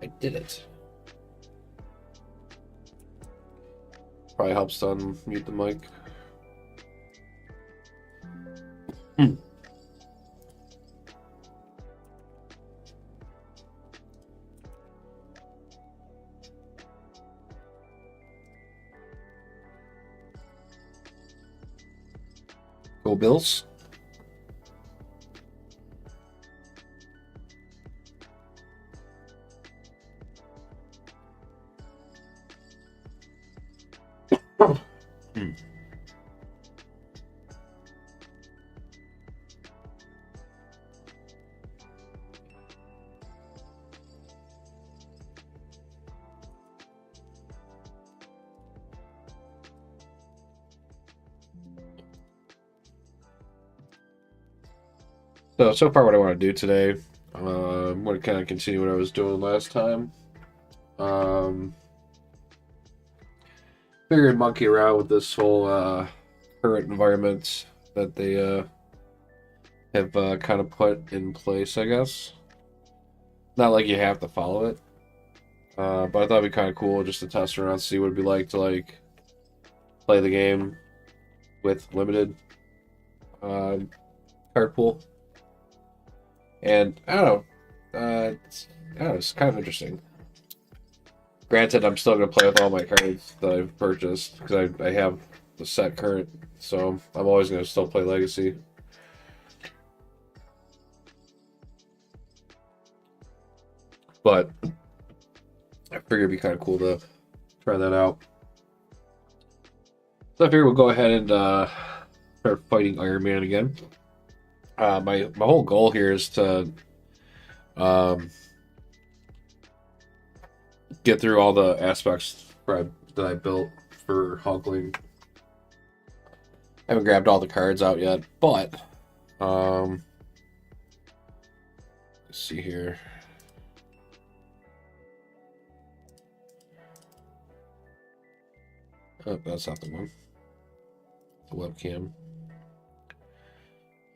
I did it. Probably helps to unmute the mic. Go Bills. Hmm. So far what I want to do today, I'm going to kind of continue what I was doing last time. Figured monkey around with this whole current environment that they have kind of put in place, I guess. Not like you have to follow it, but I thought it'd be kind of cool just to test around, see what it'd be like to like play the game with limited uh, card pool. And I don't know, I don't know, it's kind of interesting. Granted, I'm still gonna play with all my cards that I've purchased because I have the set current, so I'm always gonna still play Legacy. But I figured it'd be kind of cool to try that out. So I figured we'll go ahead and start fighting Iron Man again. My whole goal here is to um, get through all the aspects that I built for Hulkling. I haven't grabbed all the cards out yet, but let's see here. Oh, that's not the one. The webcam.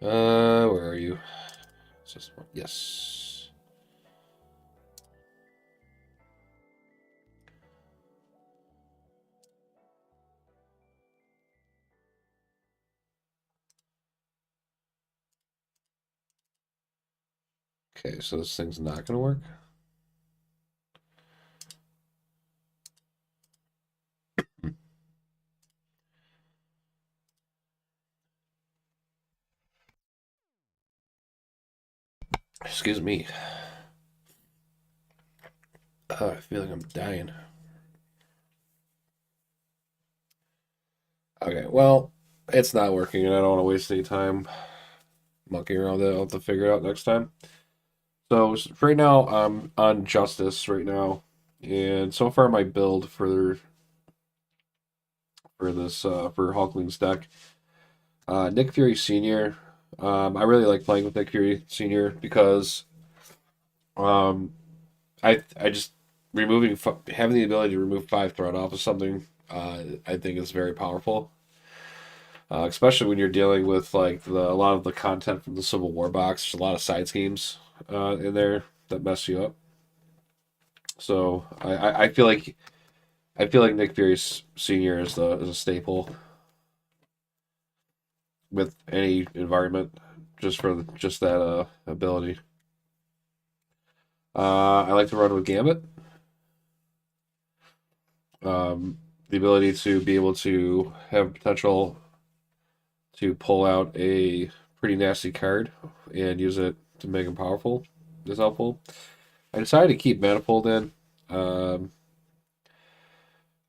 Where are you? It's this one. Yes. Okay, so this thing's not gonna work. Excuse me. I feel like I'm dying. Okay, well, it's not working, and I don't want to waste any time monkeying around with it. I'll have to figure it out next time. So right now, I'm on Justice right now, and so far my build for this for Hulkling's deck, Nick Fury Senior. I really like playing with Nick Fury Senior because um, I just having the ability to remove 5 threat off of something. I think is very powerful. Especially when you're dealing with like a lot of the content from the Civil War box. There's a lot of side schemes in there that mess you up. So I feel like Nick Fury Senior is a staple with any environment, just that ability. I like to run with Gambit. The ability to be able to have potential to pull out a pretty nasty card and use it to make him powerful is helpful. I decided to keep Manifold in. Um,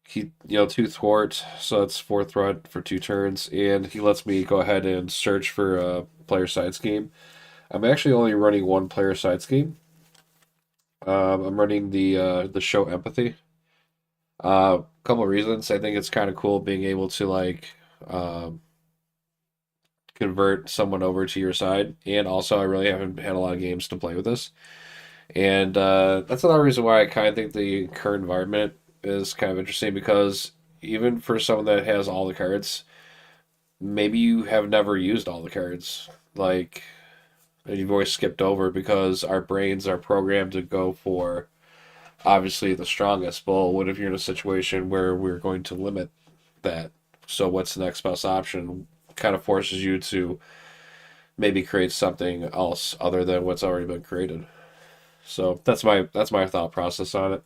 Keep 2 thwart, so that's 4 threat for 2 turns, and he lets me go ahead and search for a player side scheme. I'm actually only running one player side scheme. I'm running the show empathy. Couple of reasons. I think it's kind of cool being able to like um, convert someone over to your side, and also I really haven't had a lot of games to play with this, and that's another reason why I kind of think the current environment is kind of interesting because even for someone that has all the cards, maybe you have never used all the cards, like, and you've always skipped over because our brains are programmed to go for obviously the strongest. But what if you're in a situation where we're going to limit that? So what's the next best option? Kind of forces you to maybe create something else other than what's already been created. So that's my thought process on it.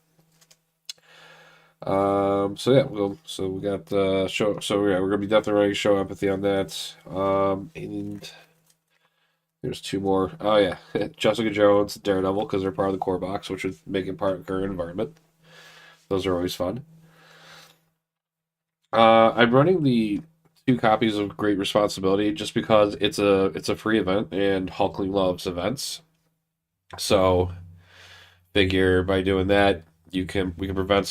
So yeah, we got show. So yeah, we're gonna be definitely running show empathy on that. And there's two more. Oh yeah, Jessica Jones, Daredevil, because they're part of the core box, which would make it part of the current environment. Those are always fun. I'm running the two copies of Great Responsibility just because it's a free event and Hulkling loves events. So figure by doing that we can prevent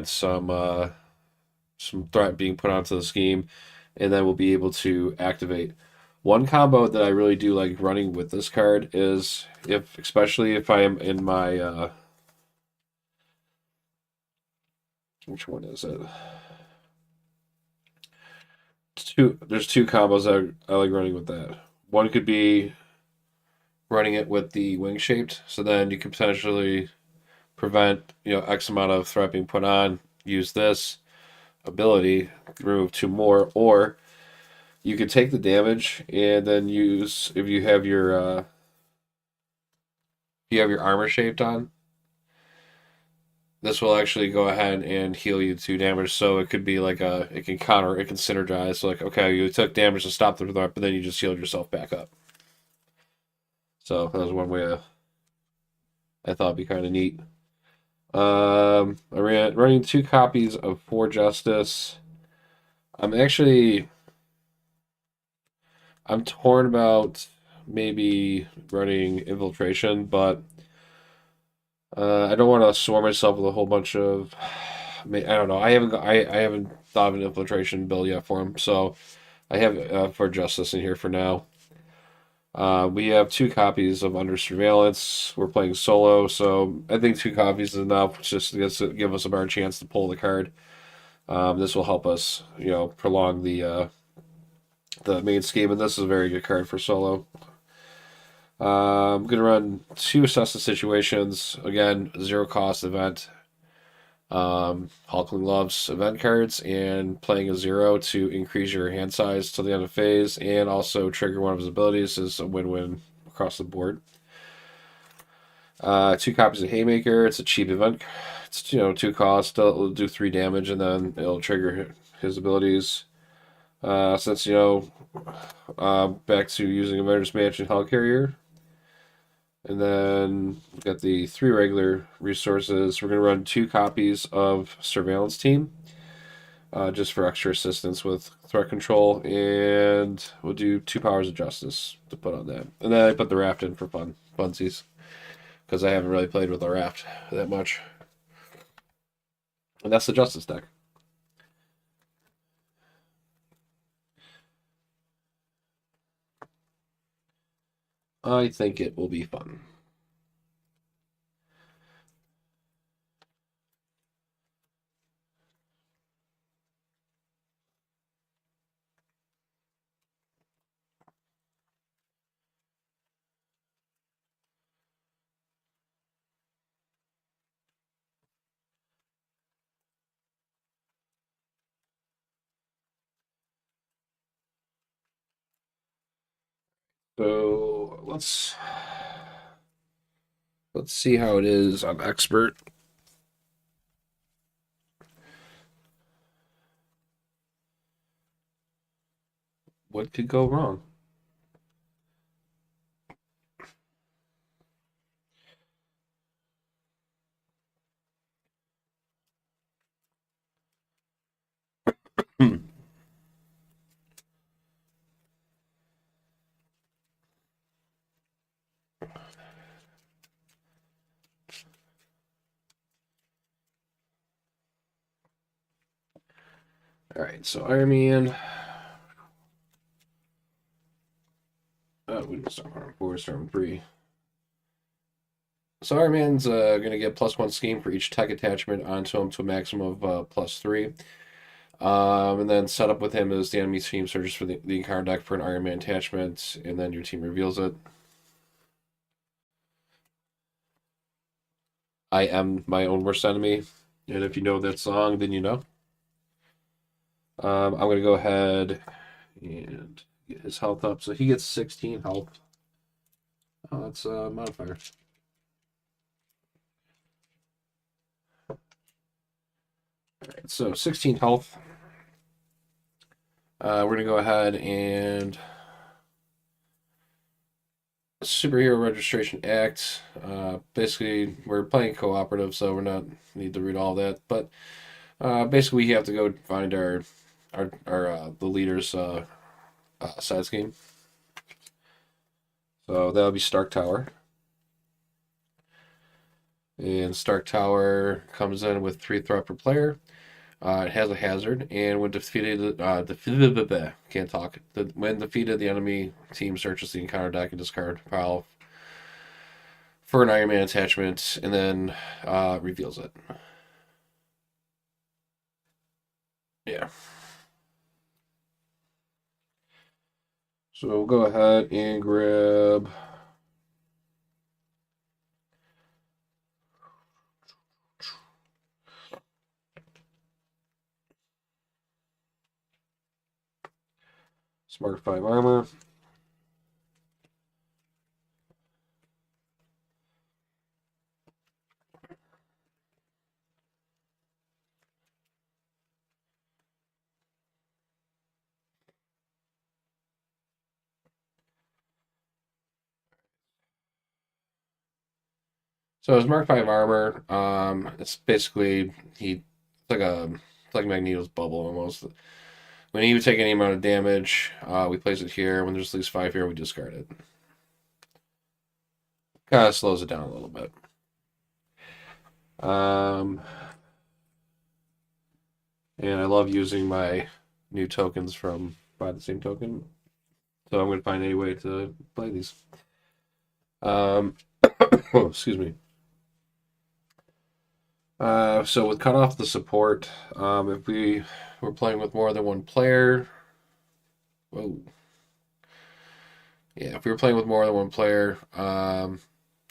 some threat being put onto the scheme, and then we'll be able to activate. One combo that I really do like running with this card is especially if I am in my which one is it? There's two combos that I like running with that. One could be running it with the wing shaped, so then you can potentially prevent X amount of threat being put on. Use this ability, remove two more, or you could take the damage and then use if you have your armor shaped on. This will actually go ahead and heal you 2 damage. So it could be like it can synergize. So like, okay, you took damage to stop the threat, but then you just healed yourself back up. So that was one way I thought would be kind of neat. I ran running two copies of For Justice. I'm actually I'm torn about maybe running Infiltration, but I don't want to swarm myself with a whole bunch of. I don't know. I haven't thought of an infiltration build yet for him, so I have For Justice in here for now. We have two copies of Under Surveillance. We're playing solo, so I think two copies is enough just to give us a better chance to pull the card. This will help us, prolong the main scheme, and this is a very good card for solo. I'm gonna run two assess the situations. Again, zero cost event. Hulkling loves event cards and playing a zero to increase your hand size till the end of phase and also trigger one of his abilities is a win-win across the board. Two copies of Haymaker. It's a cheap event. It's two cost. It'll do 3 damage and then it'll trigger his abilities. Since back to using Avengers Mansion Hellcarrier. And then we've got the three regular resources. We're going to run two copies of Surveillance Team, just for extra assistance with threat control. And we'll do two Powers of Justice to put on that. And then I put the Raft in for funsies, because I haven't really played with the Raft that much. And that's the Justice deck. I think it will be fun. So let's see how it is on Expert. What could go wrong? All right, so Iron Man. We can start on 4, start on 3. So Iron Man's going to get +1 scheme for each tech attachment onto him to a maximum of +3. And then set up with him as the enemy team searches for the encounter deck for an Iron Man attachment, and then your team reveals it. I am my own worst enemy. And if you know that song, then you know. I'm gonna go ahead and get his health up. So he gets 16 health. Oh, that's a modifier. Alright, so 16 health. We're gonna go ahead and Superhero Registration Act. Basically, we're playing cooperative, so we're not need to read all that. But basically, we have to go find our the leader's side scheme. So that'll be Stark Tower. And Stark Tower comes in with 3 threat per player. It has a hazard, and when defeated, can't talk. When defeated, the enemy team searches the encounter deck and discard pile for an Iron Man attachment, and then reveals it. Yeah. So we'll go ahead and grab. Smart 5 armor. So his Mark 5 armor, it's basically it's like Magneto's bubble almost. When he would take any amount of damage, we place it here. When there's at least 5 here, we discard it. Kind of slows it down a little bit. And I love using my new tokens from Buy the Same Token. So I'm going to find a way to play these. Oh, excuse me. So with cut off the support, if we were playing with more than one player, whoa, yeah, if we were playing with more than one player,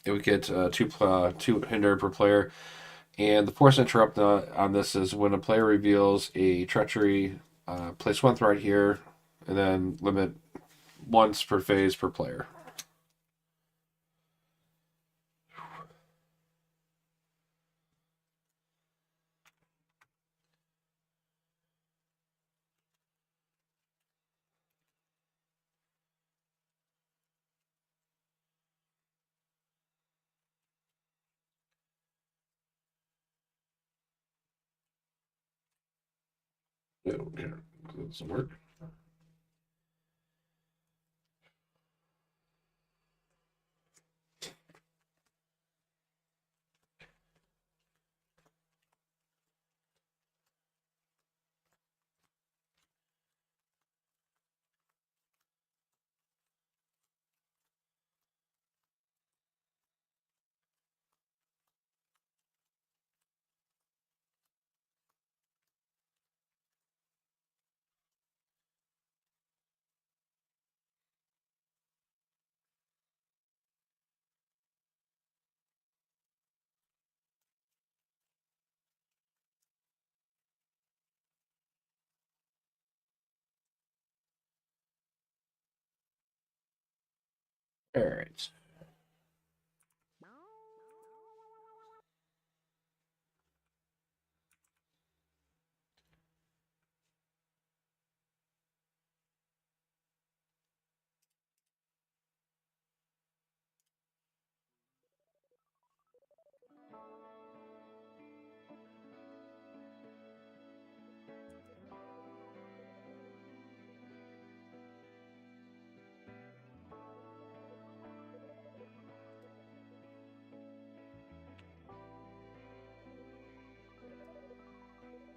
it would get two hinder per player. And the force interrupt on this is when a player reveals a treachery, place 1 threat here, and then limit once per phase per player. Oh, here, that doesn't work. All right.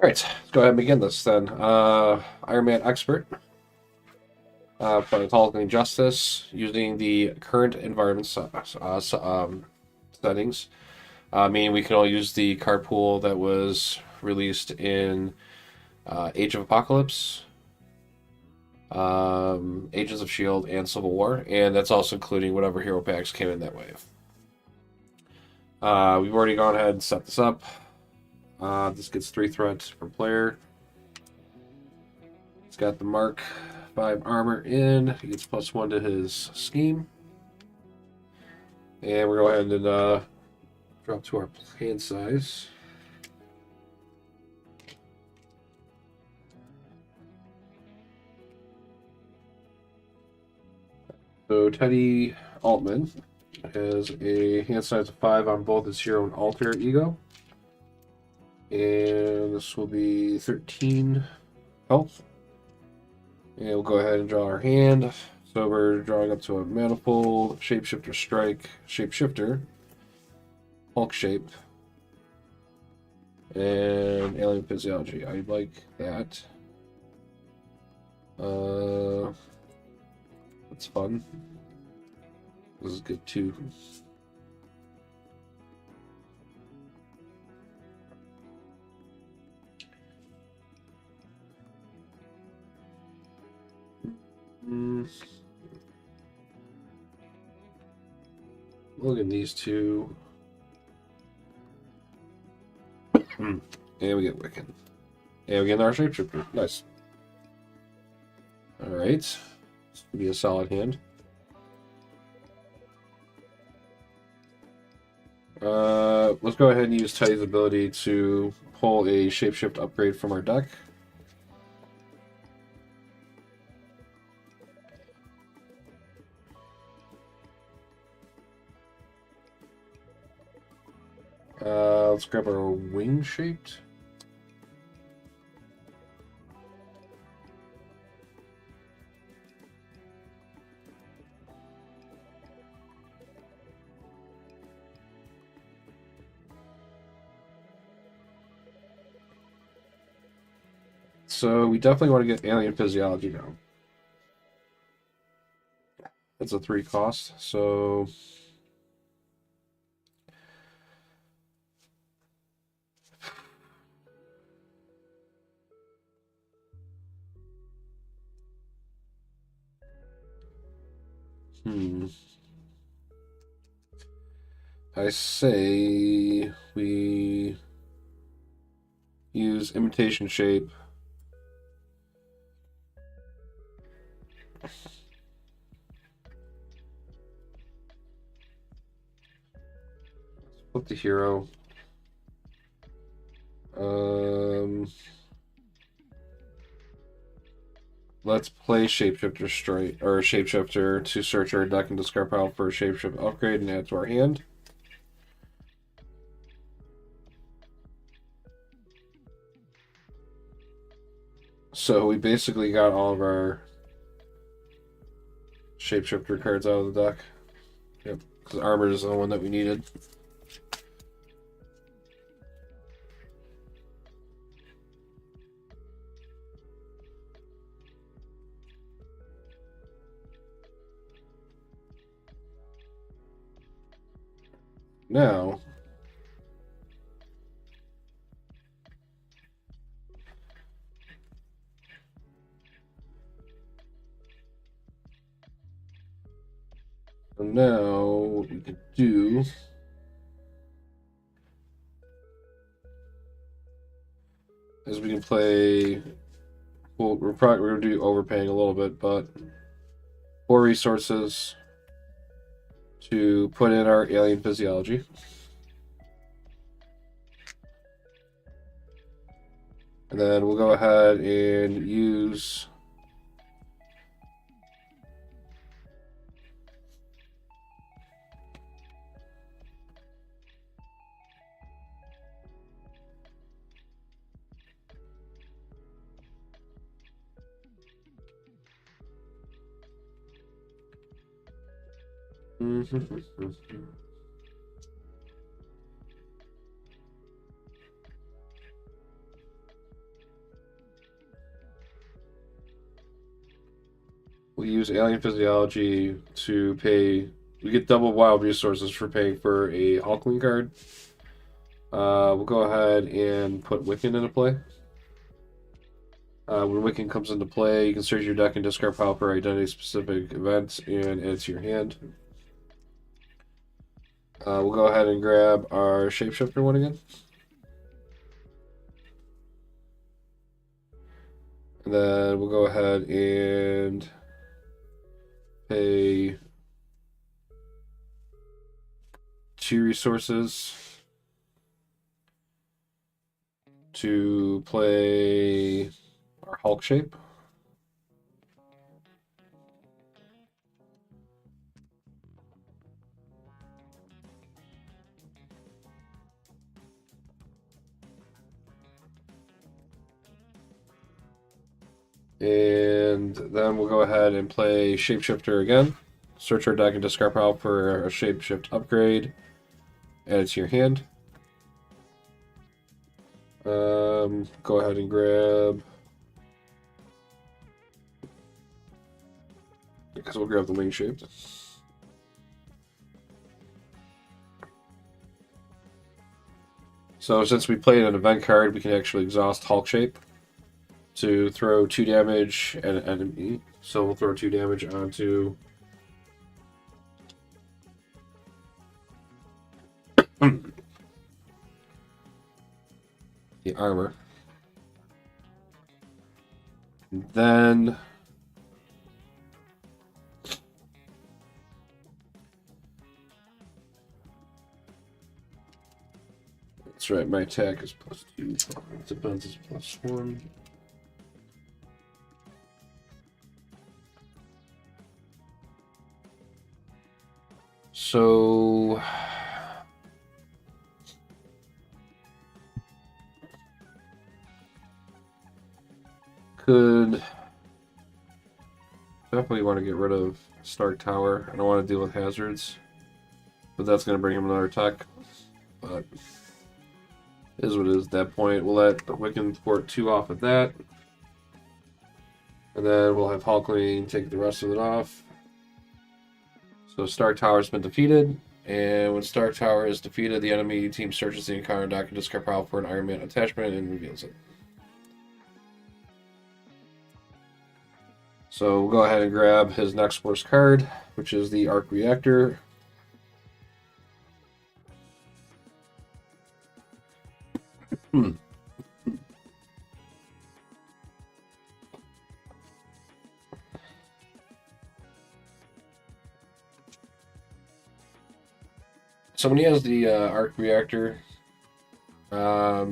All right, let's go ahead and begin this then. Iron Man Expert, Political Justice, using the current environment settings, meaning we can all use the card pool that was released in Age of Apocalypse, Agents of S.H.I.E.L.D., and Civil War, and that's also including whatever hero packs came in that wave. We've already gone ahead and set this up. This gets 3 threats per player. It's got the Mark 5 armor in. He gets +1 to his scheme. And we're going to go ahead and drop to our hand size. So Teddy Altman has a hand size of 5 on both his hero and alter ego. And this will be 13 health. And we'll go ahead and draw our hand. So we're drawing up to a manifold, shapeshifter strike, shapeshifter, Hulk shape, and alien physiology. I like that. That's fun. This is good too. Look at these two. And we get Wiccan. And we get our shapeshifter. Nice. Alright. This will be a solid hand. Let's go ahead and use Teddy's ability to pull a shapeshift upgrade from our deck. Let's grab our wing shaped. So we definitely want to get alien physiology now. It's a 3 cost, so I say we use imitation shape. Flip the hero. Let's play Shapeshifter straight or Shapeshifter to search our deck and discard pile for a Shapeshift upgrade and add to our hand. So we basically got all of our Shapeshifter cards out of the deck. Yep, because armor is the one that we needed. Now, what we could do is we can play. Well, we're going to do overpaying a little bit, but 4 resources to put in our alien physiology. And then we'll go ahead and use we use alien physiology to pay. We get double wild resources for paying for a Hulkling card. We'll go ahead and put Wiccan into play. When Wiccan comes into play, you can search your deck and discard pile for identity-specific events and add it to your hand. We'll go ahead and grab our shapeshifter one again. And then we'll go ahead and pay 2 resources to play our Hulk shape. And then we'll go ahead and play Shapeshifter again. Search our deck and discard pile for a Shapeshift upgrade. Add it to your hand. Go ahead and grab... Because we'll grab the wing shaped. So since we played an event card, we can actually exhaust Hulk shape to throw 2 damage at an enemy. So we'll throw 2 damage onto the armor. And then that's right, my attack is +2. Defense is +1. So could definitely want to get rid of Stark Tower. I don't want to deal with hazards, but that's going to bring him another attack. But it is what it is at that point. We'll let Wiccan port 2 off of that, and then we'll have Hulkling take the rest of it off. So Stark Tower's been defeated, and when Stark Tower is defeated, the enemy team searches the encounter deck and discard pile for an Iron Man attachment and reveals it. So we'll go ahead and grab his next worst card, which is the Arc Reactor. So when he has the Arc Reactor,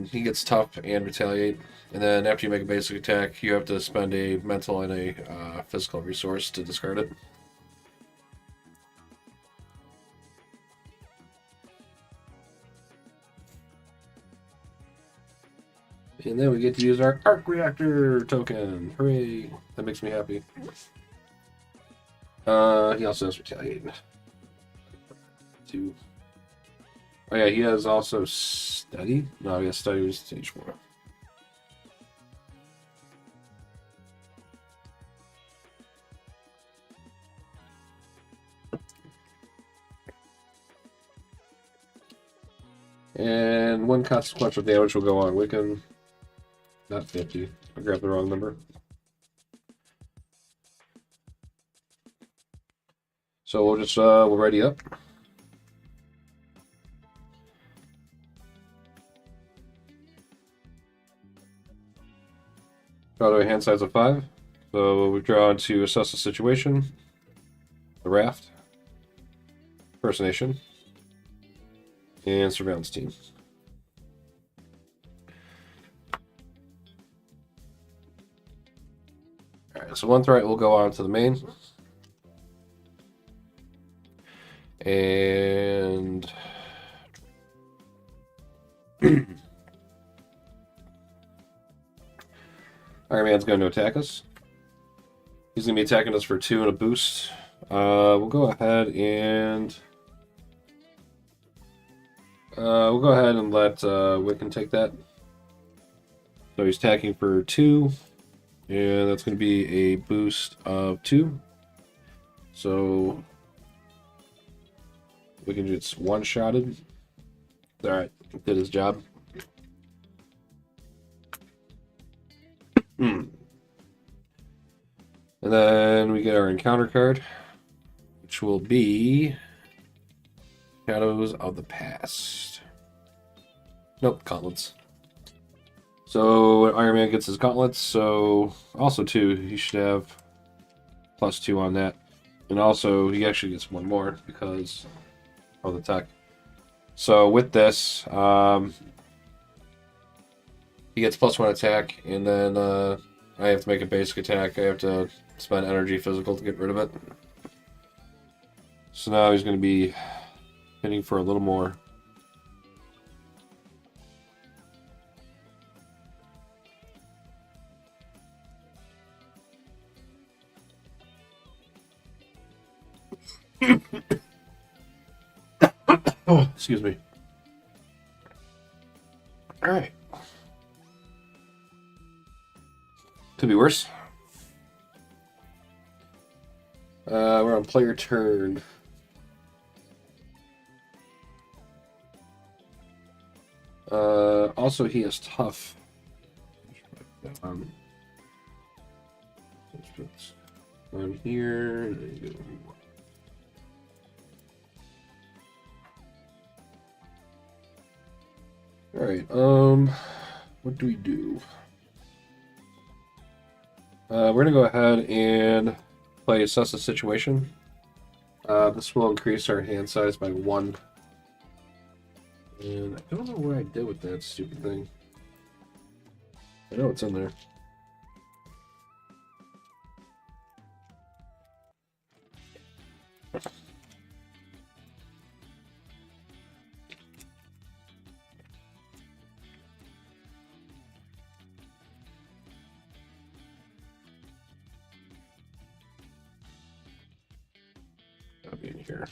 he gets tough and retaliate. And then after you make a basic attack, you have to spend a mental and a physical resource to discard it. And then we get to use our Arc Reactor token. Hooray! That makes me happy. He also has retaliate. 2. Oh yeah, he has also study. No, he has study with stage 4. And 1 consequential damage will go on Wiccan. Not 50. I grabbed the wrong number. So we'll just we'll ready up. Draw to a hand size of 5. So we draw to assess the situation. The raft. Impersonation. And surveillance team. Alright, so 1 threat will go on to the main. And Iron Man's going to attack us. He's going to be attacking us for 2 and a boost. We'll go ahead and let Wiccan take that. So he's attacking for 2, and that's going to be a boost of 2. So Wiccan gets 1-shotted. Alright, did his job. And then we get our encounter card, which will be Shadows of the Past. Nope, gauntlets. So Iron Man gets his gauntlets, so also 2, he should have +2 on that. And also, he actually gets one more because of the tech. So with this, he gets +1 attack, and then I have to make a basic attack. I have to spend energy physical to get rid of it. So now he's going to be hitting for a little more. Oh, excuse me. All right. Could be worse. We're on player turn. Also, he is tough. On here. All right. What do we do? We're gonna go ahead and play Assess the Situation. This will increase our hand size by 1. And I don't know what I did with that stupid thing. I know it's in there. I'll be in here.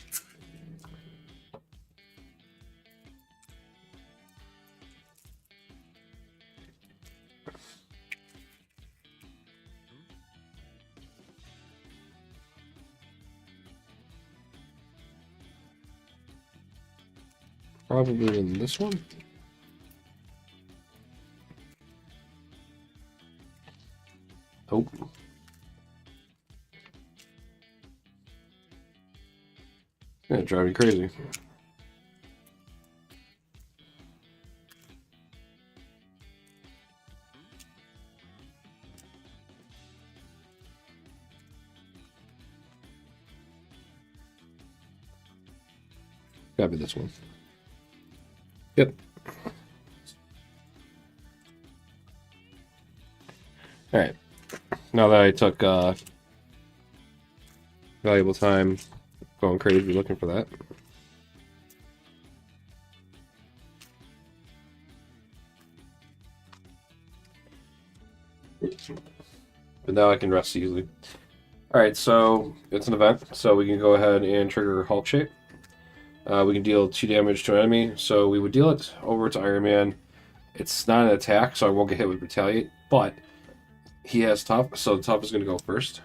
Probably in this one. Nope. Yeah, drive me crazy. Gotta be this one. Yep. All right. Now that I took valuable time going crazy looking for that. But now I can rest easily. All right, so it's an event, so we can go ahead and trigger Hulk Shape. We can deal 2 damage to an enemy, so we would deal it over to Iron Man. It's not an attack, so I won't get hit with Retaliate, but he has Tough, so Tough is going to go first.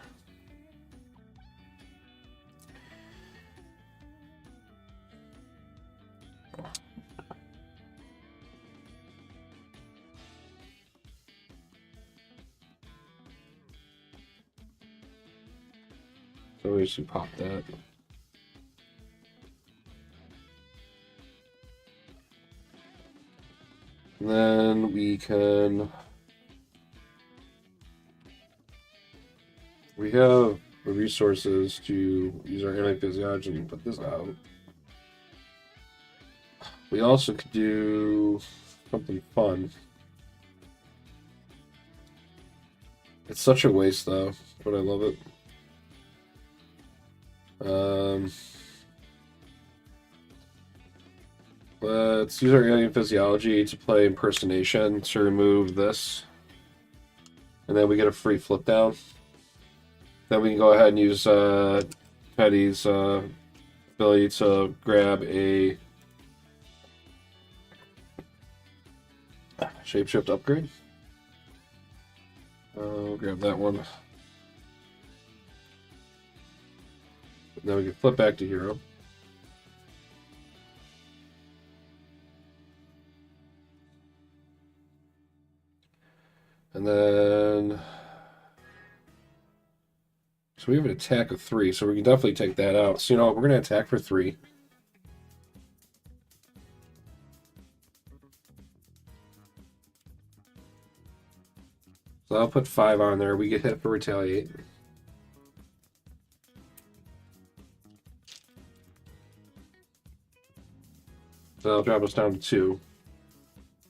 So we should pop that. And then we can... We have the resources to use our anti-physiology and put this out. We also could do something fun. It's such a waste though, but I love it. Let's use our alien physiology to play impersonation to remove this. And then we get a free flip down. Then we can go ahead and use Petty's ability to grab a shapeshift upgrade. I'll grab that one. Then we can flip back to hero. And then... So we have an attack of 3, so we can definitely take that out. So, you know, we're going to attack for 3. So I'll put 5 on there. We get hit for retaliate. So that'll drop us down to 2.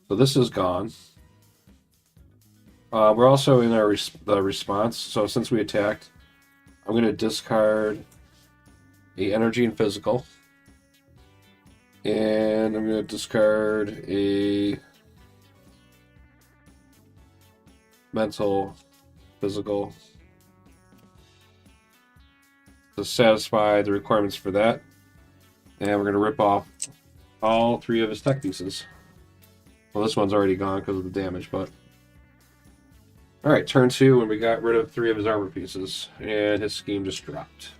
So this is gone. We're also in our response. So since we attacked, I'm going to discard a energy and physical. And I'm going to discard a mental, physical to satisfy the requirements for that. And we're going to rip off all 3 of his tech pieces. Well, this one's already gone because of the damage, but... Alright, turn 2, and we got rid of 3 of his armor pieces. And his scheme just dropped.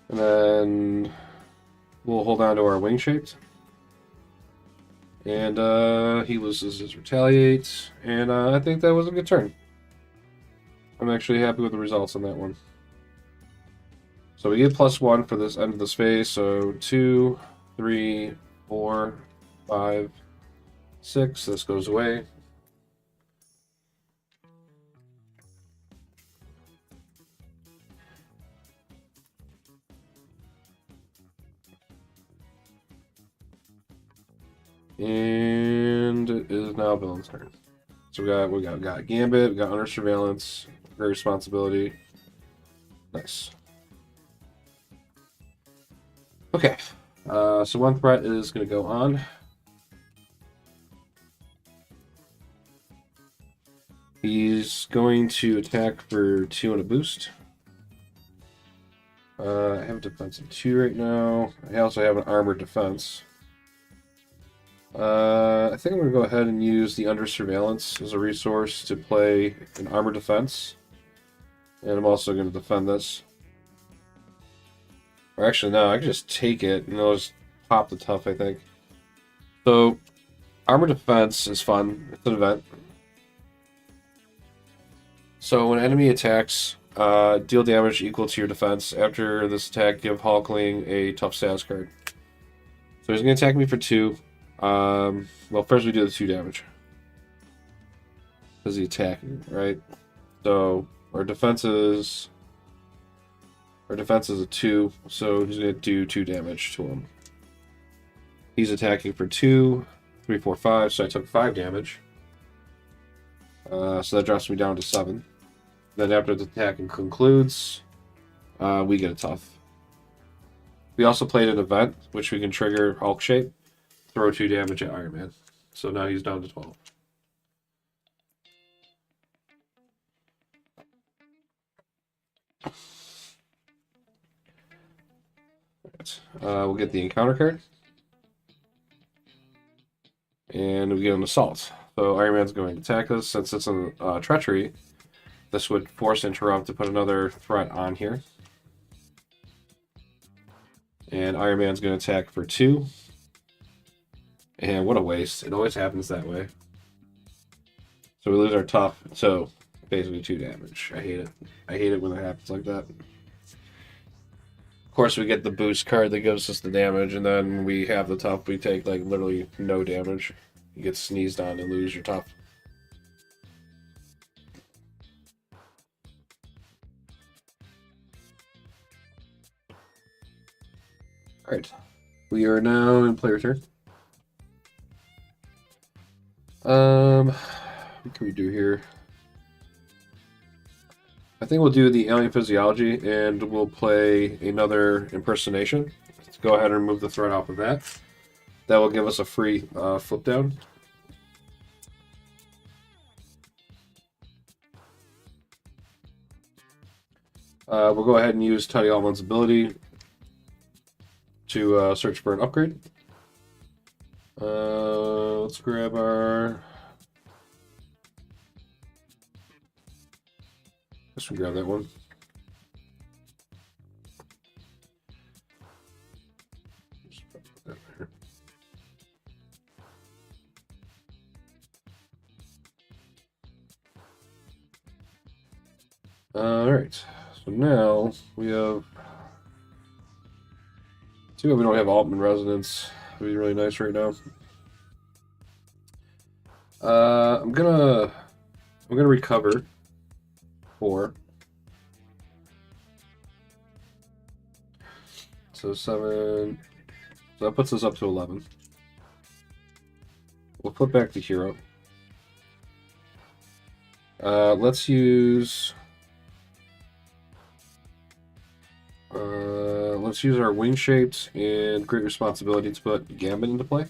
And then we'll hold on to our wing shapes. And he loses his retaliate. And I think that was a good turn. I'm actually happy with the results on that one. So we get +1 for this end of this phase. So 2, 3, 4, 5, 6. This goes away. And it is now villain's turn. So we got Gambit, we got Under Surveillance, Great Responsibility. Nice. Okay. So one threat is going to go on. He's going to attack for 2 and a boost. I have a defensive 2 right now. I also have an armored defense. I think I'm going to go ahead and use the Under Surveillance as a resource to play an armor defense. And I'm also going to defend this. Or actually, no, I can just take it and I'll just pop the tough, I think. So, armor defense is fun. It's an event. So when an enemy attacks, deal damage equal to your defense. After this attack, give Hulkling a tough status card. So he's going to attack me for 2. Well, first we do the 2 damage. Because he's attacking, right? So our defense is a 2, so he's going to do 2 damage to him. He's attacking for 2, 3, 4, 5, so I took 5 damage. So that drops me down to 7. Then after the attack concludes, we get a tough. We also played an event, which we can trigger Hulk Shape, throw 2 damage at Iron Man. So now he's down to 12. Right. We'll get the encounter card. And we get an assault. So Iron Man's going to attack us. Since it's a treachery, this would force Interrupt to put another threat on here. And Iron Man's going to attack for 2. And what a waste. It always happens that way. So we lose our tough. So basically 2 damage. I hate it. I hate it when it happens like that. Of course, we get the boost card that gives us the damage, and then we have the tough. We take like literally no damage. You get sneezed on and lose your tough. Alright. We are now in player turn. What can we do here? I think we'll do the Alien Physiology, and we'll play another Impersonation. Let's go ahead and remove the threat off of that. That will give us a free flip down. We'll go ahead and use Teddy Altman's ability to search for an upgrade. Let's grab our... Let's grab that one. Alright, so now we have Too bad we don't have Altman resonance. It'd be really nice right now. I'm gonna recover 4. So 7. So that puts us up to 11. We'll flip back to hero. Let's use our wing shapes and great responsibility to put Gambit into play.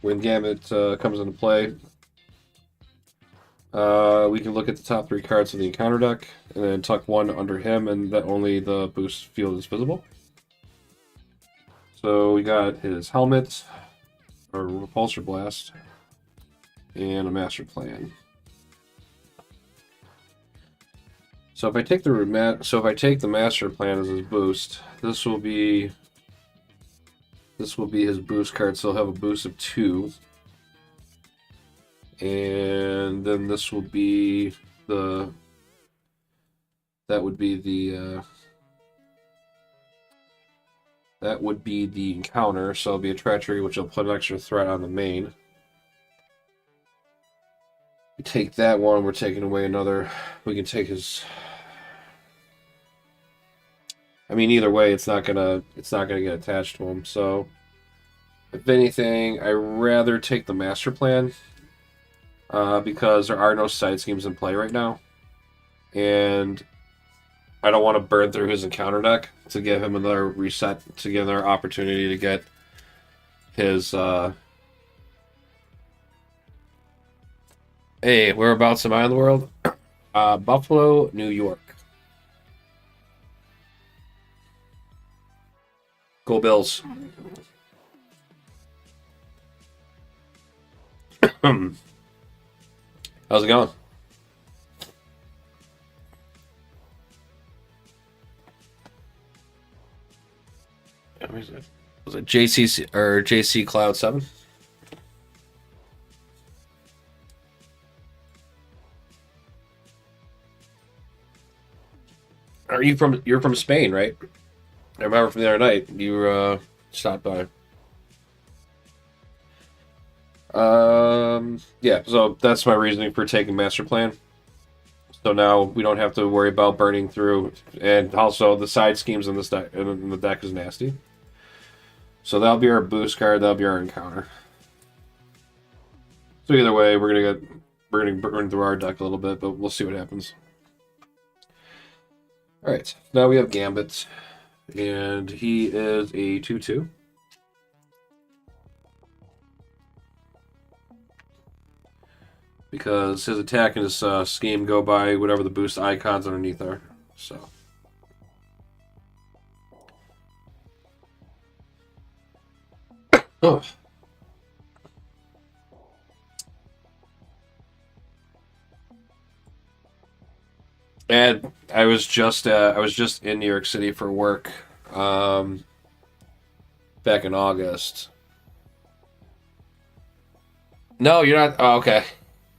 When Gambit comes into play, we can look at the top 3 cards of the encounter deck and then tuck 1 under him, and that only the boost field is visible. So we got his helmet, or repulsor blast, and a master plan. So if I take the master plan as his boost, this will be his boost card. So he'll have a boost of 2, and then this will be the encounter. So it'll be a treachery, which will put an extra threat on the main. We take that one, we're taking away another. We can take his. I mean, either way, it's not gonna get attached to him. So, if anything, I rather take the master plan because there are no side schemes in play right now, and I don't want to burn through his encounter deck to give him another reset, to give another opportunity to get his. Hey, whereabouts am I in the world? Buffalo, New York. Go Bills. How's it going? Was it JC or JC Cloud 7? You're from Spain, right? I remember from the other night you stopped by. Yeah, so that's my reasoning for taking master plan. So now we don't have to worry about burning through, and also the side schemes in this deck in the deck is nasty. So that'll be our boost card. That'll be our encounter. So either way, we're gonna burn through our deck a little bit, but we'll see what happens. All right, now we have Gambit, and he is a 2/2. Because his attack and his scheme go by whatever the boost icons underneath are. So. Oh. And I was just in New York City for work back in August. No, you're not. Oh, okay.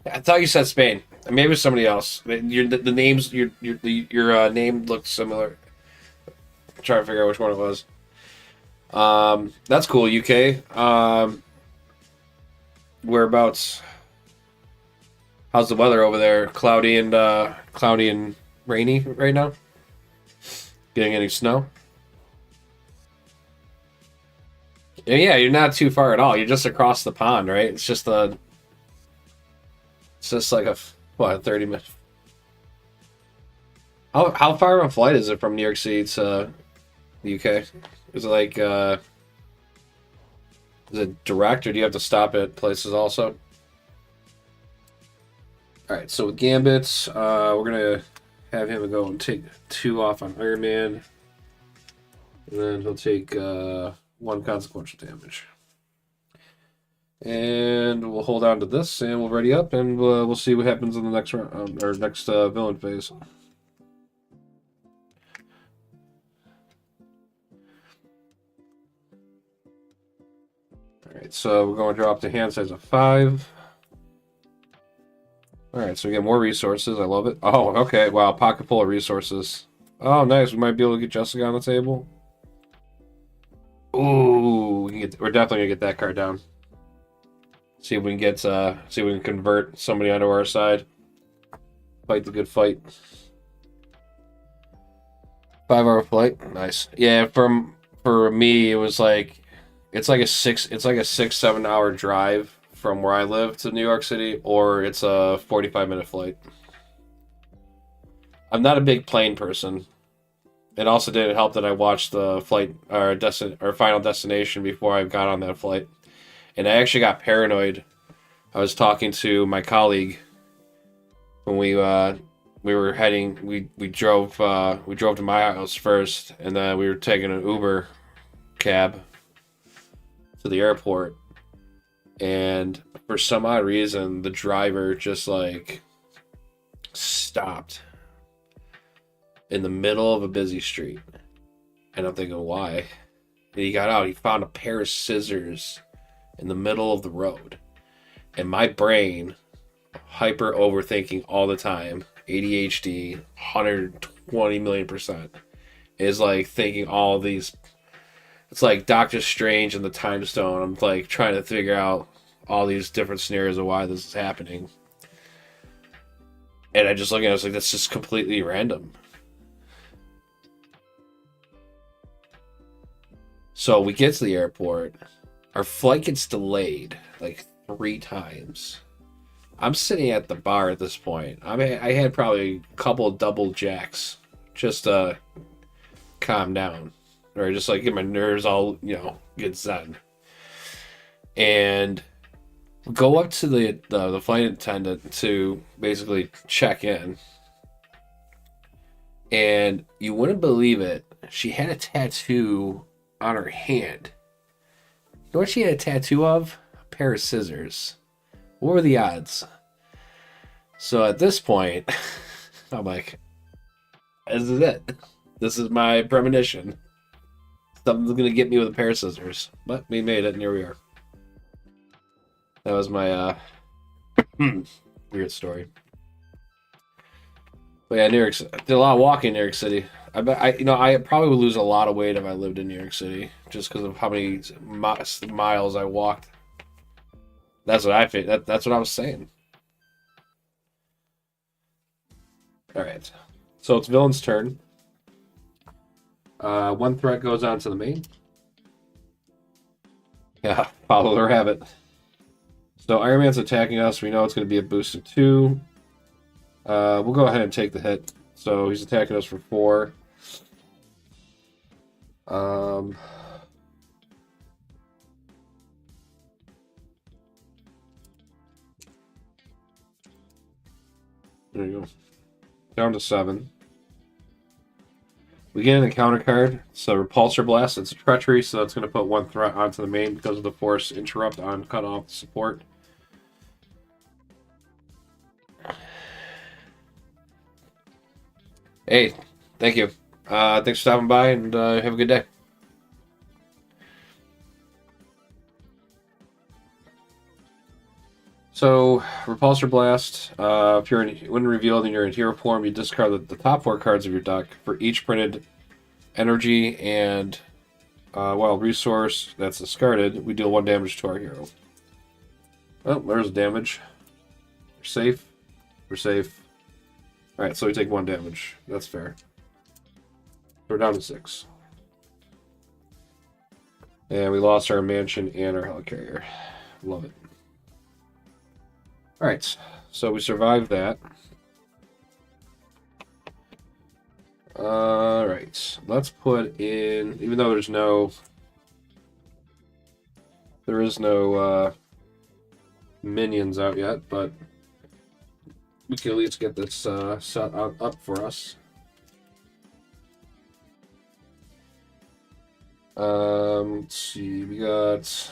I thought you said Spain. Maybe it was somebody else. The names your name looked similar. I'm trying to figure out which one it was. That's cool. UK. Whereabouts? How's the weather over there? Cloudy and rainy right now. Getting any snow? Yeah, you're not too far at all. You're just across the pond, right? It's just like a 30 minute. How far of a flight is it from New York City to the UK? Is it like is it direct, or do you have to stop at places also? All right, so with Gambit, we're gonna have him go and take 2 off on Iron Man, and then he'll take 1 consequential damage. And we'll hold on to this, and we'll ready up, and we'll see what happens in the next round, or next villain phase. All right, so we're going to drop the hand size of 5. All right, so we get more resources. I love it. Oh, okay. Wow, pocket full of resources. Oh, nice. We might be able to get Jessica on the table. we're definitely gonna get that card down. See if we can get see if we can convert somebody onto our side. Fight the good fight. 5 hour flight, nice. Yeah, for me it was like it's like a 6-7 hour drive from where I live to New York City, or it's a 45-minute flight. I'm not a big plane person. It also didn't help that I watched the flight or Final Destination before I got on that flight, and I actually got paranoid. I was talking to my colleague when we were heading. We drove to my house first, and then we were taking an Uber cab to the airport. And for some odd reason, the driver just like stopped in the middle of a busy street. And I'm thinking, why? And he got out, he found a pair of scissors in the middle of the road. And my brain, hyper overthinking all the time, ADHD, 120 million%, is like thinking all these. It's like Doctor Strange and the Time Stone. I'm like trying to figure out all these different scenarios of why this is happening. And I just look at it, I was like, that's just completely random. So we get to the airport. Our flight gets delayed like 3 times. I'm sitting at the bar at this point. I had probably a couple of double jacks just to calm down. Or just like get my nerves all, get zen. And go up to the flight attendant to basically check in. And you wouldn't believe it. She had a tattoo on her hand. You know what she had a tattoo of? A pair of scissors. What were the odds? So at this point, I'm like, this is it. This is my premonition. Something's going to get me with a pair of scissors. But we made it, and here we are. That was my weird story. But yeah, New York City. Did a lot of walking in New York City. I bet I probably would lose a lot of weight if I lived in New York City, just because of how many miles I walked. That's what I think. That's what I was saying. All right, so it's villain's turn. One threat goes on to the main. Yeah, follow the rabbit. So Iron Man's attacking us. We know it's going to be a boost of 2. We'll go ahead and take the hit. So he's attacking us for 4. There you go. Down to 7. We get an encounter card. So Repulsor Blast. It's a treachery, so that's going to put 1 threat onto the main because of the force interrupt on cut off support. Hey, thank you. Thanks for stopping by, and have a good day. So, Repulsor Blast. If you're when revealed in your hero form, you discard the top 4 cards of your deck for each printed energy and wild resource that's discarded. We deal 1 damage to our hero. Oh, there's damage. We're safe. We're safe. Alright, so we take 1 damage. That's fair. We're down to 6. And we lost our mansion and our helicarrier. Love it. Alright, so we survived that. Alright, let's put in, even though there is no minions out yet, but we can at least get this set up for us. Let's see, we got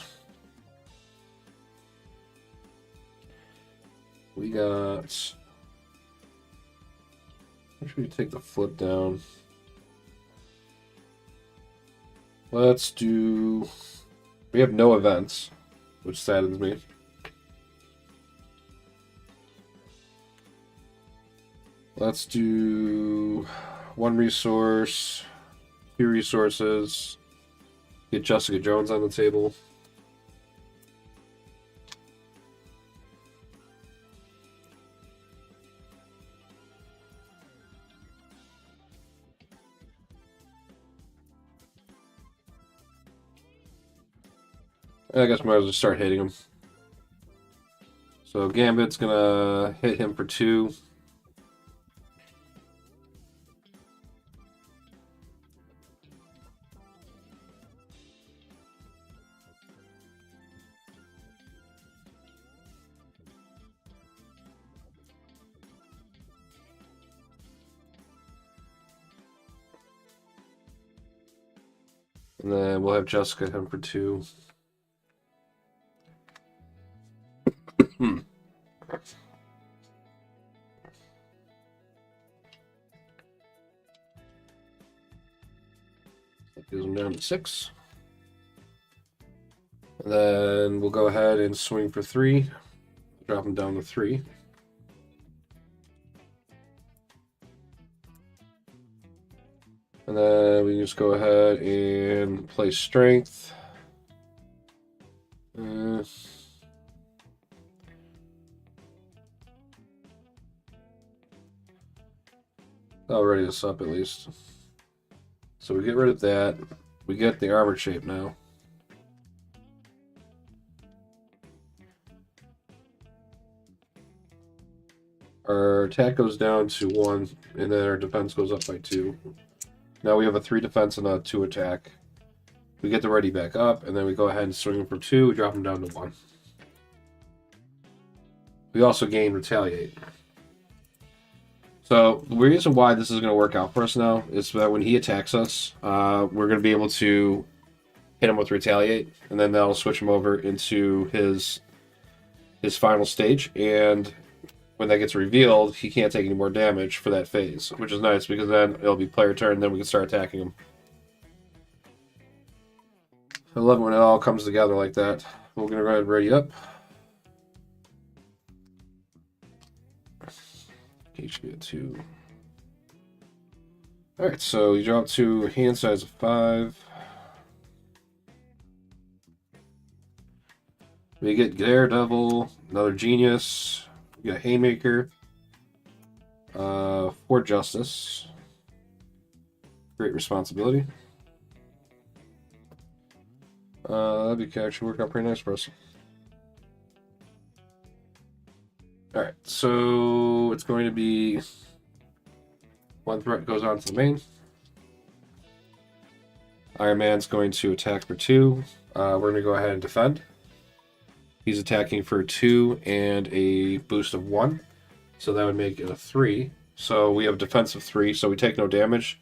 Make sure you take the foot down. Let's do... We have no events, which saddens me. Let's do 1 resource, 2 resources, Get Jessica Jones on the table. I guess we might as well start hitting him. So Gambit's gonna hit him for 2. And then we'll have Jessica hit him for 2. That gives him down to 6. And then we'll go ahead and swing for 3. Drop him down to 3. And then we just go ahead and play strength. I'll ready this up at least. So we get rid of that. We get the armor shape now. Our attack goes down to 1, and then our defense goes up by 2. Now we have a 3 defense and a 2 attack. We get the ready back up, and then we go ahead and swing him for 2. We drop him down to 1. We also gain retaliate. So the reason why this is going to work out for us now is that when he attacks us, we're going to be able to hit him with retaliate, and then that'll switch him over into his final stage. And when that gets revealed, he can't take any more damage for that phase, which is nice because then it'll be player turn, and then we can start attacking him. I love it when it all comes together like that. We're going to go ahead and ready up. HP at 2. Alright, so you drop to hand size of 5. We get Daredevil, another Genius, we get a Haymaker, 4 Justice, Great Responsibility. That'd be actually work out pretty nice for us. Alright, so it's going to be 1 threat goes on to the main. Iron Man's going to attack for 2. We're going to go ahead and defend. He's attacking for 2 and a boost of 1. So that would make it a 3. So we have a defense of 3, so we take no damage.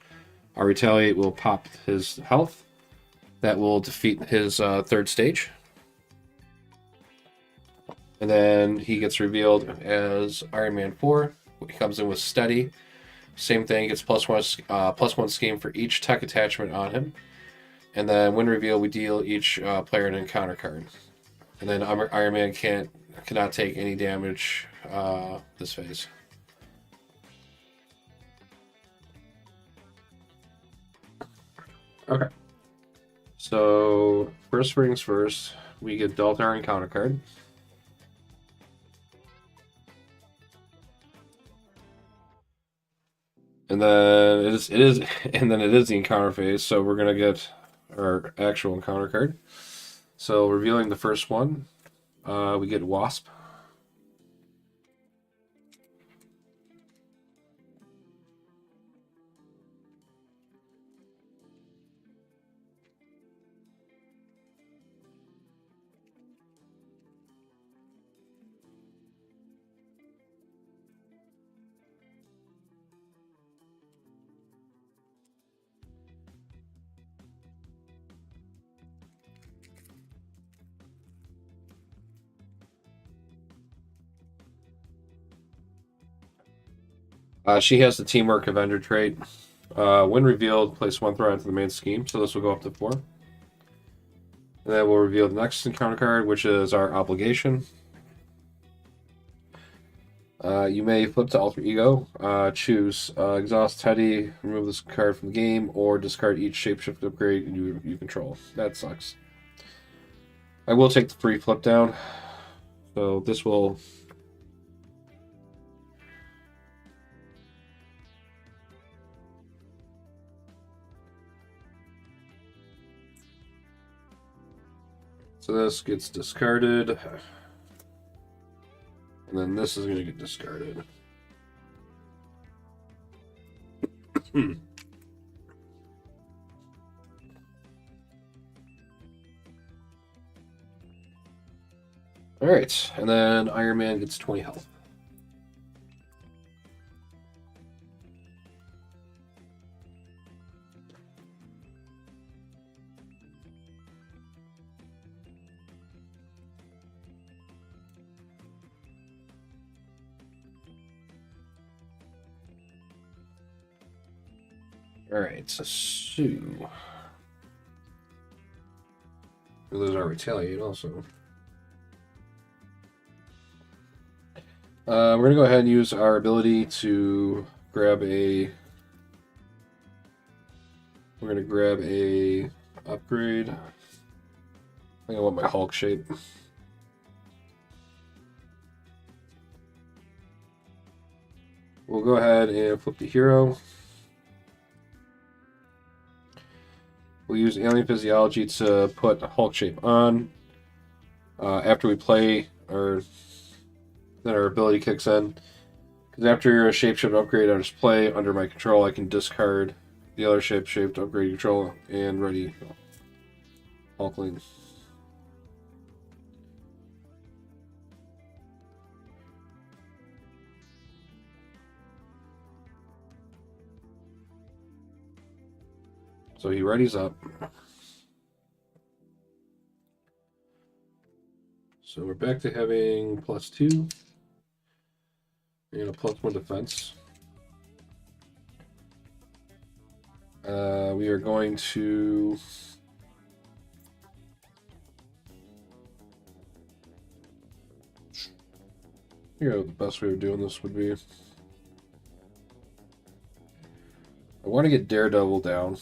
Our retaliate will pop his health. That will defeat his 3rd stage. And then he gets revealed as Iron Man 4. He comes in with Steady. Same thing, gets +1 scheme for each tech attachment on him. And then when revealed, we deal each player an encounter card. And then Iron Man cannot take any damage this phase. Okay. So first things first, we get dealt our encounter card. And then it is the encounter phase, so we're gonna get our actual encounter card. So revealing the first one, we get Wasp. She has the Teamwork Avenger trait. When revealed, place 1 threat into the main scheme, so this will go up to 4. And then we'll reveal the next encounter card, which is our Obligation. You may flip to Alter Ego. Choose Exhaust Teddy, remove this card from the game, or discard each shapeshift upgrade you control. That sucks. I will take the free flip down. So this will... So this gets discarded. And then this is going to get discarded. Alright, and then Iron Man gets 20 health. Alright, so Sue. We lose our Retaliate also. We're going to go ahead and use our ability to grab a... We're going to grab a upgrade. I think I want my Hulk shape. We'll go ahead and flip the hero. We'll use Alien Physiology to put Hulk shape on. After we play, then our ability kicks in. Because after a shapeshift upgrade on display under my control, I can discard the other shapeshift upgrade control and ready Hulkling. So he readies up. So we're back to having +2 and a +1 defense. We are going to figure out what the best way of doing this would be. I want to get Daredevil down.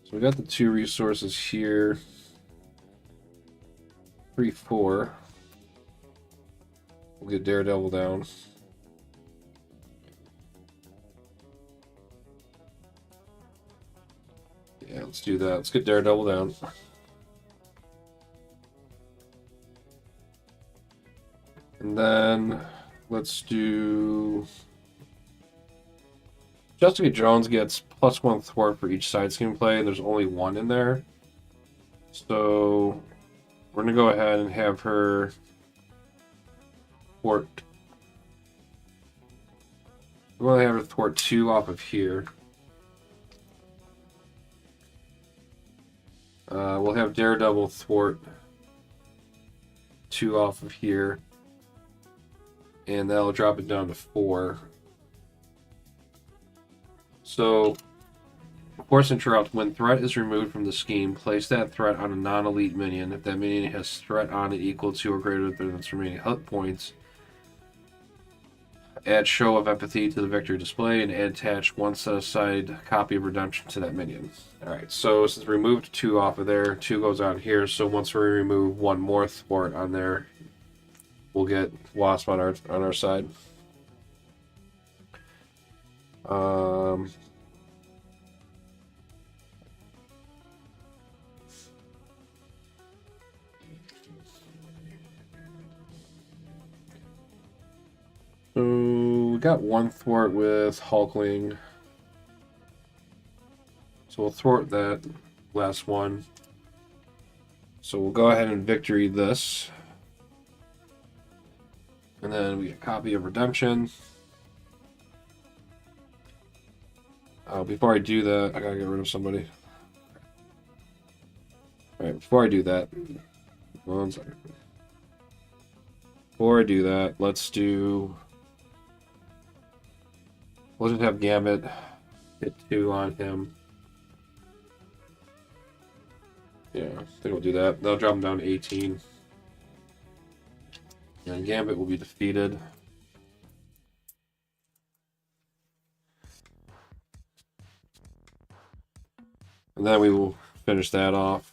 So we got the 2 resources here. 3, 4. We'll get Daredevil down. Yeah, let's do that. Let's get Daredevil down. And then let's do... Jessica Jones gets +1 thwart for each side scheme play, and there's only 1 in there. So we're going to go ahead and have her thwart. We're going to have her thwart 2 off of here. We'll have Daredevil thwart 2 off of here. And that'll drop it down to 4. So, Force Interrupt. When threat is removed from the scheme, place that threat on a non-elite minion. If that minion has threat on it equal to or greater than its remaining hit points, add Show of Empathy to the victory display and attach 1 set-aside copy of Redemption to that minion. Alright, so since we removed 2 off of there, 2 goes on here, so once we remove 1 more thwart on there, we'll get Wasp on our side. So we got 1 thwart with Hulkling. So we'll thwart that last one. So we'll go ahead and victory this. And then we get a copy of Redemption. Before I do that, I gotta get rid of somebody. Alright, before I do that, 1 second. Before I do that, we'll just have Gambit hit 2 on him. Yeah, I think we'll do that. That'll drop him down to 18. And Gambit will be defeated. And then we will finish that off.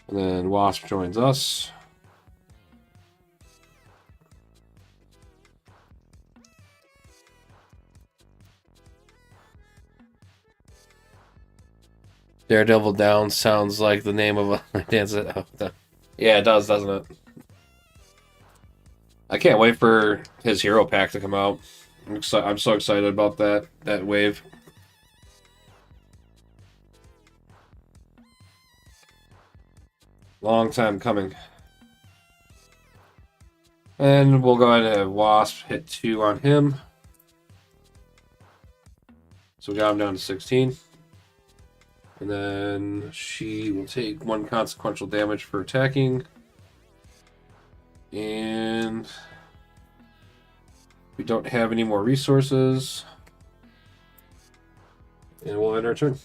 And then Wasp joins us. Daredevil Down sounds like the name of a dance. Yeah, it does, doesn't it? I can't wait for his hero pack to come out. I'm so excited about that wave. Long time coming. And we'll go ahead and have Wasp hit 2 on him. So we got him down to 16. And then she will take 1 consequential damage for attacking. And we don't have any more resources. And we'll end our turn.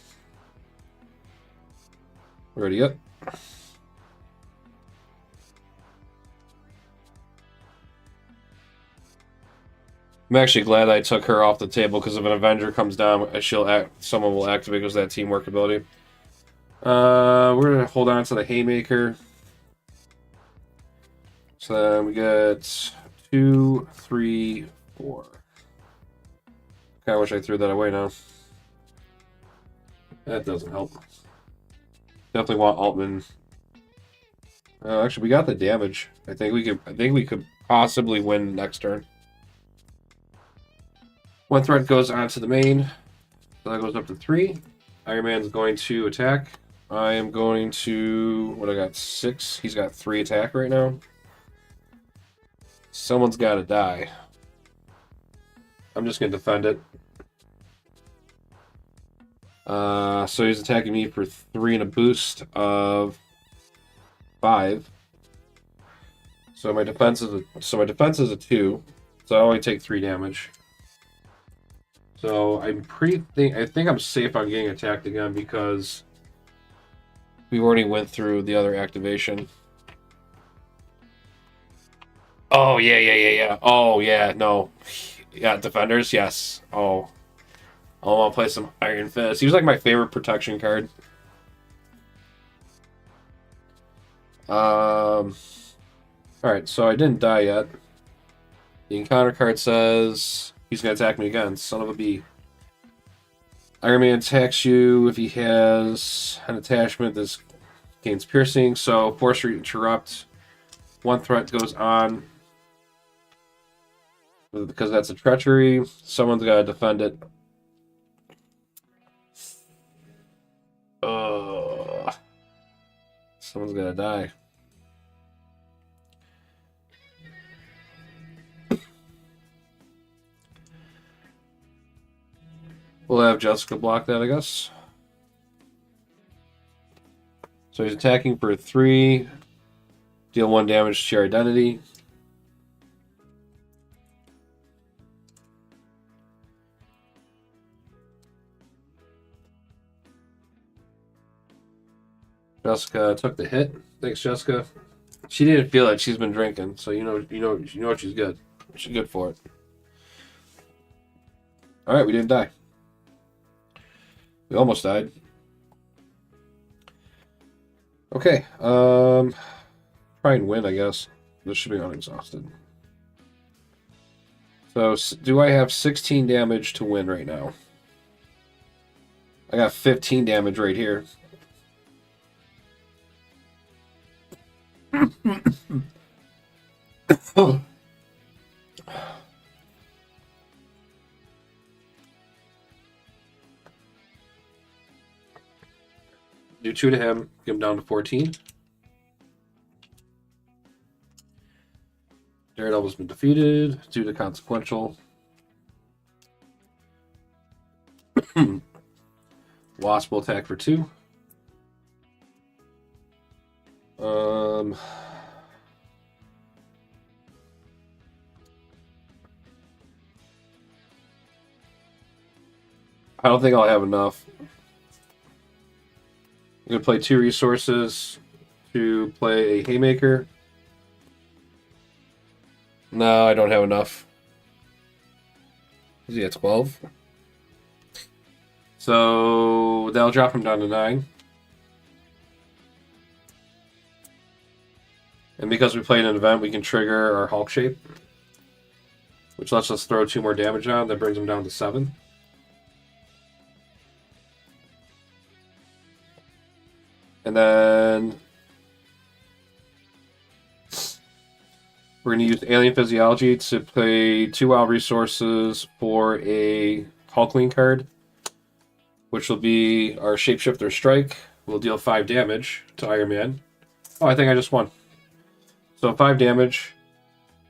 Ready up. I'm actually glad I took her off the table because if an Avenger comes down, someone will activate because of that teamwork ability. We're gonna hold on to the Haymaker. So then we get 2, 3, 4. Kinda wish I threw that away now. That doesn't help. Definitely want Altman. Actually, we got the damage. I think we could possibly win next turn. 1 threat goes onto the main. So that goes up to 3. Iron Man's going to attack. I am going to... What, I got 6? He's got 3 attack right now. Someone's got to die. I'm just going to defend it. So he's attacking me for 3 and a boost of 5. So my defense is a 2. So I only take 3 damage. So I think I'm safe on getting attacked again because we already went through the other activation. Oh yeah. Oh yeah, no. Yeah, defenders, yes. Oh. I want to play some Iron Fist. He was like my favorite protection card. Alright, so I didn't die yet. The encounter card says he's going to attack me again. Son of a bee. Iron Man attacks you if he has an attachment that gains piercing. So force interrupt. 1 threat goes on. Because that's a treachery. Someone's got to defend it. Someone's got to die. We'll have Jessica block that, I guess. So he's attacking for 3. Deal 1 damage to your identity. Jessica took the hit. Thanks, Jessica. She didn't feel it. She's been drinking, so you know she's good. She's good for it. All right, we didn't die. We almost died. Okay. Try and win, I guess. This should be unexhausted. So, do I have 16 damage to win right now? I got 15 damage right here. Do 2 to him, get him down to 14. Daredevil's been defeated due to consequential. Wasp will attack for 2. I don't think I'll have enough. I'm gonna play 2 resources to play a Haymaker. No, I don't have enough. Is he at 12? So that'll drop him down to 9. And because we played an event, we can trigger our Hulk shape, which lets us throw 2 more damage on. That brings him down to 7. And then we're going to use Alien Physiology to play 2 wild resources for a Hulkling card, which will be our Shapeshifter Strike. We'll deal 5 damage to Iron Man. Oh, I think I just won. So 5 damage.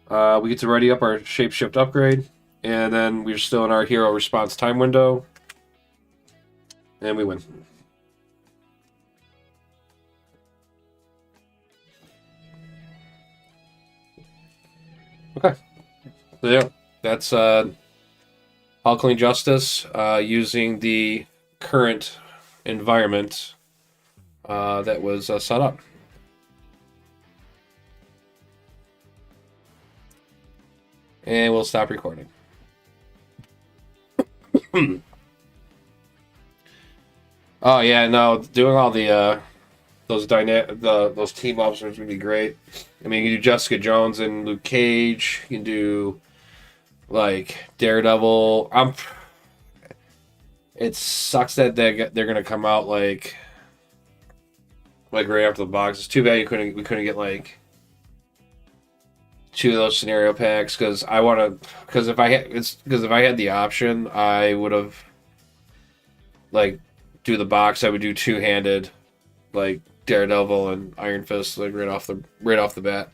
We get to ready up our Shapeshift upgrade. And then we're still in our hero response time window. And we win. Okay. So yeah, that's Hulkling Justice using the current environment that was set up. And we'll stop recording. Oh yeah, no, doing all the those team ups would be great. I mean, you can do Jessica Jones and Luke Cage. You can do like Daredevil. It sucks that they're gonna come out like right after the box. It's too bad we couldn't get like 2 of those scenario packs because if I had the option, I would have like do the box. I would do 2-handed like Daredevil and Iron Fist like right off the bat.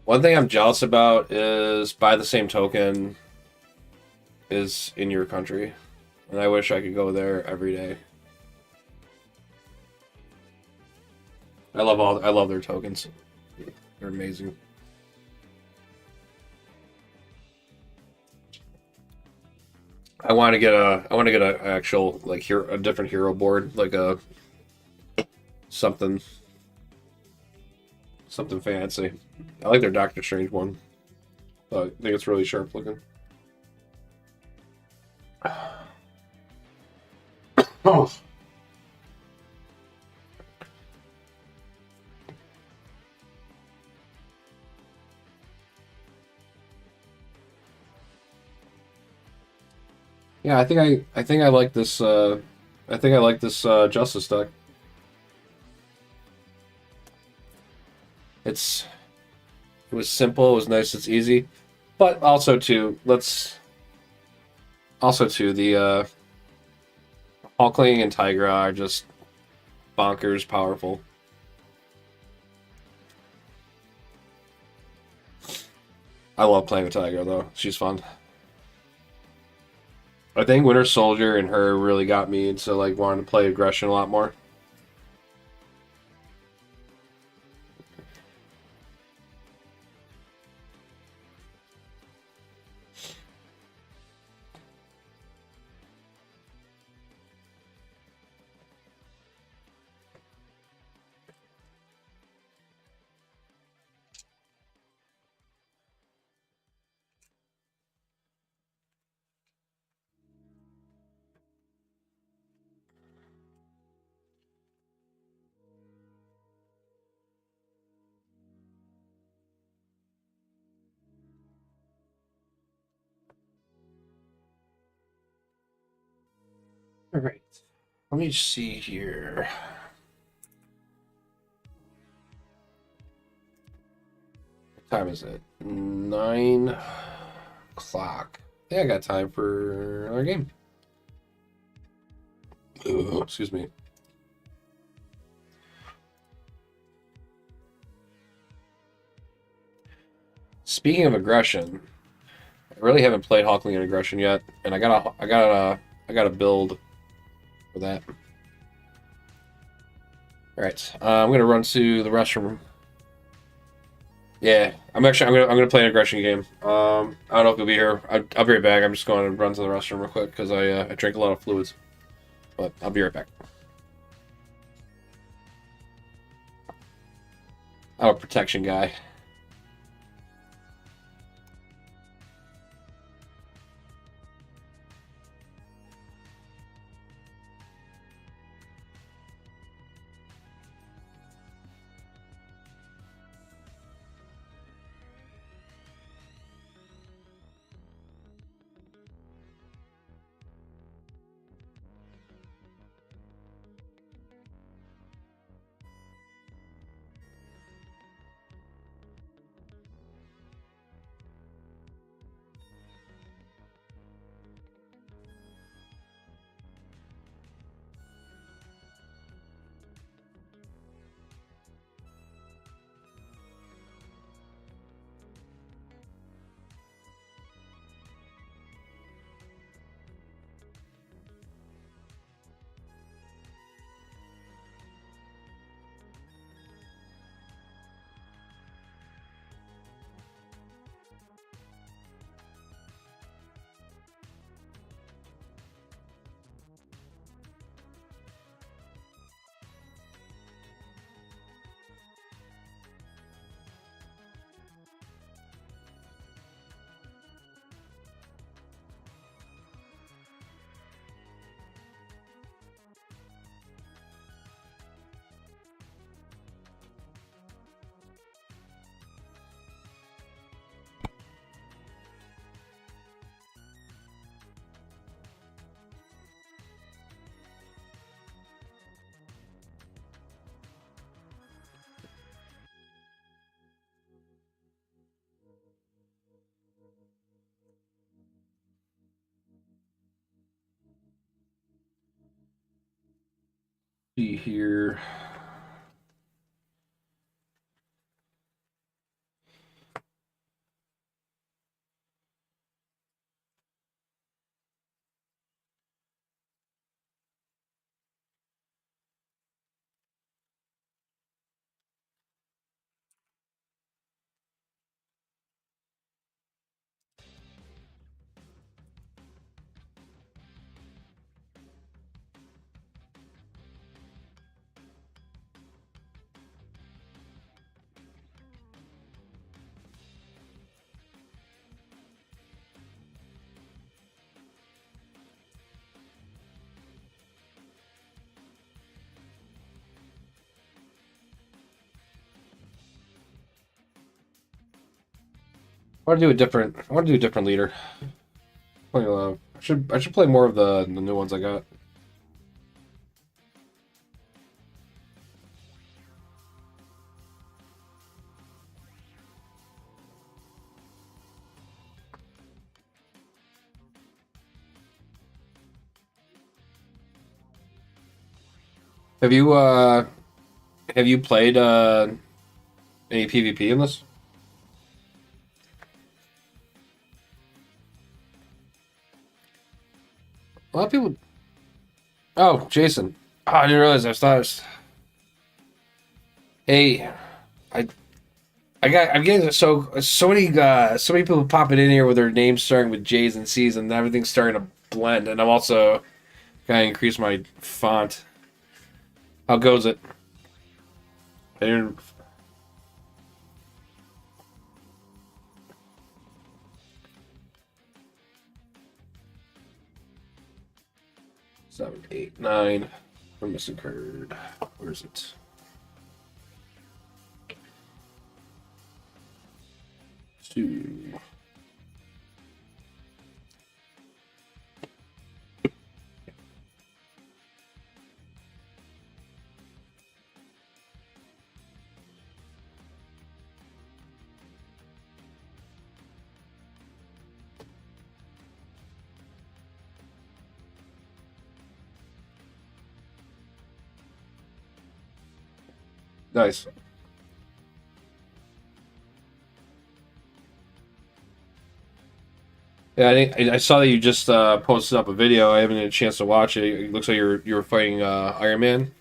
One thing I'm jealous about is by the same token is in your country, and I wish I could go there every day. I love their tokens. They're amazing. I want to get a actual like a different hero board, like a something something fancy. I like their Doctor Strange one. I think it's really sharp looking. Oh. Yeah, I think I like this Justice deck. It was simple, it was nice, it's easy. But also too, the Hulkling and Tigra are just bonkers powerful. I love playing with Tigra though. She's fun. I think Winter Soldier and her really got me into like wanting to play aggression a lot more. All right. Let me see here. What time is it? 9 o'clock. Yeah, I got time for another game. Ugh, excuse me. Speaking of aggression, I really haven't played Hulkling and Aggression yet, and I got a build for that. All right, I'm gonna run to the restroom. Yeah, I'm gonna play an aggression game. I don't know if you'll be here. I'll be right back. I'm just going to run to the restroom real quick because I drink a lot of fluids, but I'll be right back. I'm a protection guy. See here. I want to do a different. I want to do a different leader. I should play more of the new ones I got. Have you uh have you played any PvP in this? A lot of people. Oh, Jason. Oh, I didn't realize I thought it was... Hey, I I'm getting so many people popping in here with their names starting with J's and C's and everything's starting to blend. And I'm also gonna increase my font. How goes it? I didn't... 7, 8, 9. I'm missing card. Where is it? 2. Nice. Yeah, I saw that you just posted up a video. I haven't had a chance to watch it. It looks like you were fighting Iron Man.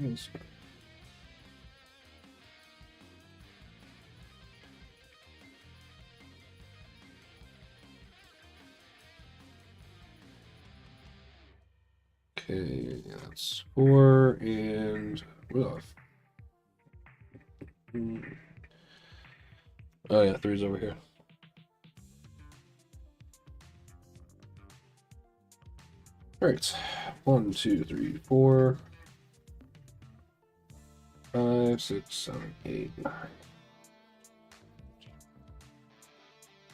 Nice. Okay, that's 4 and what else? Oh yeah, 3's over here. All right, 1, 2, 3, 4, 5, 6, 7, 8, 9.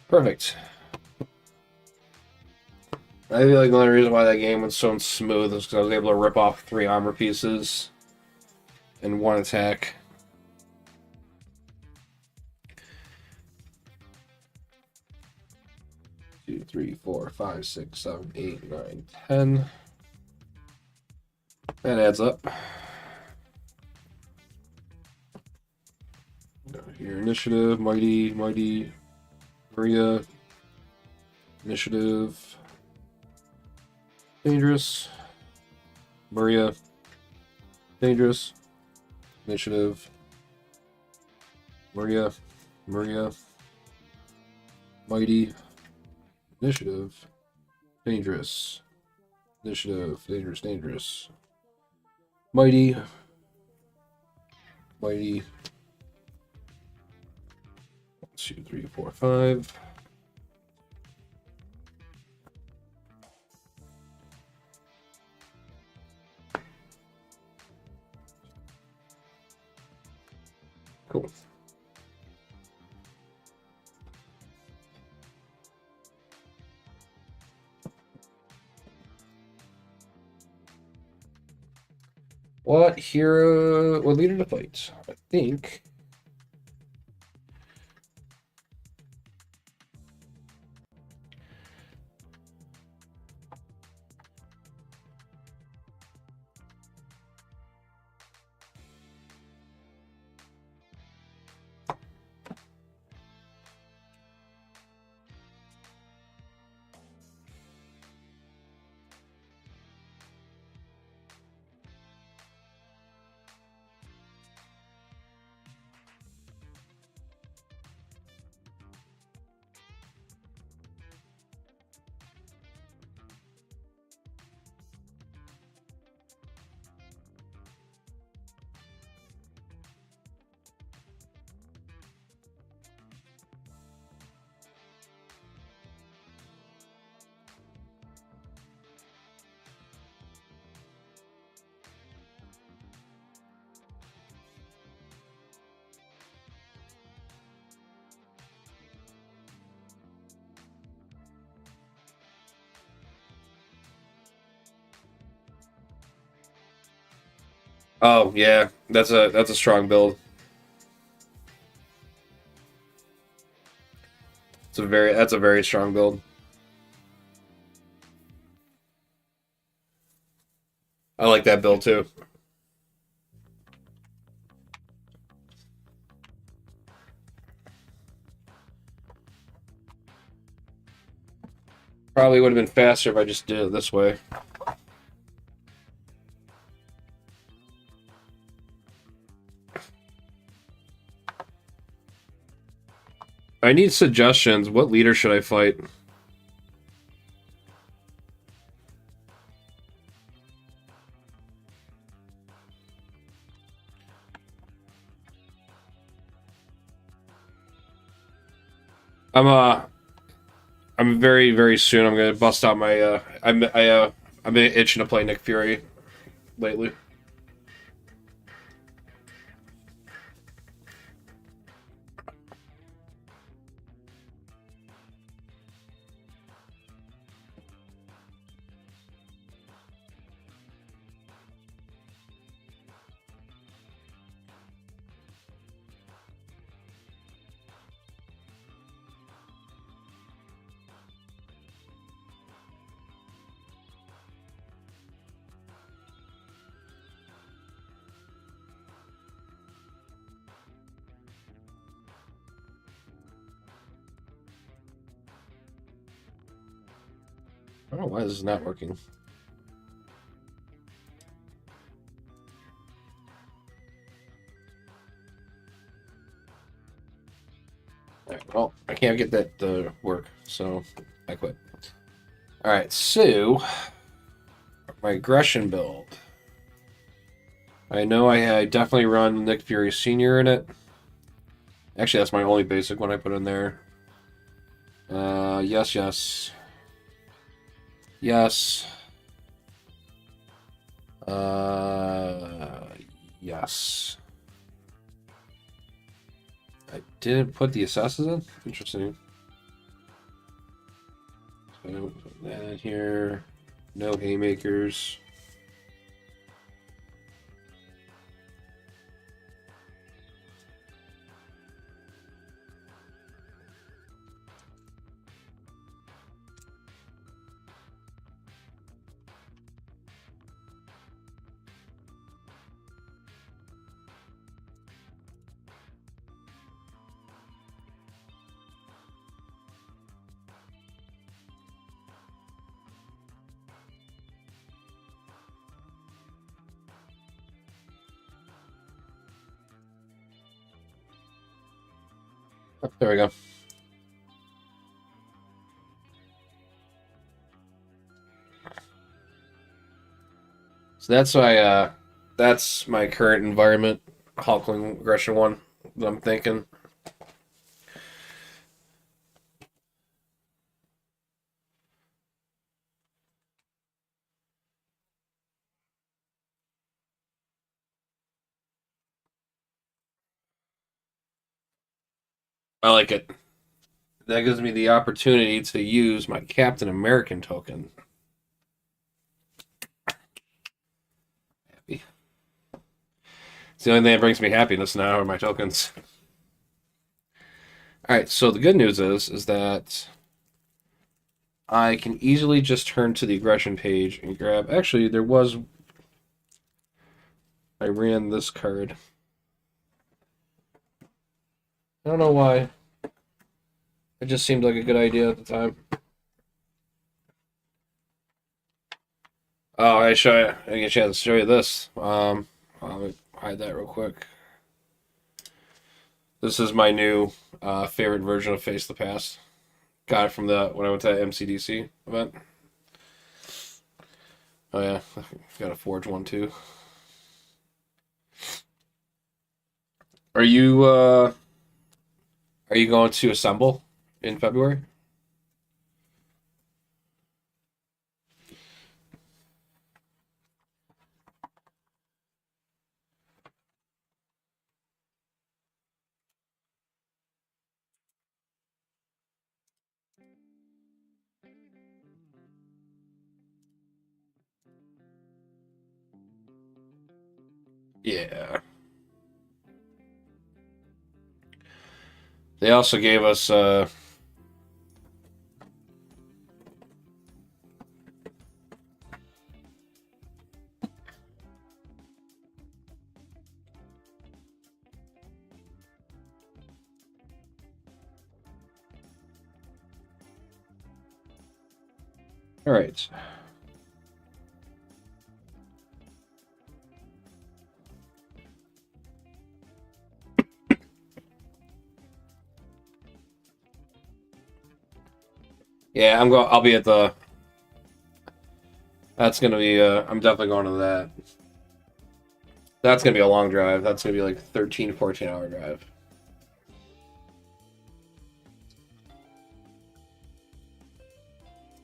Perfect. I feel like the only reason why that game was so smooth is because I was able to rip off 3 armor pieces in 1 attack. Two, 3, 4, 5, 6, 7, 8, 9, 10. That adds up. Here, initiative, mighty, Maria, initiative, dangerous, Maria, dangerous, initiative, Maria, mighty, initiative, dangerous, dangerous, mighty, 2, 3, 4, 5. Cool. What hero? What leader to fight? I think. Oh yeah, that's a strong build. That's a very strong build. I like that build too. Probably would have been faster if I just did it this way. I need suggestions. What leader should I fight? I'm very soon. I'm gonna bust out my. I've been itching to play Nick Fury lately. I don't know why this is not working. Alright, well, I can't get that to work, so I quit. Alright, so my aggression build. I know I definitely run Nick Fury Sr. in it. Actually, that's my only basic one I put in there. Yes, yes. Yes. Yes. I didn't put the assassin in? Interesting. So I don't put that in here. No haymakers. Oh, there we go. So that's my current environment, Hulkling aggression one that I'm thinking. I like it. That gives me the opportunity to use my Captain American token. Happy. It's the only thing that brings me happiness now are my tokens. Alright, so the good news is that I can easily just turn to the aggression page and grab. Actually, there was. I ran this card. I don't know why. It just seemed like a good idea at the time. Oh, I show you. I get a chance to show you this. Let me hide that real quick. This is my new favorite version of Face the Past. Got it from when I went to that MCDC event. Oh yeah, got a forge one too. Are you going to assemble in February? Yeah. They also gave us all right. Yeah, I'll be at the. That's gonna be. I'm definitely going to that. That's gonna be a long drive. That's gonna be like 13, 14 hour drive.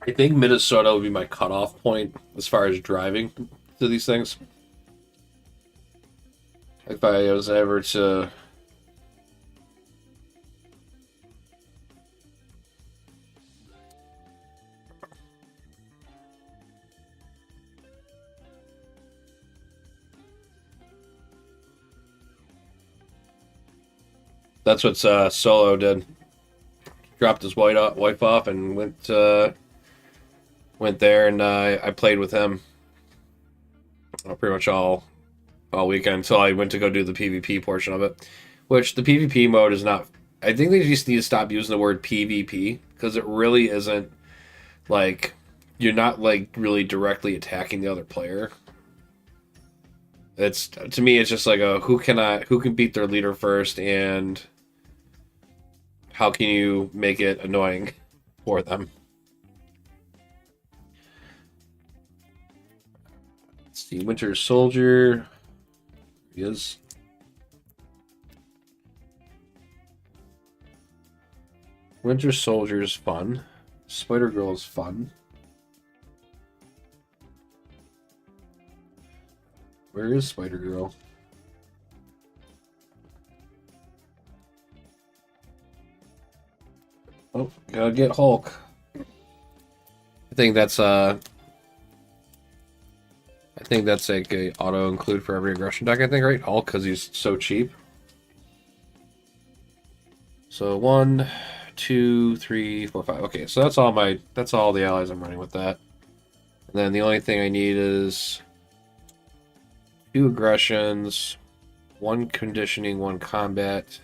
I think Minnesota would be my cutoff point as far as driving to these things. If I was ever to. That's what Solo did. Dropped his wife off and went there, and I played with him pretty much all weekend until I went to go do the PvP portion of it. Which the PvP mode is not. I think they just need to stop using the word PvP because it really isn't like you're not like really directly attacking the other player. It's to me, it's just like a who can beat their leader first, and how can you make it annoying for them. Let's see, Winter Soldier. He is. Winter Soldier is fun. Spider Girl is fun. Where is Spider Girl? Oh, gotta get Hulk. I think that's like a auto include for every aggression deck. I think, right? Hulk, because he's so cheap. So 1, 2, 3, 4, 5. Okay, so that's all the allies I'm running with that. And then the only thing I need is 2 aggressions, 1 conditioning, 1 combat,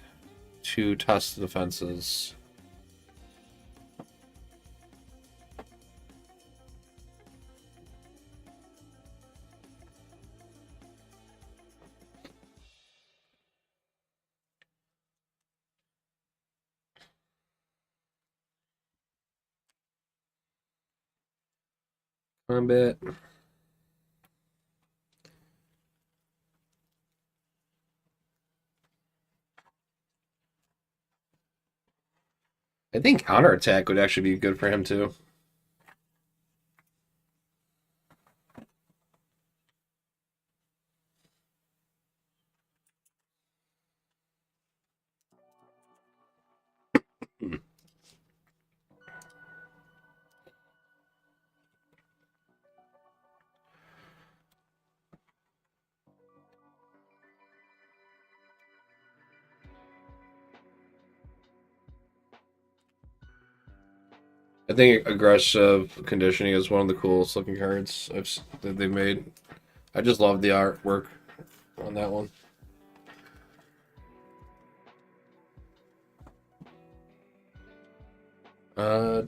2 test defenses. Combat. I think counterattack would actually be good for him too. I think aggressive conditioning is one of the coolest looking cards that they've made. I just love the artwork on that one.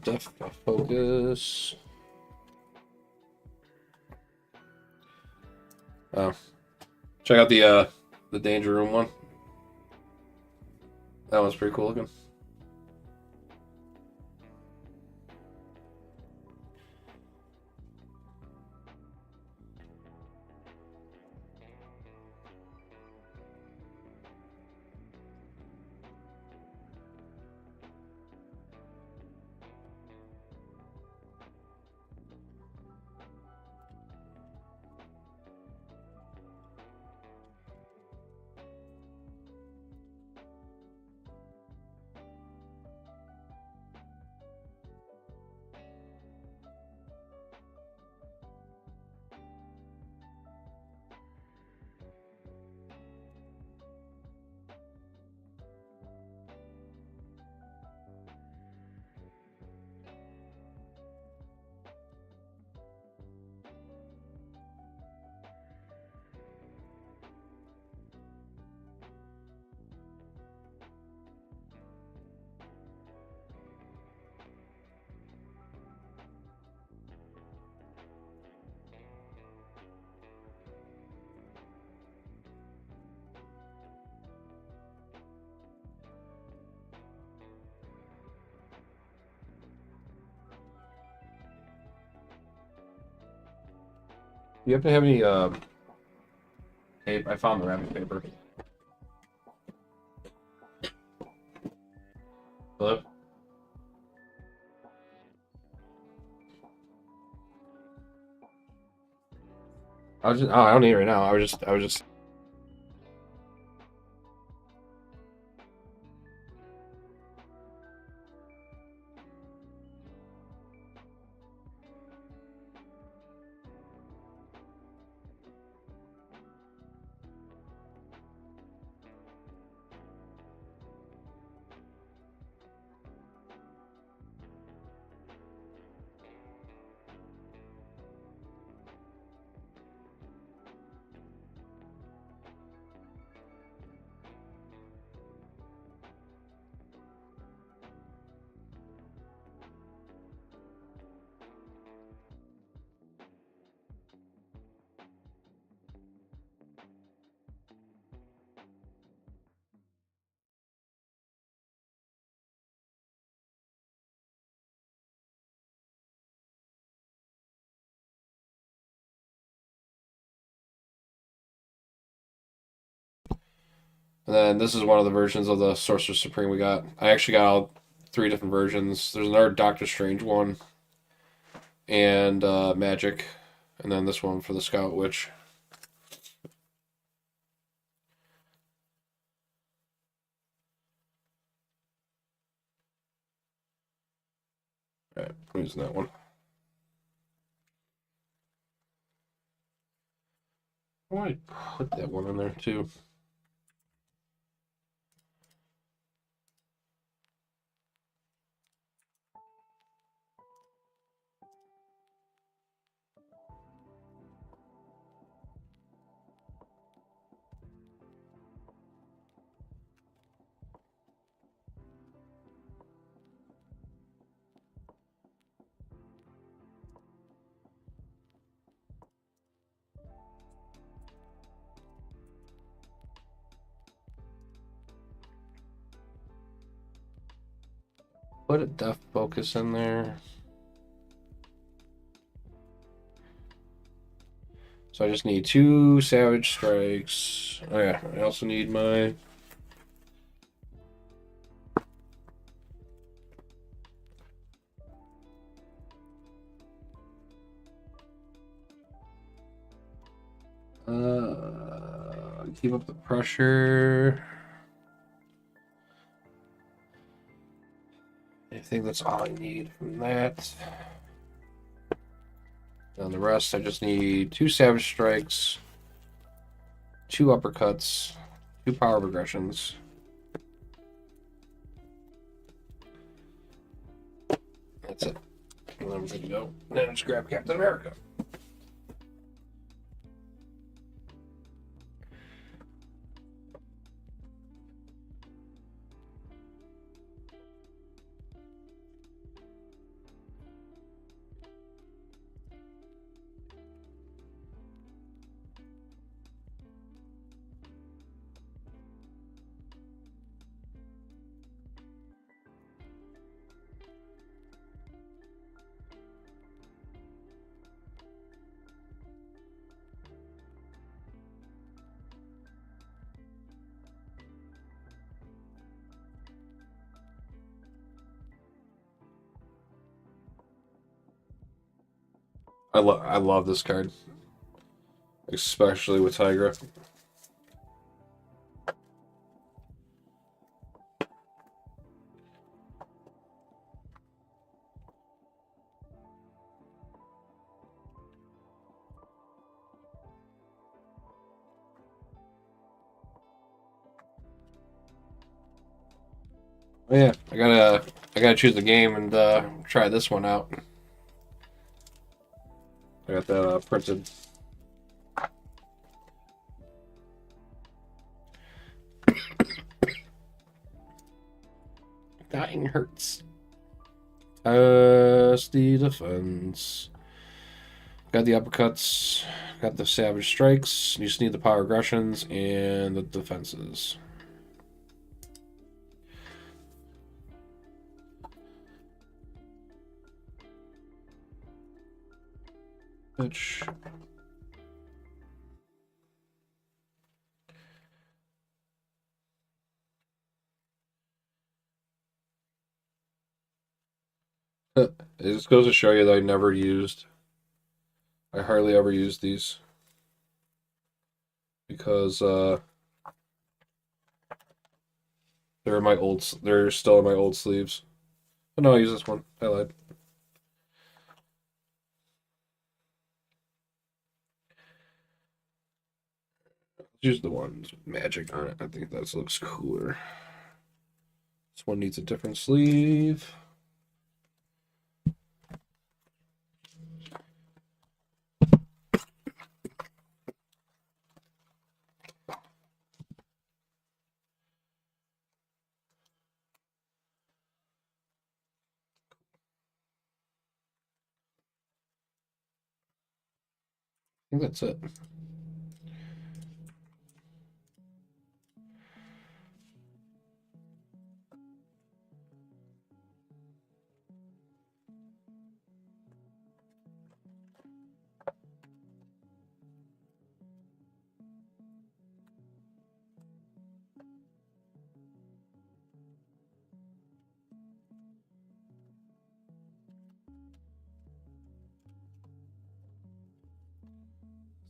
Def Focus. Oh, check out the Danger Room one. That one's pretty cool looking. Do you happen to have any tape? I found the wrapping paper. Hello? I don't need it right now. I was just And then this is one of the versions of the Sorcerer Supreme we got. I actually got all three different versions. There's another Doctor Strange one and Magic, and then this one for the Scout Witch. All right, I'm using that one. I might put that one in there too. Put a Death Focus in there. So I just need 2 Savage Strikes. Oh yeah, I also need my keep up the pressure. I think that's all I need from that. And the rest, I just need 2 Savage Strikes, 2 Uppercuts, 2 Power Progressions. That's it. And then we're good to go. Now just grab Captain America. I love this card, especially with Tigra. Oh yeah, I gotta choose the game and try this one out. I got that printed. Dying hurts. The defense. Got the uppercuts. Got the savage strikes. You just need the power aggressions and the defenses. Which it just goes to show you that I hardly ever used these because they're still in my old sleeves. But no, I use this one. I lied. Use the ones with magic on it. I think that looks cooler. This one needs a different sleeve. I think that's it.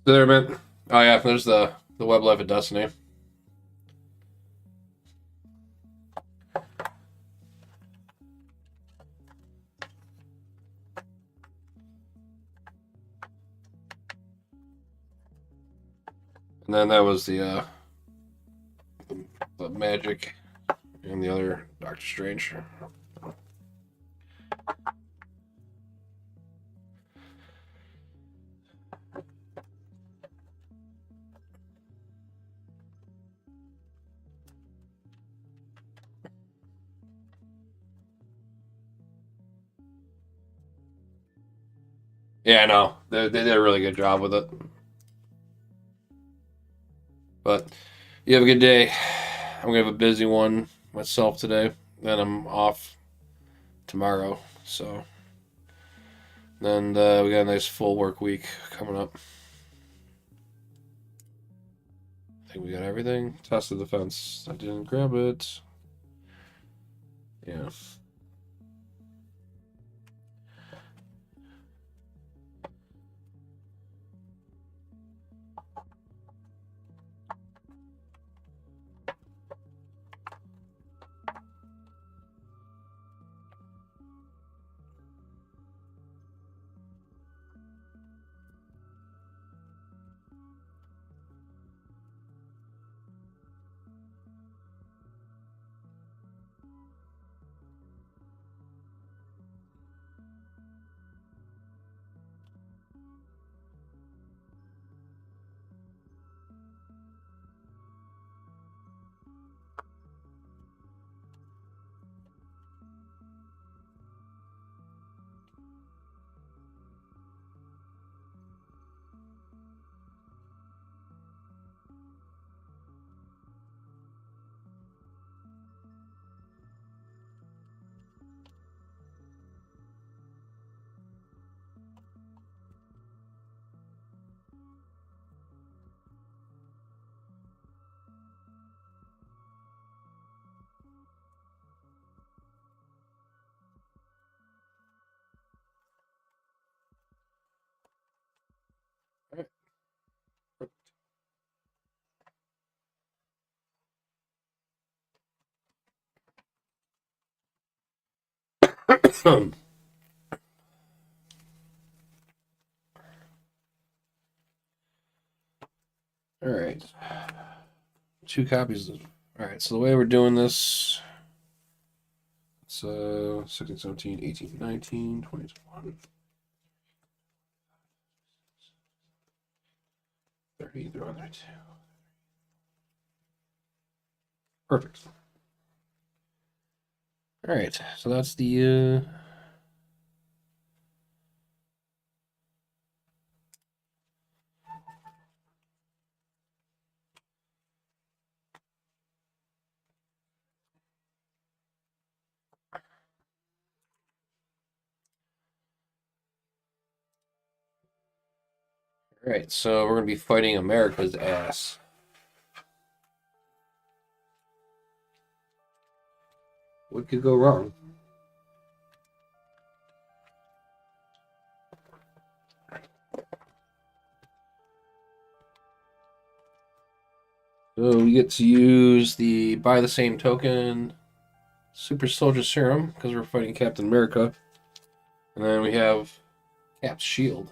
There, man. Oh yeah, there's the web life of Destiny. And then that was the magic and the other Doctor Strange. Yeah, I know. They did a really good job with it. But you have a good day. I'm gonna have a busy one myself today. Then I'm off tomorrow. So then we got a nice full work week coming up. I think we got everything. Test of the fence. I didn't grab it. Yeah. All right. Two copies. All right. So the way we're doing this. So 16, 17, 18, 19, 20, 21, 30, 31, 32. Perfect. All right. So that's the. All right. So we're gonna be fighting America's ass. What could go wrong? So we get to use the buy the same token Super Soldier Serum because we're fighting Captain America. And then we have Cap's Shield.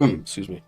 Excuse me.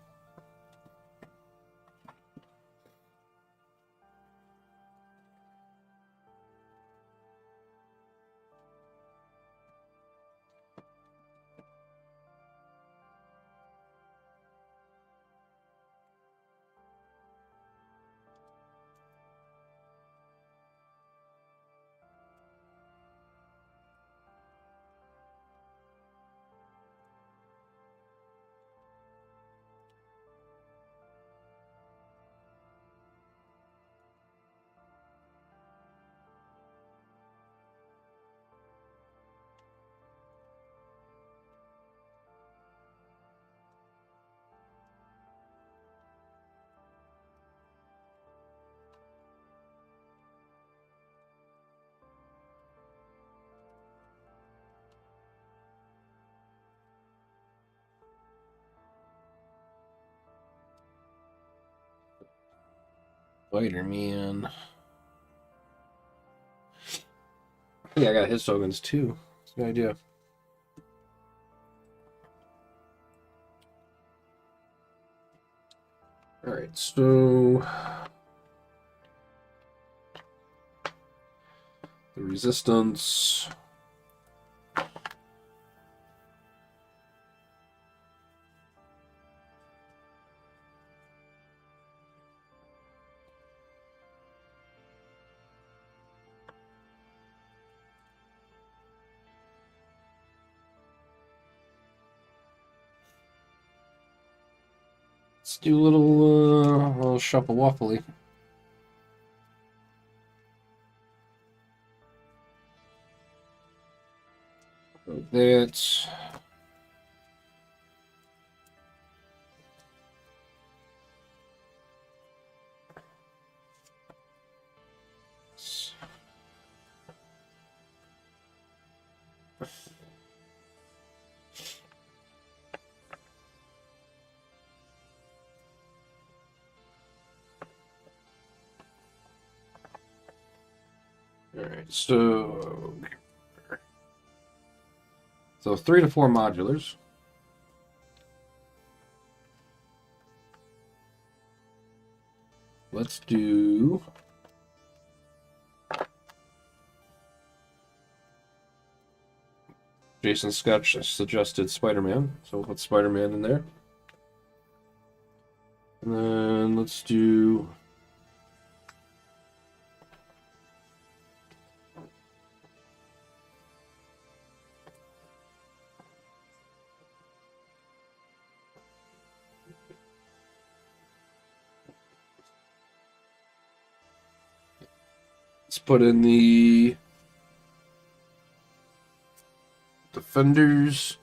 Spider-Man. Yeah, I got his tokens too. That's a good idea. Alright, so the resistance. Let's do a little shuffle waffly. That's all right. So 3 to 4 modulars. Let's do Jason Sketch suggested Spider-Man, so we'll put Spider-Man in there. And then let's do let's put in the Defenders.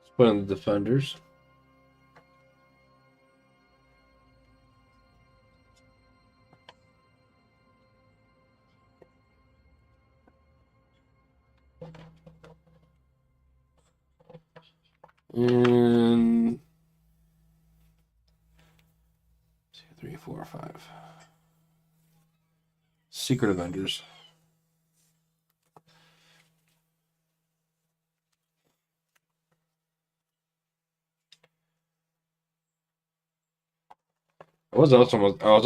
Let's put in the Defenders. And 2, 3, 4, 5. Secret Avengers. I was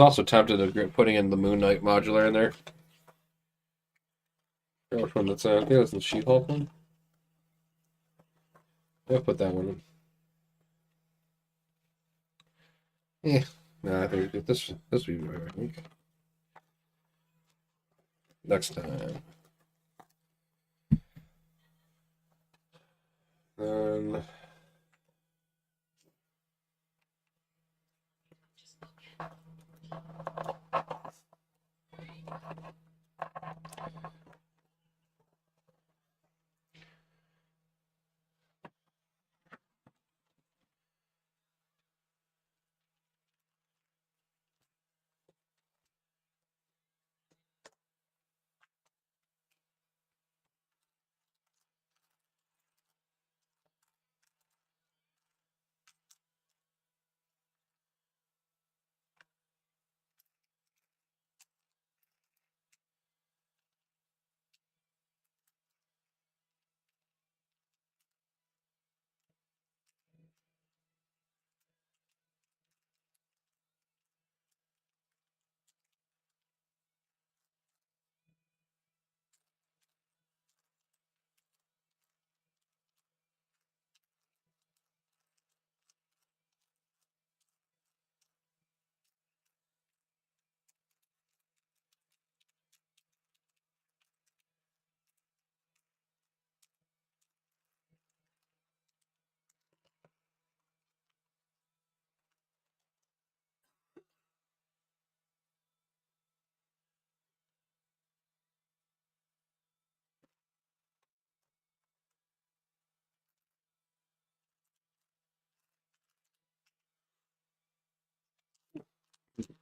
also tempted of putting in the Moon Knight modular in there. I which one that's in. I think that's the She-Hulk one. I'll put that one in. Yeah. Nah, I think this would be better, I think. Next time. Then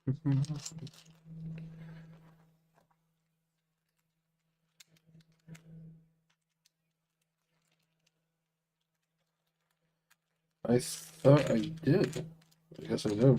I thought I did. I guess I do.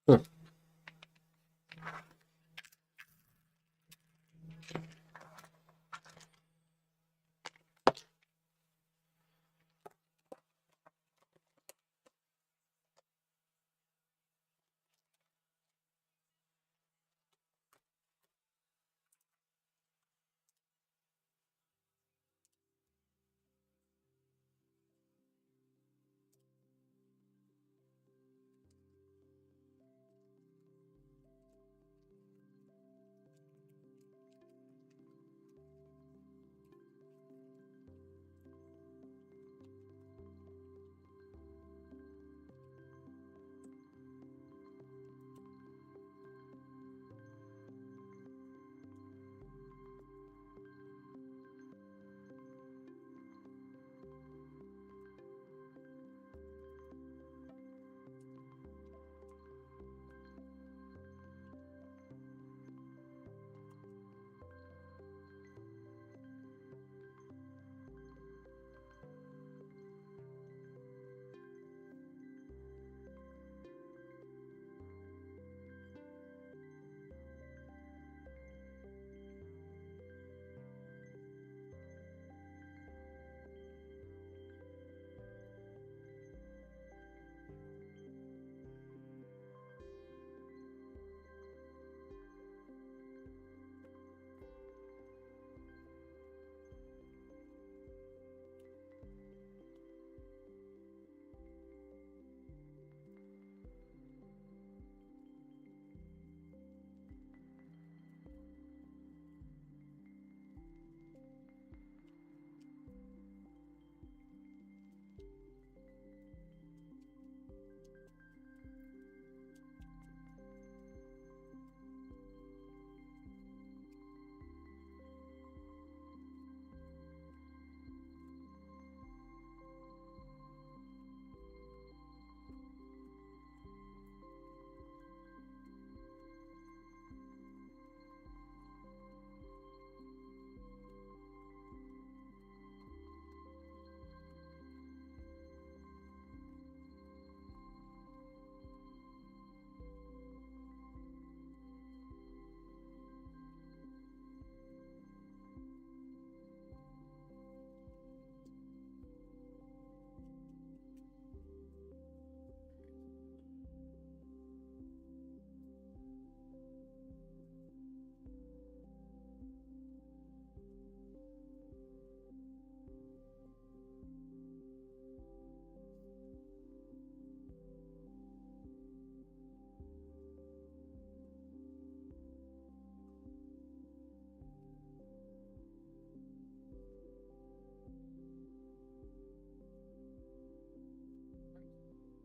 Huh.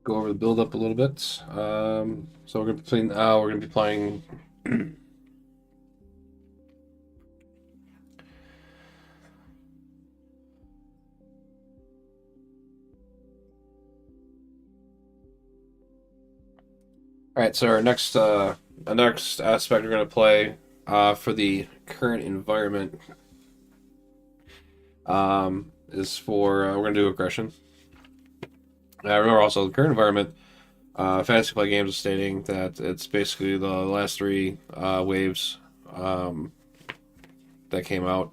Go over the build up a little bit. So we're gonna be playing. All right, so our next aspect we're gonna play for the current environment is for we're gonna do aggression. Remember also the current environment. Fantasy Play Games is stating that it's basically the last three waves um, that came out.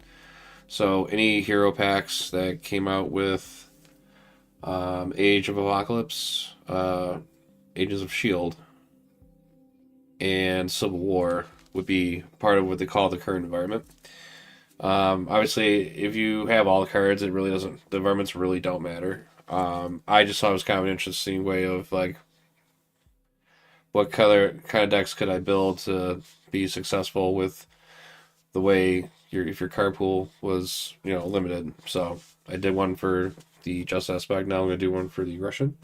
So any hero packs that came out with Age of Apocalypse, Ages of Shield, and Civil War would be part of what they call the current environment. Obviously, if you have all the cards, it really doesn't. The environments really don't matter. I just thought it was kind of an interesting way of like what color kind of decks could I build to be successful with the way if your card pool was, limited. So I did one for the just aspect. Now I'm going to do one for the aggression.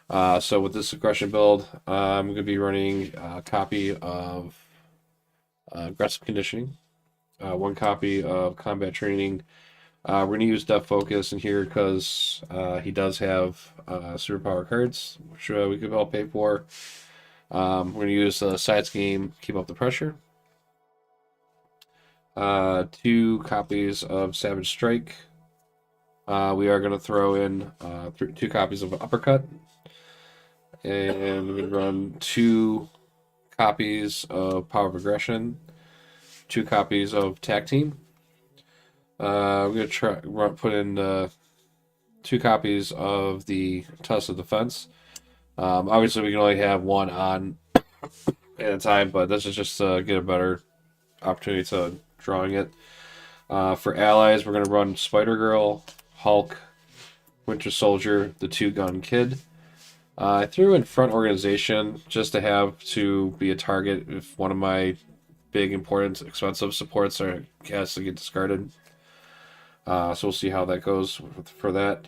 So with this aggression build, I'm going to be running a copy of aggressive conditioning, one copy of combat training. We're going to use depth focus in here because he does have superpower cards, which we could all pay for. We're going to use side scheme, keep up the pressure. 2 copies of Savage Strike. We are going to throw in 2 copies of Uppercut. And we're going to run 2 copies of Power of Aggression, 2 copies of Tag Team. We're going to put in 2 copies of the Tusk of Defense. Obviously, we can only have one on at a time, but this is just to get a better opportunity to drawing it. For allies, we're going to run Spider-Girl, Hulk, Winter Soldier, the 2-Gun Kid. I threw in Front Organization just to have to be a target if one of my big, important, expensive supports has to get discarded. So we'll see how that goes for that.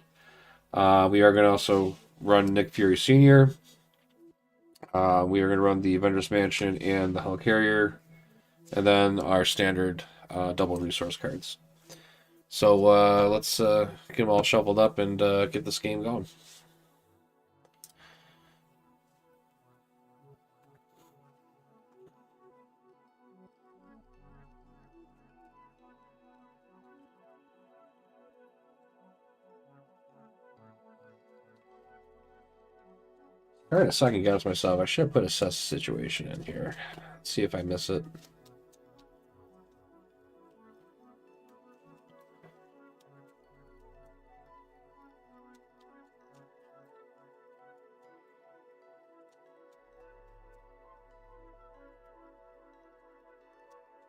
We are going to also run Nick Fury Sr. We are going to run the Avengers Mansion and the Helicarrier, and then our standard double resource cards. So let's get them all shuffled up and get this game going. All right, a second guess myself. I should have put assess situation in here. Let's see if I miss it.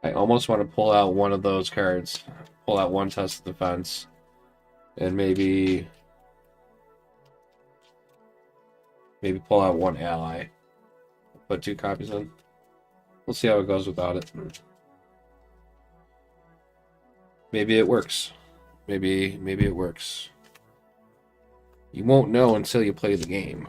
I almost want to pull out one of those cards, pull out one Test of Defense, and maybe pull out one ally. Put 2 copies in. We'll see how it goes without it. Maybe it works. Maybe it works. You won't know until you play the game.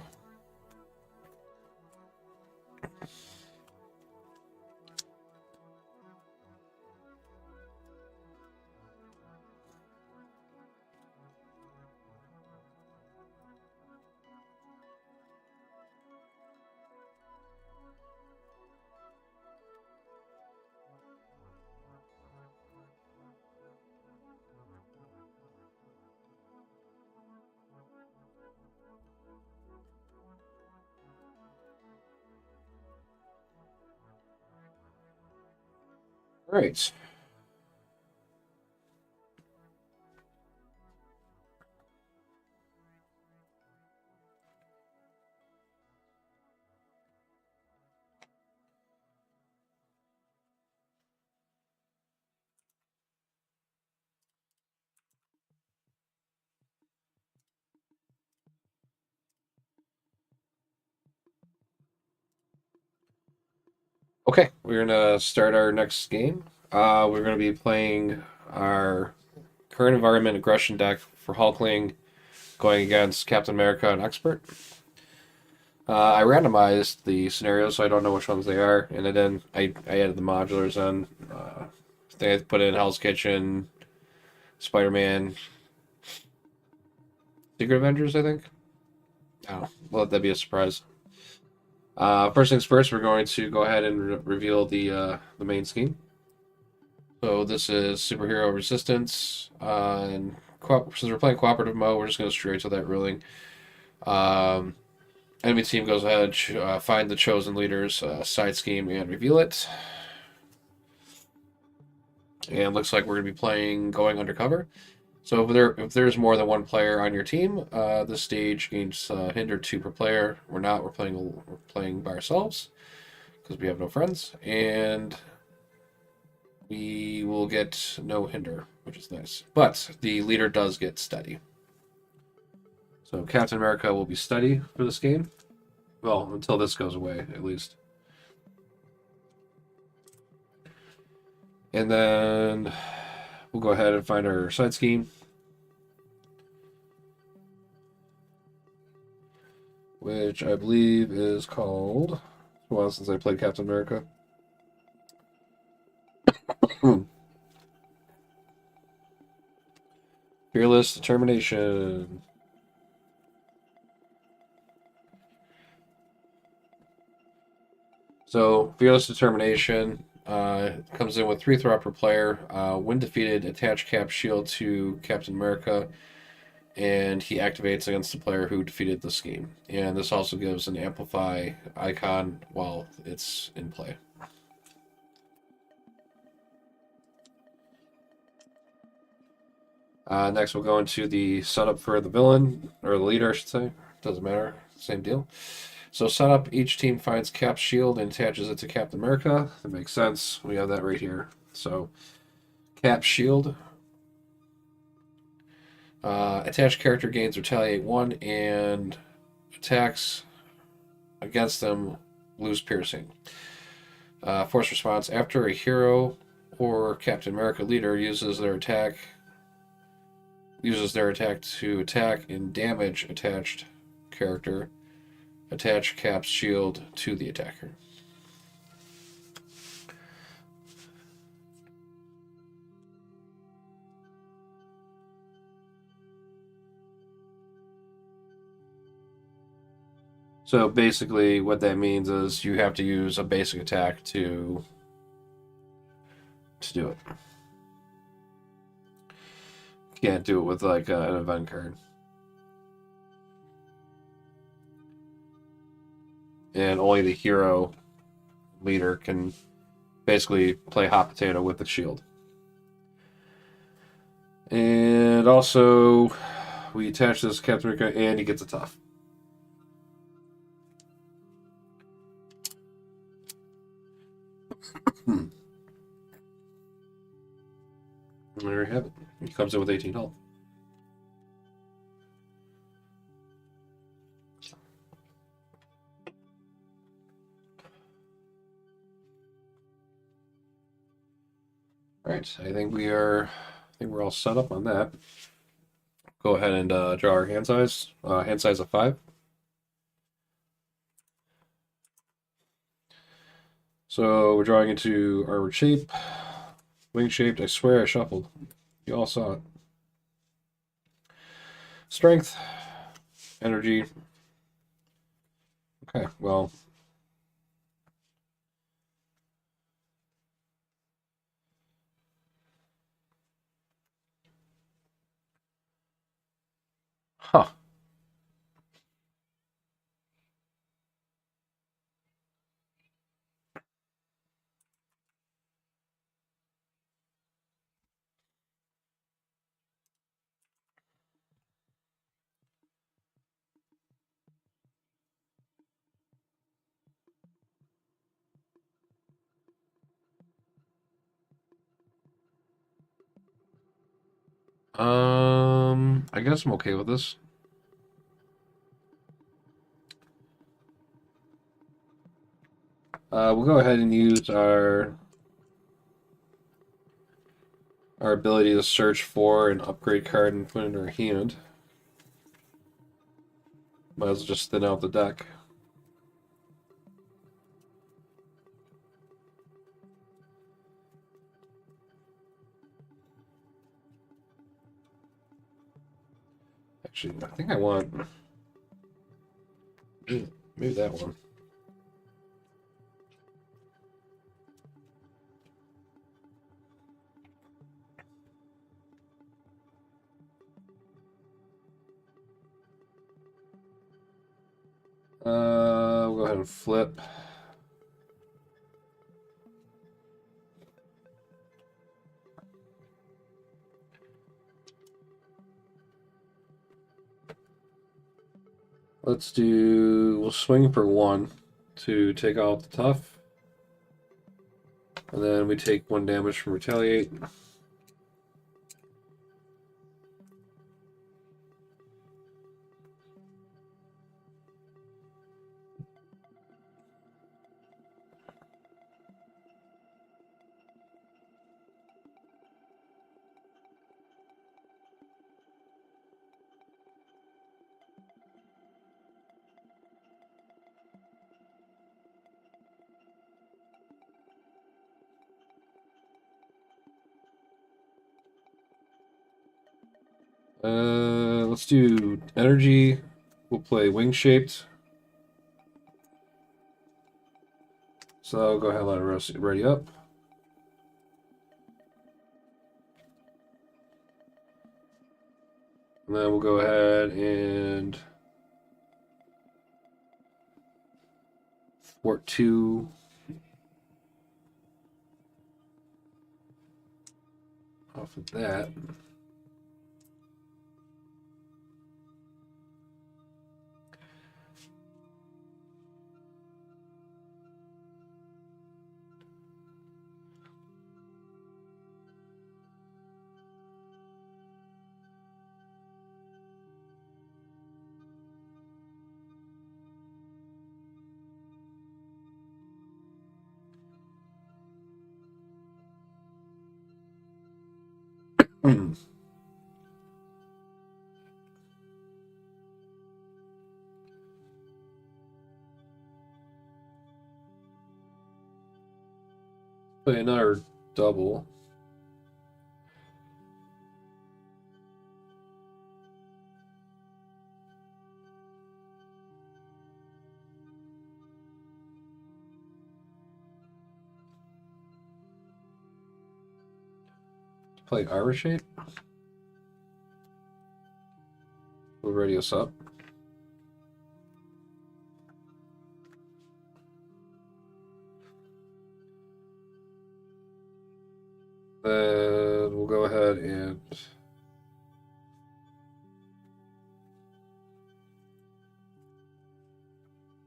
All right. Okay, we're gonna start our next game. We're gonna be playing our current environment aggression deck for Hulkling, going against Captain America and Expert. I randomized the scenarios, so I don't know which ones they are, and then I added the modulars in. They put in Hell's Kitchen, Spider-Man, Secret Avengers, I think. Oh, we'll let that be a surprise. First things first, we're going to go ahead and reveal the main scheme. So this is superhero resistance, and since we're playing cooperative mode, we're just going to straight to that ruling. Enemy team goes ahead, find the chosen leader's side scheme and reveal it. And looks like we're going to be playing going undercover. So if there's more than one player on your team, this stage gains hinder 2 per player. We're not. We're playing by ourselves because we have no friends, and we will get no hinder, which is nice. But the leader does get steady. So Captain America will be steady for this game. Well, until this goes away, at least. And then we'll go ahead and find our side scheme, which I believe is called, it's a while since I played Captain America. Fearless Determination. So, Fearless Determination comes in with 3 threat per player. When defeated, attach Cap Shield to Captain America, and he activates against the player who defeated the scheme. And this also gives an Amplify icon while it's in play. Next, we'll go into the setup for the villain, or the leader, I should say. Doesn't matter. Same deal. So setup, each team finds Cap's shield and attaches it to Captain America. That makes sense. We have that right here. So Cap's shield. Attached character gains retaliate 1 and attacks against them lose piercing. Force response, after a hero or Captain America leader uses their attack to attack and damage attached character, attach Cap's shield to the attacker. So basically what that means is you have to use a basic attack to do it. You can't do it with like an event card. And only the hero leader can basically play hot potato with the shield. And also, we attach this to Captain America, and he gets a tough. There you have it. He comes in with 18 health. All right, I think we're all set up on that. Go ahead and draw our hand size. Hand size of 5. So we're drawing into armored shape, wing shaped. I swear I shuffled. You all saw it. Strength, energy. Okay, well. Huh. I guess I'm okay with this. We'll go ahead and use our ability to search for an upgrade card and put it in our hand. Might as well just thin out the deck. Actually, I think I want maybe that one. We'll go ahead and flip. We'll swing for 1 to take out the tough. And then we take 1 damage from retaliate. Let's do energy. We'll play wing shaped. So go ahead and let it ready up. And then we'll go ahead and thwart 2. Off of that. Play another double. Play Irish shape. We'll ready us up. Then we'll go ahead and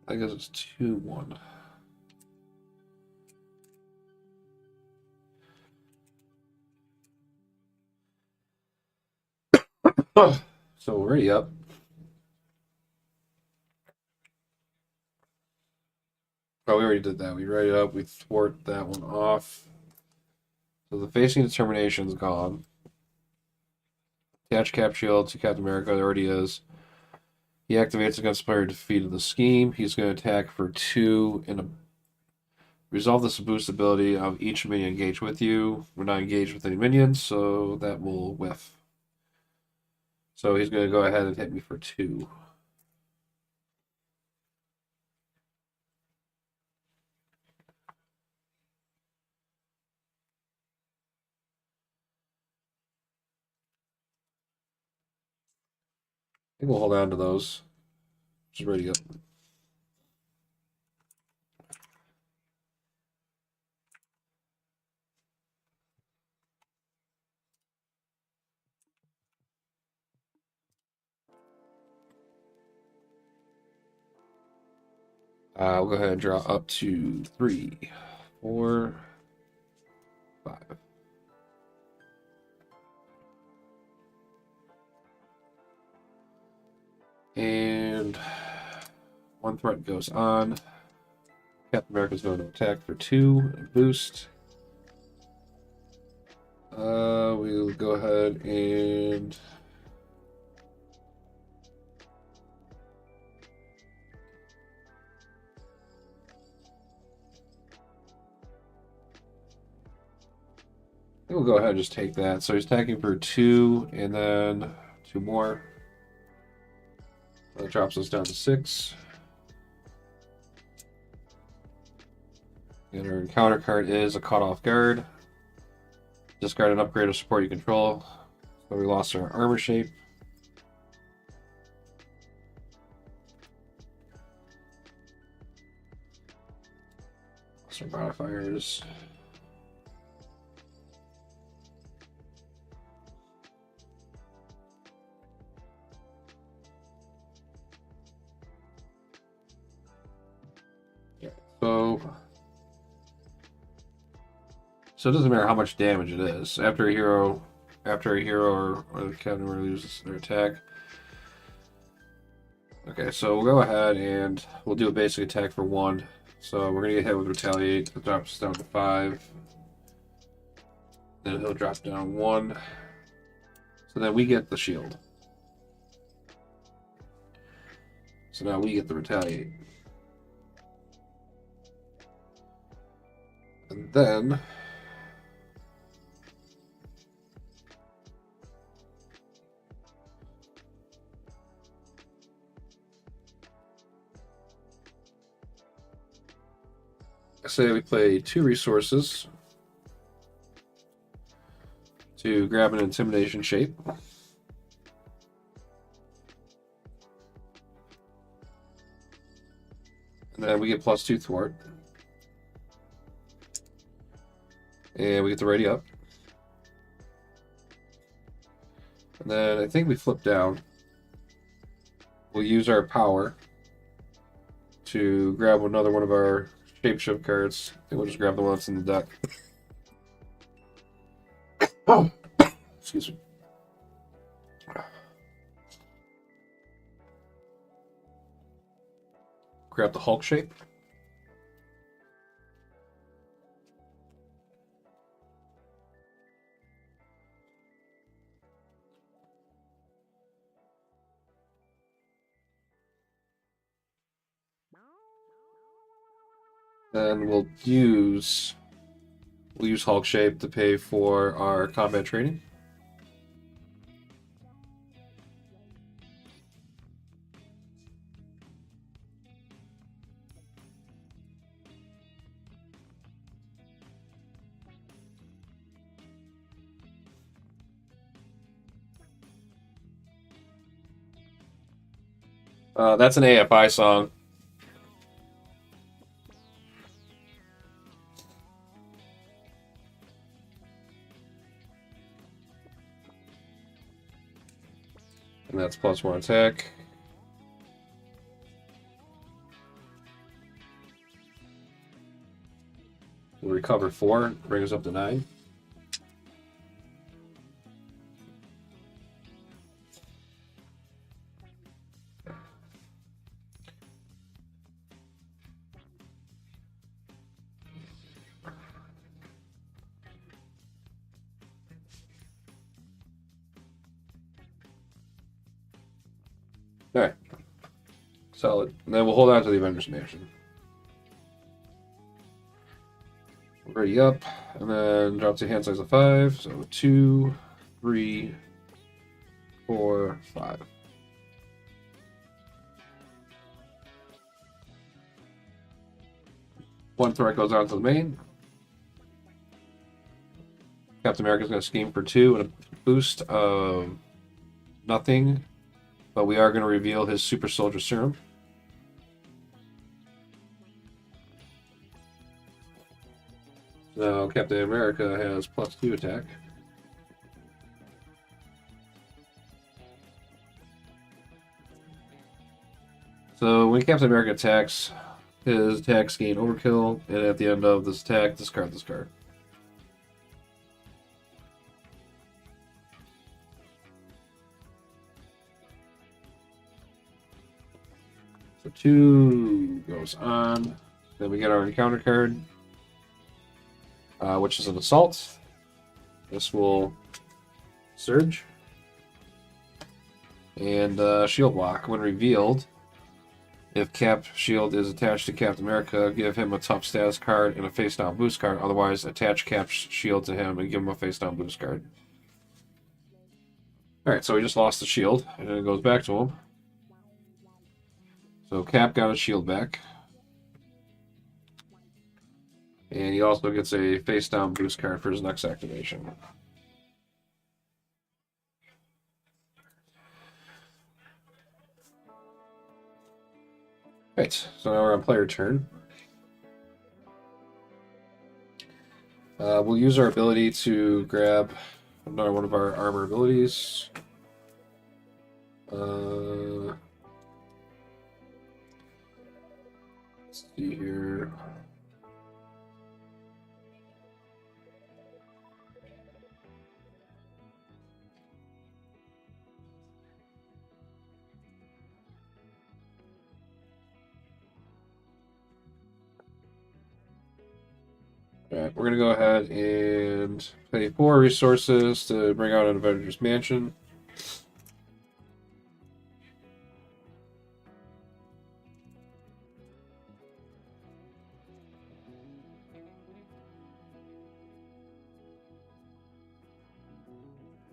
I guess it's 2-1. So we're ready up. Oh, we already did that. We ready up. We thwart that one off. So the facing determination's gone. Attach cap shield to Captain America. There already is. He activates against player defeated the scheme. He's going to attack for 2 and resolve this boost ability of each minion engaged with you. We're not engaged with any minions, so that will whiff. So he's going to go ahead and hit me for 2. I think we'll hold on to those. Just ready up. We'll go ahead and draw up to 3, 4, 5. And 1 threat goes on. Captain America's going to attack for 2 and boost. We'll go ahead and we'll go ahead and just take that. So he's attacking for 2 and then 2 more. That drops us down to 6. And our encounter card is a Caught Off Guard. Discard an upgrade or support you control. So we lost our armor shape. Lost our modifiers. So it doesn't matter how much damage it is. After a hero or the captain loses their attack. Okay, so we'll go ahead and we'll do a basic attack for 1. So we're gonna get hit with retaliate. It drops down to 5. Then he'll drop down 1. So then we get the shield. So now we get the retaliate. And then I say we play 2 resources to grab an intimidation shape. And then we get +2 thwart. And we get the ready up. And then I think we flip down. We'll use our power to grab another one of our shapeshift cards. I think we'll just grab the one that's in the deck. Oh, excuse me. Grab the Hulk shape. Then we'll use Hulk shape to pay for our combat training. That's an AFI song. And that's +1 attack. We'll recover 4, bring us up to 9. Alright. Solid. And then we'll hold on to the Avengers Mansion. Ready up, and then drop to hand size of 5. So 2, 3, 4, 5. One threat goes on to the main. Captain America's going to scheme for 2 and a boost of nothing, but we are going to reveal his super soldier serum. Now Captain America has +2 attack. So when Captain America attacks, his attacks gain overkill, and at the end of this attack, discard this card. So 2 goes on. Then we get our encounter card, which is an assault. This will surge. And shield block. When revealed, if Cap shield is attached to Captain America, give him a tough status card and a face down boost card. Otherwise, attach Cap's shield to him and give him a face down boost card. Alright, so we just lost the shield, and then it goes back to him. So Cap got his shield back. And he also gets a face down boost card for his next activation. Right, so now we're on player turn. We'll use our ability to grab another one of our armor abilities. Let's see here. Alright, we're going to go ahead and pay 4 resources to bring out an Avengers Mansion.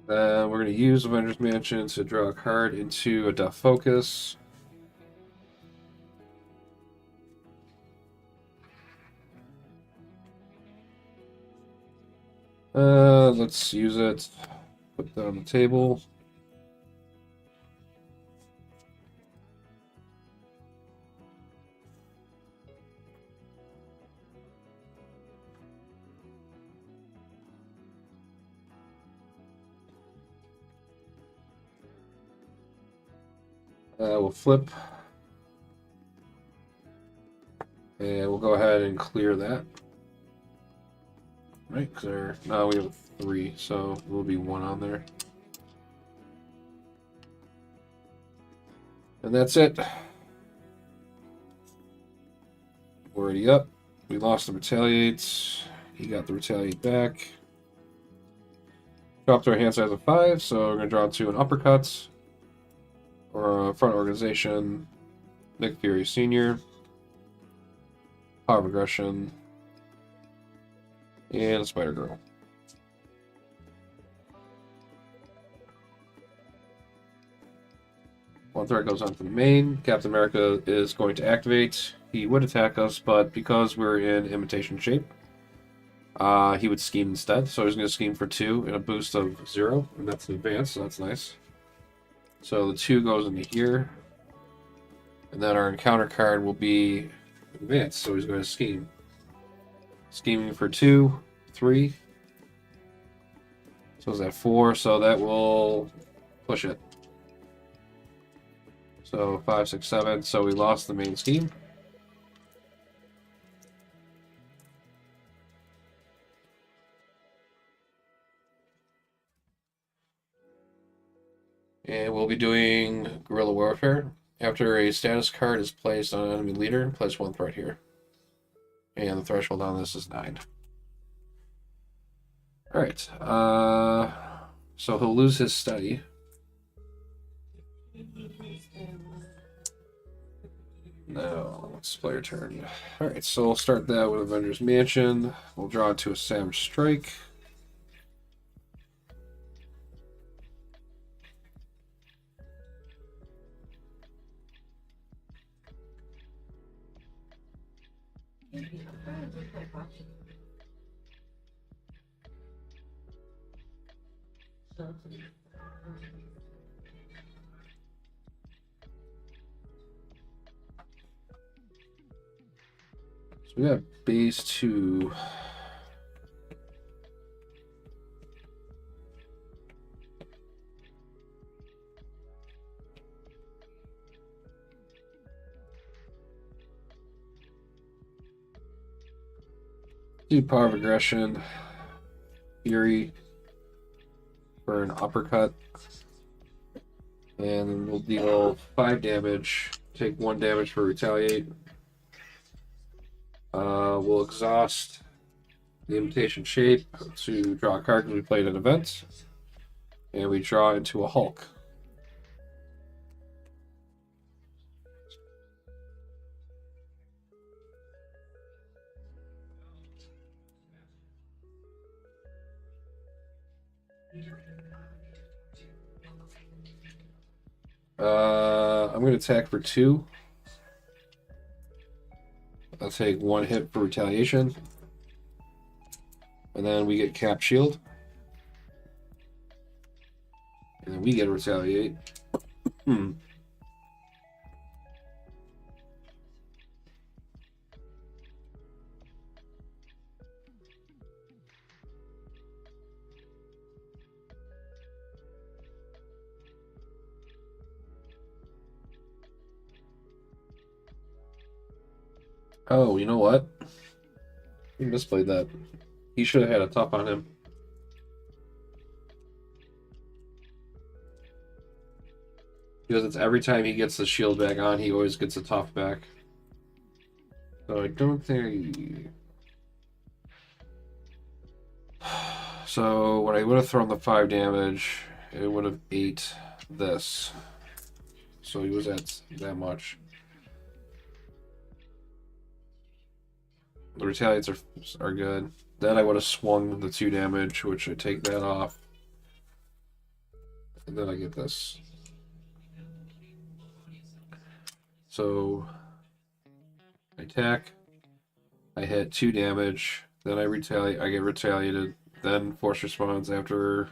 We're going to use Avengers Mansion to draw a card into a Death Focus. Let's use it. Put that on the table. We'll flip. And we'll go ahead and clear that. Right, because now we have 3, so there will be 1 on there. And that's it. We're already up. We lost the retaliates. He got the retaliate back. Dropped our hand size of 5, so we're going to draw 2 an uppercuts. Or a front organization. Nick Fury Sr. Power of Aggression. And a Spider Girl. One threat goes on to the main. Captain America is going to activate. He would attack us, but because we're in imitation shape, he would scheme instead. So he's going to scheme for 2 and a boost of 0, and that's an advance, so that's nice. So the 2 goes into here, and then our encounter card will be advanced, so he's going to scheme. Scheming for 2, 3. So is that 4? So that will push it. So 5, 6, 7. So we lost the main scheme. And we'll be doing guerrilla warfare. After a status card is placed on an enemy leader, place 1 threat here. And the threshold on this is 9. Alright. So he'll lose his study. No, it's player turn. Alright, so we'll start that with Avengers Mansion. We'll draw into a Savage Strike. So we got base 2. Do Power of Aggression, Fury for an uppercut, and we'll deal 5 damage, take 1 damage for retaliate. We'll exhaust the imitation shape to draw a card because we played an event, and we draw into a Hulk. I'm going to attack for 2. I'll take 1 hit for retaliation. And then we get Cap Shield. And then we get retaliate. Oh, you know what? He misplayed that. He should have had a tough on him. Because it's every time he gets the shield back on, he always gets a tough back. So I don't think... So when I would have thrown the 5 damage, it would have ate this. So he was at that much. The retaliates are good. Then I would have swung the 2 damage, which I take that off. And then I get this. So I attack. I hit 2 damage. Then I retaliate. I get retaliated then force responds after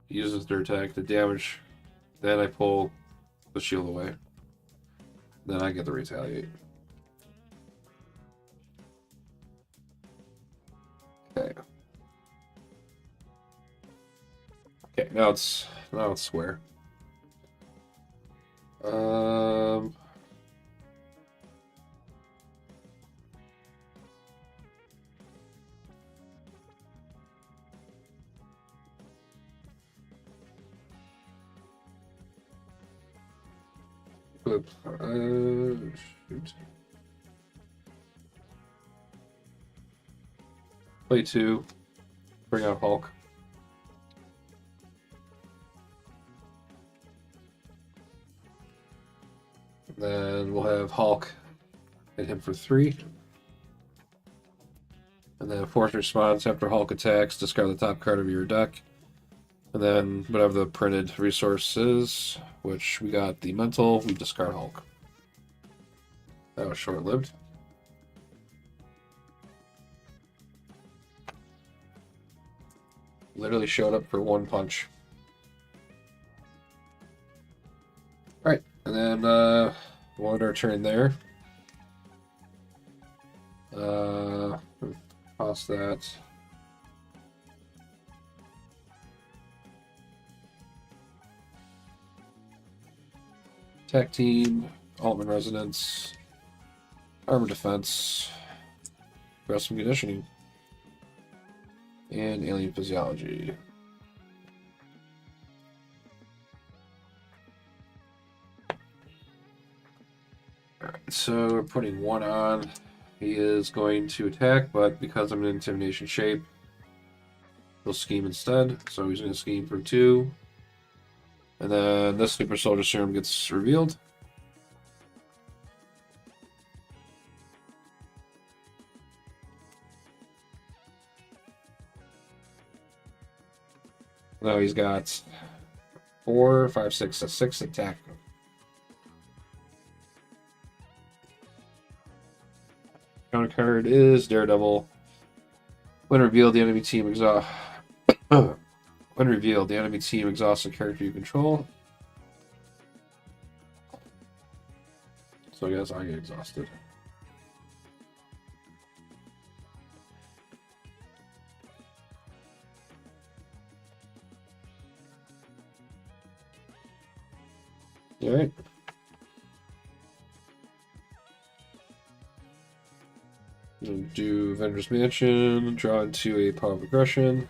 he uses their attack to damage. Then I pull the shield away. Then I get to retaliate. Okay. Okay, now it's square. Flip. Shoot. Play 2. Bring out Hulk. Then we'll have Hulk hit him for 3. And then force response after Hulk attacks, discard the top card of your deck. And then whatever the printed resource is, which we got the mental, we discard Hulk. That was short-lived. Literally showed up for 1 punch. Alright, and then we'll end our turn there. Toss that. Tech team, Altman Resonance, Armor Defense, Wrestling Conditioning, and Alien Physiology. Alright, so we're putting 1 on. He is going to attack, but because I'm in Intimidation shape, he'll scheme instead. So he's going to scheme for 2. And then this Super Soldier Serum gets revealed. Now he's got 4, 5, 6, 6 attack. Counter card is Daredevil. When revealed, the enemy team exhausts a character you control. So I guess I get exhausted. Alright. Do Avengers Mansion, draw into a Power of Aggression.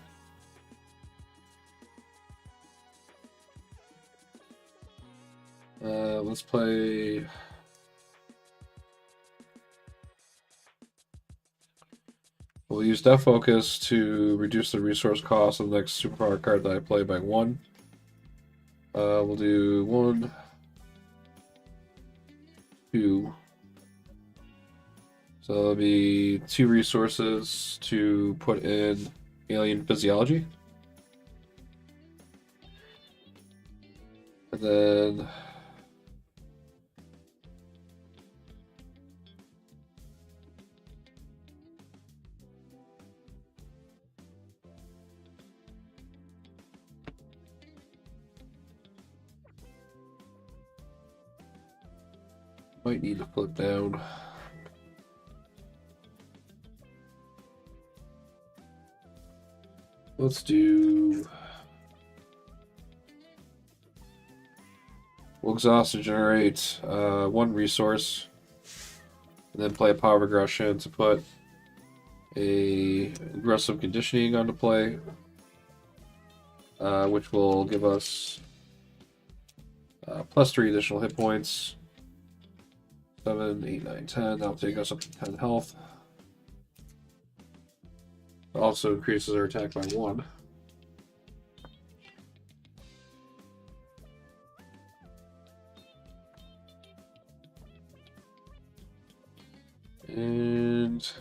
Let's play. We'll use Death Focus to reduce the resource cost of the next superpower card that I play by 1. We'll do 1, 2. So there'll be 2 resources to put in Alien Physiology. And then might need to flip down. Let's do. We'll exhaust to generate 1 resource, and then play a Power of Aggression to put a aggressive conditioning onto play, which will give us plus 3 additional hit points. 7, 8, 9, 10. That'll take us up to 10 health. Also increases our attack by 1. And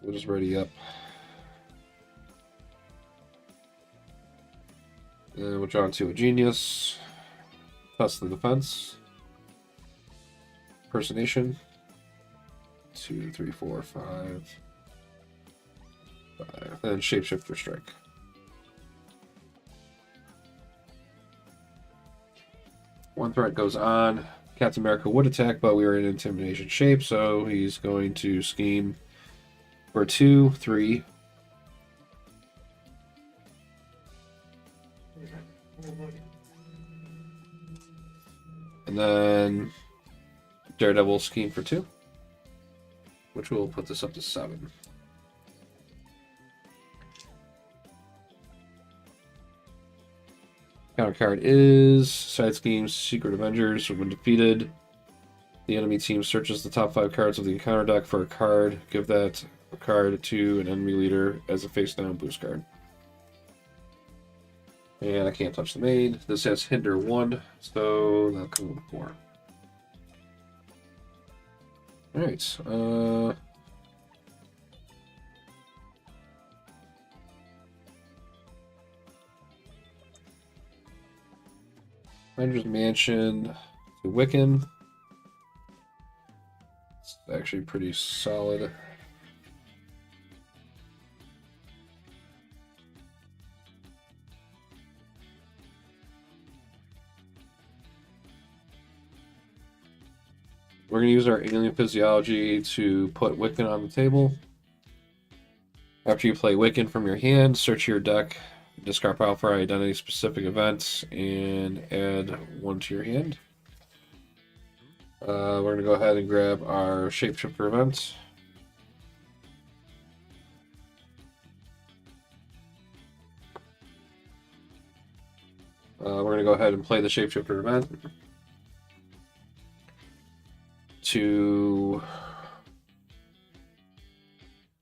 we'll just ready up. And we'll draw into a Genius. Test the defense. Impersonation. 2, 3, 4, 5. And Shapeshifter Strike. One threat goes on. Captain America would attack, but we are in intimidation shape, so he's going to scheme for 2, 3. And then Daredevil scheme for 2, which will put this up to 7. Counter card is Side Schemes, Secret Avengers. When defeated, the enemy team searches the top 5 cards of the encounter deck for a card. Give that card to an enemy leader as a face down boost card. And I can't touch the main. This has Hinder 1, so that'll come with 4. Alright, Avengers Mansion to Wiccan. It's actually pretty solid. We're going to use our alien physiology to put Wiccan on the table. After you play Wiccan from your hand, search your deck, discard pile for identity-specific events, and add 1 to your hand. We're going to go ahead and grab our Shapeshifter event. We're going to go ahead and play the Shapeshifter event to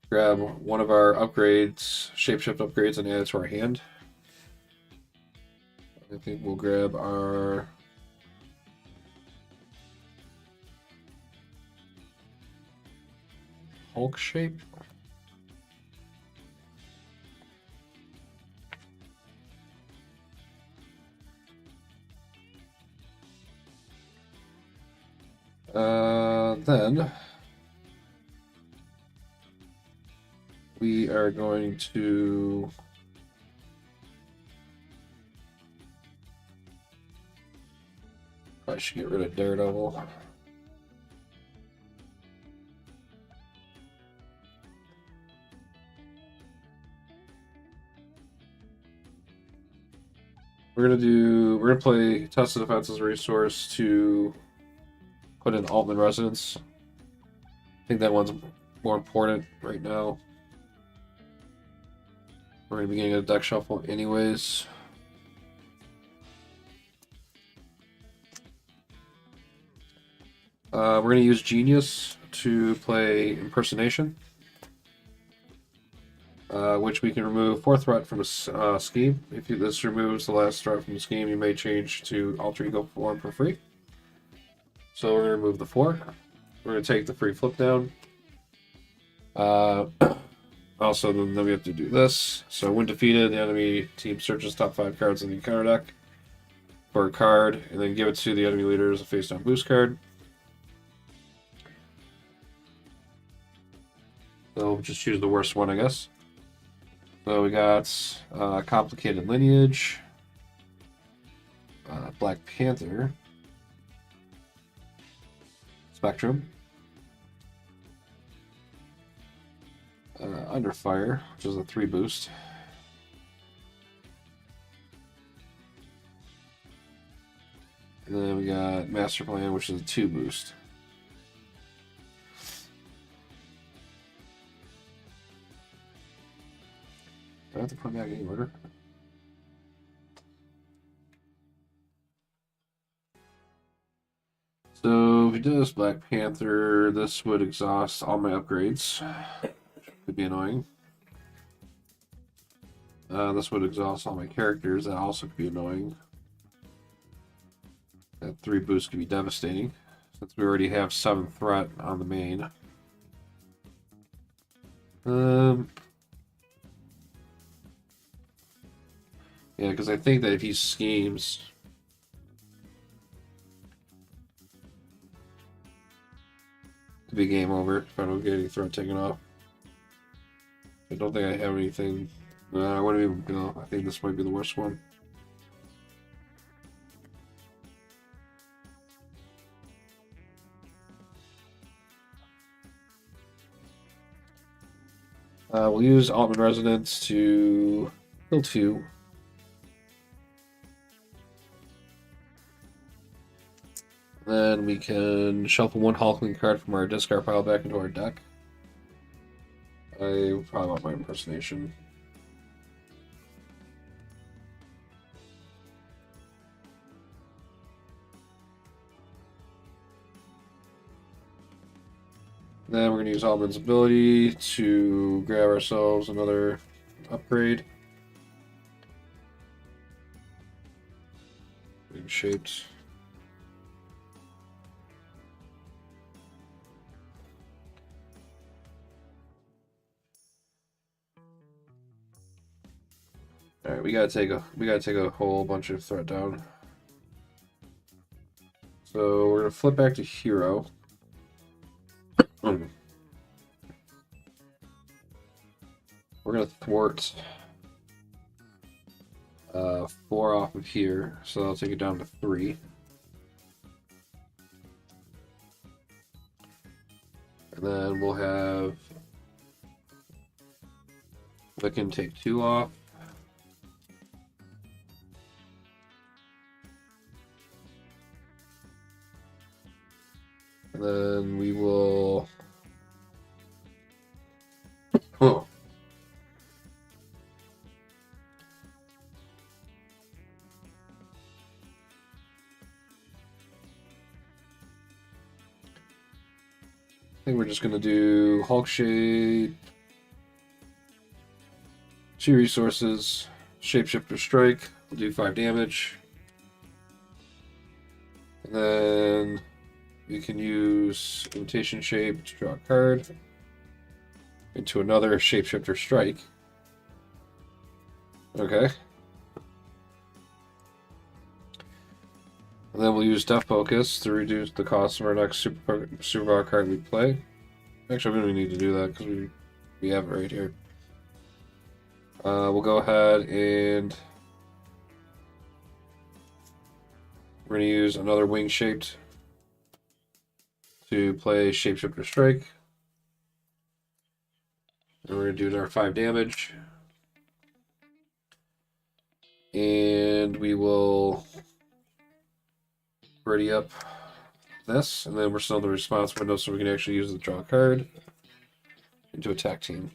grab one of our upgrades, Shapeshift upgrades, and add it to our hand. I think we'll grab our Hulk shape. Then we are going to I should get rid of Daredevil. We're gonna play Test the Defense as a resource to put in Altman Resonance. I think that one's more important right now. We're gonna be getting a deck shuffle anyways. We're gonna use Genius to play Impersonation, which we can remove 4 threat from a scheme. If this removes the last threat from the scheme, you may change to Alter Ego form for free. So we're going to remove the 4. We're going to take the free flip down. Also, then we have to do this. So when defeated, the enemy team searches top 5 cards in the encounter deck for a card, and then give it to the enemy leader as a face-down boost card. So we'll just choose the worst one, I guess. So we got Complicated Lineage, Black Panther, Spectrum, Under Fire, which is a 3 boost, and then we got Master Plan, which is a 2 boost. Do I have to put back any order? So if we do this Black Panther, this would exhaust all my upgrades. Could be annoying. This would exhaust all my characters. That also could be annoying. That 3 boost could be devastating, since we already have 7 threat on the main. Yeah, because I think that if he schemes, Could be game over if I don't get any threat taken off. I don't think I have anything. I wouldn't even go. I think this might be the worst one. We'll use Altman Resonance to kill 2. Then we can shuffle 1 Hulkling card from our discard pile back into our deck. I probably want my impersonation. Then we're going to use Altman's ability to grab ourselves another upgrade. Big shaped. All right, we gotta take a whole bunch of threat down. So we're gonna flip back to hero. We're gonna thwart 4 off of here, so I'll take it down to 3. And then we'll have Wiccan take 2 off. And then we will... Oh. I think we're just going to do Hulk Shade, 2 resources, Shapeshifter Strike, we'll do 5 damage. And then we can use Imitation Shape to draw a card into another Shapeshifter Strike. Okay. And then we'll use Death Focus to reduce the cost of our next superpower card we play. Actually, we don't need to do that because we have it right here. We'll go ahead and we're going to use another Wing Shaped to play Shapeshifter Strike. And we're going to do our 5 damage. And we will ready up this, and then we're still in the response window, so we can actually use the draw card into attack team.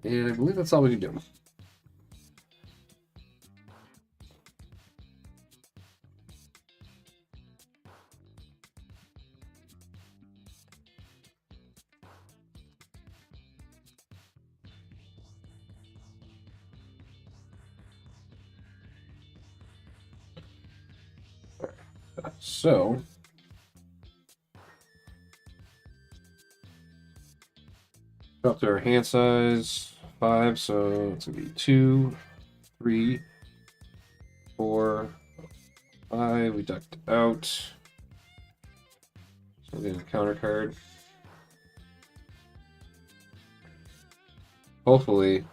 And I believe that's all we can do. So, up to our hand size 5, so it's gonna be 2, 3, 4, 5. We ducked out. So we'll get a counter card. Hopefully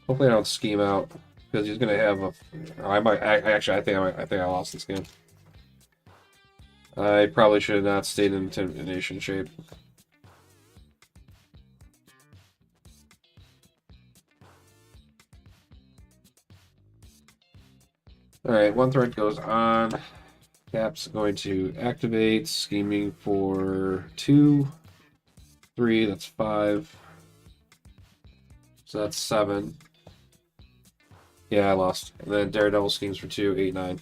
I don't scheme out. Because he's gonna have a. I might. I think I lost this game. I probably should have not stayed in intimidation shape. All right, 1 threat goes on. Cap's going to activate, scheming for 2, 3. That's 5. So that's 7. Yeah, I lost. And then Daredevil schemes for 2, 8, 9.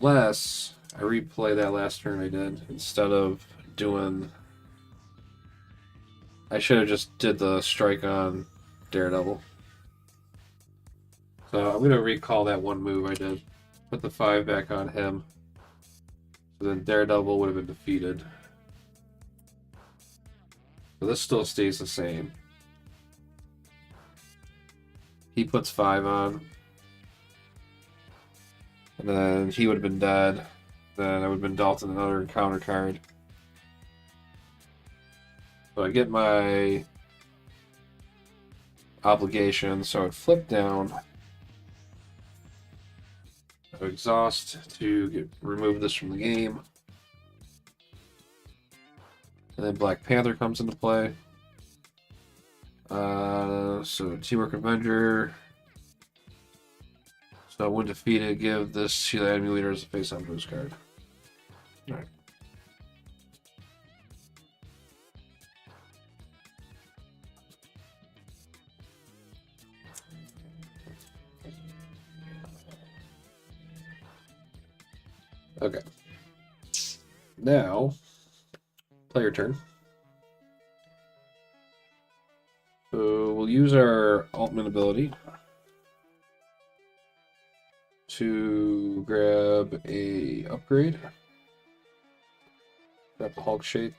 Unless I replay that last turn I did instead of doing. I should have just did the strike on Daredevil. So I'm gonna recall that one move I did. Put the 5 back on him. So then Daredevil would have been defeated. So this still stays the same. He puts 5 on. And then he would have been dead. Then I would have been dealt another encounter card. So I get my obligation, so I'd flip down. I would exhaust to remove this from the game. And then Black Panther comes into play. So Teamwork Avenger. So when defeated, give this to the enemy leader as a face-on boost card. Alright. Okay. Now, player turn. So we'll use our Altman ability to grab a upgrade. Grab the Hulk shape.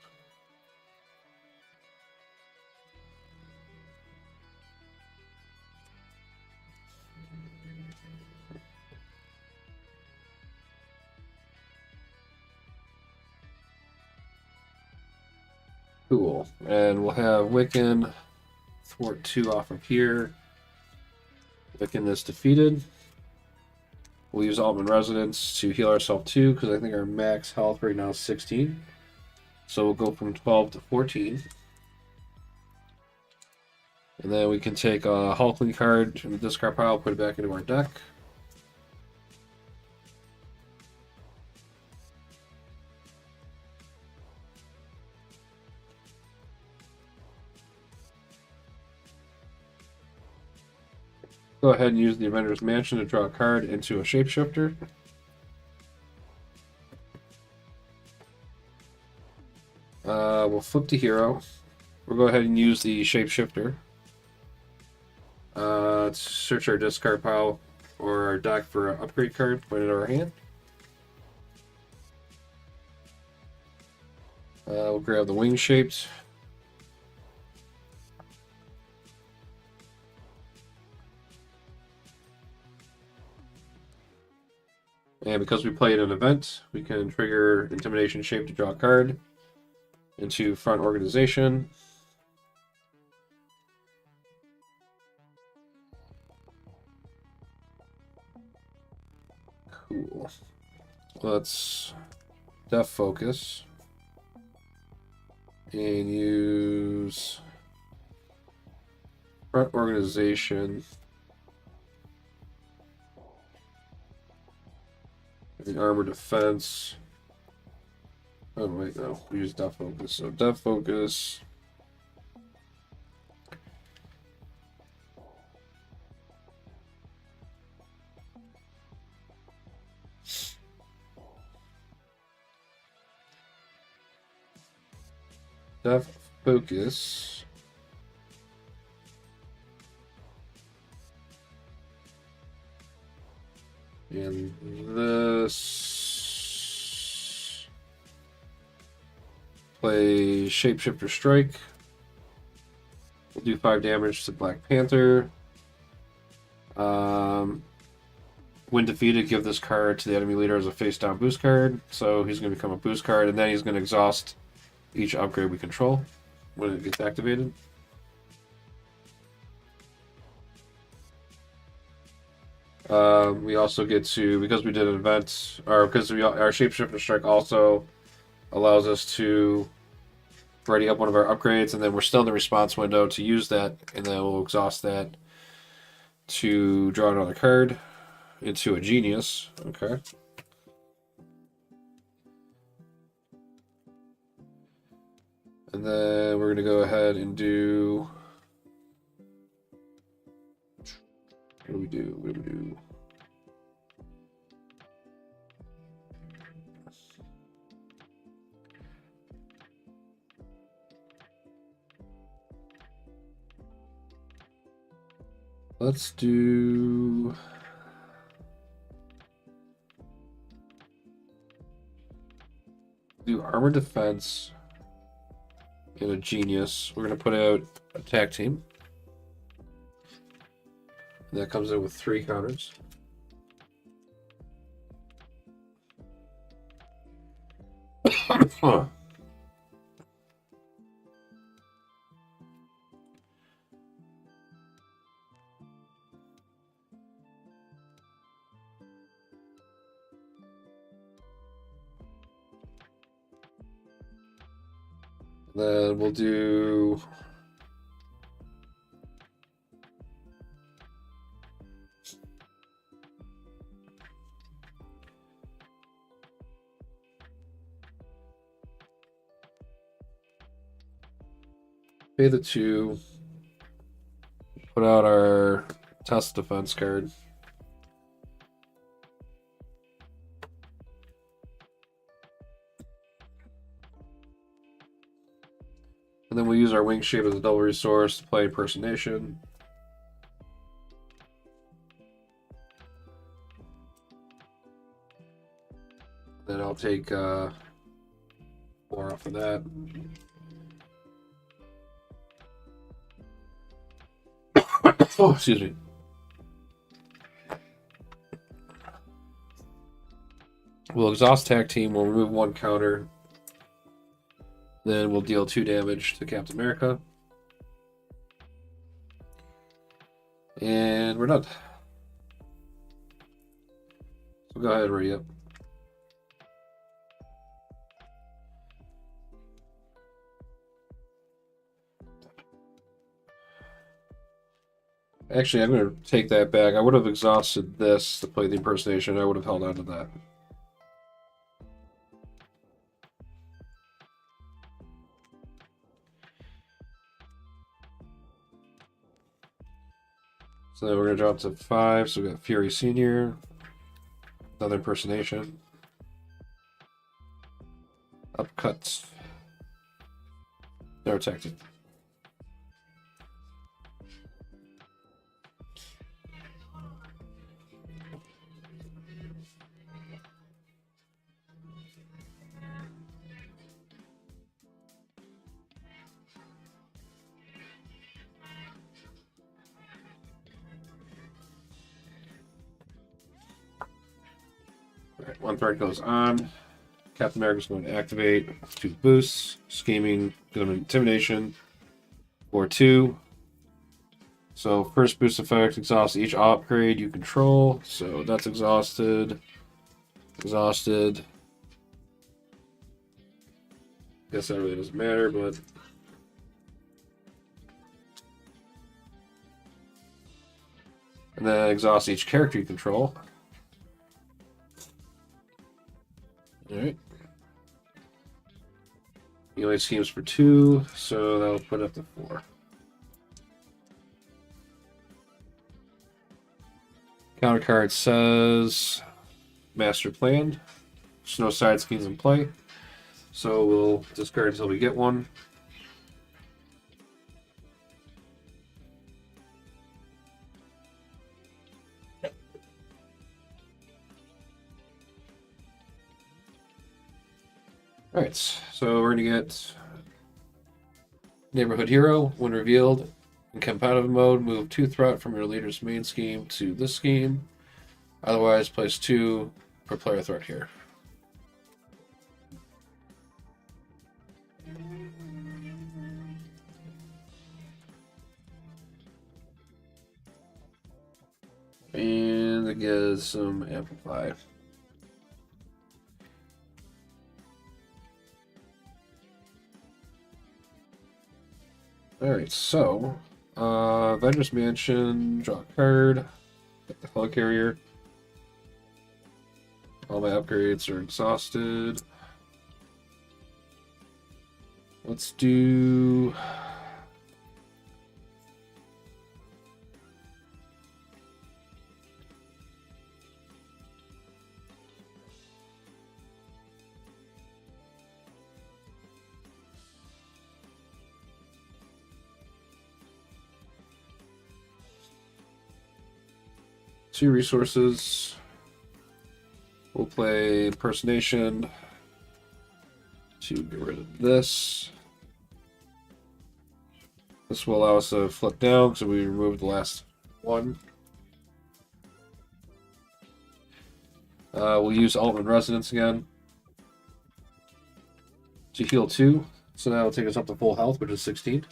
Cool. And we'll have Wiccan thwart 2 off of here. Wiccan is defeated. We'll use Altman Resonance to heal ourselves 2 because I think our max health right now is 16. So we'll go from 12 to 14. And then we can take a Hulkling card from the discard pile, put it back into our deck. Go ahead and use the Avengers Mansion to draw a card into a shapeshifter. We'll flip to hero. We'll go ahead and use the shapeshifter. To search our discard pile or our deck for an upgrade card, put it in our hand. We'll grab the wing shaped. And because we played an event, we can trigger Intimidation Shape to draw a card into Front Organization. Cool. Let's Def Focus and use Front Organization. The Armor Defense. Oh wait, no. We use Def Focus. So Def Focus. Def Focus. And this play Shapeshifter Strike. We'll do 5 damage to Black Panther. When defeated, give this card to the enemy leader as a face-down boost card. So he's going to become a boost card, and then he's going to exhaust each upgrade we control when it gets activated. We also get to, because we did an event, or because our Shapeshifter Strike also allows us to ready up one of our upgrades, and then we're still in the response window to use that, and then we'll exhaust that to draw another card into a Genius. Okay. And then we're going to go ahead and do... What do we do? What do we do? Let's do... Armor Defense and a Genius. We're going to put out Attack Team. And that comes in with 3 counters. Then we'll do pay the 2, put out our test defense card. And then we'll use our wing shape as a double resource to play impersonation. Then I'll take 4 off of that. Oh, excuse me. We'll exhaust tag team. We'll remove 1 counter. Then we'll deal 2 damage to Captain America. And we're done. So go ahead and ready up. Actually, I'm going to take that back. I would have exhausted this to play the impersonation. I would have held on to that. So then we're going to drop to 5. So we got Fury Senior. Another impersonation. Upcut. No tactic. Alright, 1 threat goes on. Captain America's going to activate 2 boosts. Scheming, Intimidation for 2. So first boost effect exhausts each upgrade you control. So that's exhausted. Exhausted. Guess that really doesn't matter, but and then exhaust each character you control. Alright. He only schemes for 2, so that'll put it up to 4. Counter card says Master Plan. There's no side schemes in play. So we'll discard until we get one. Alright, so we're going to get Neighborhood Hero. When revealed in competitive mode, move 2 threat from your leader's main scheme to this scheme. Otherwise, place 2 per player threat here. And it gives some amplify. Alright, so Avengers Mansion, draw a card, get the helicarrier. All my upgrades are exhausted. Let's do two resources. We'll play impersonation to get rid of this. This will allow us to flip down because we removed the last one. We'll use Altman Resonance again to heal 2. So that'll take us up to full health, which is 16.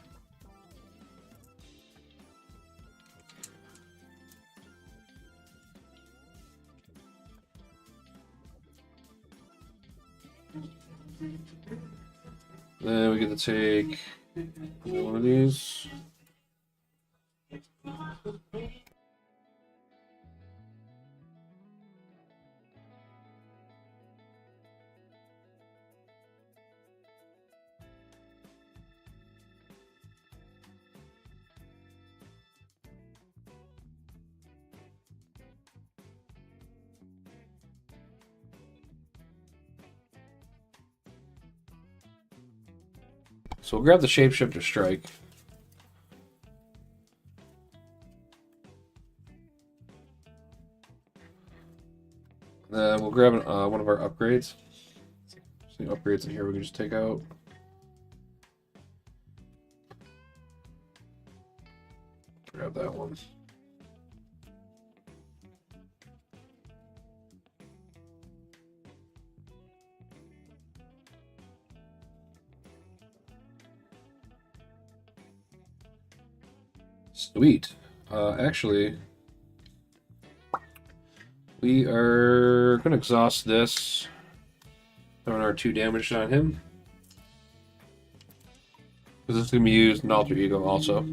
Then we get to take one of these. So we'll grab the Shapeshifter Strike. Then we'll grab one of our upgrades. Some upgrades in here we can just take out. Grab that one. Sweet. Actually, we are going to exhaust this. Throwing our 2 damage on him. Because this is going to be used in Alter Ego also.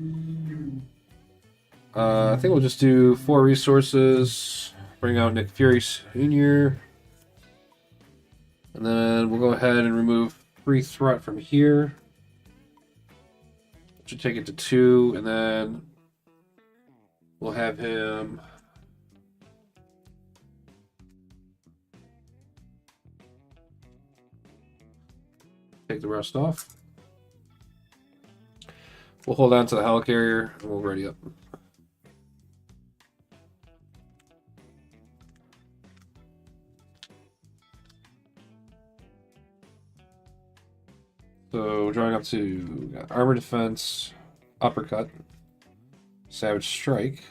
I think we'll just do 4 resources. Bring out Nick Fury Sr. And then we'll go ahead and remove 3 threat from here. Which will take it to 2, and then we'll have him take the rest off. We'll hold on to the helicarrier and we'll ready up. So drawing up to armor defense, uppercut, savage strike,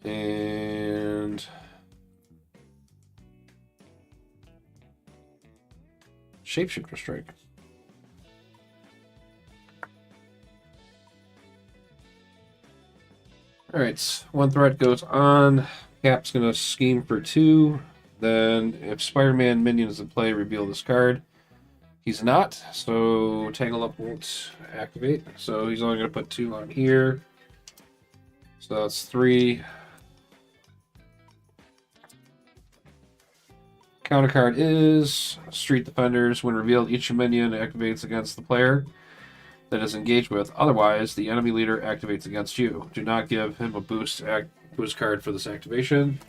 and Shapeshifter Strike. Alright, 1 threat goes on. Cap's gonna scheme for 2. Then if Spider-Man minion is in play, reveal this card. He's not, so Tangle Up won't activate. So he's only gonna put 2 on here. So that's 3. Counter card is Street Defenders. When revealed, each minion activates against the player that is engaged with. Otherwise, the enemy leader activates against you. Do not give him a boost card for this activation.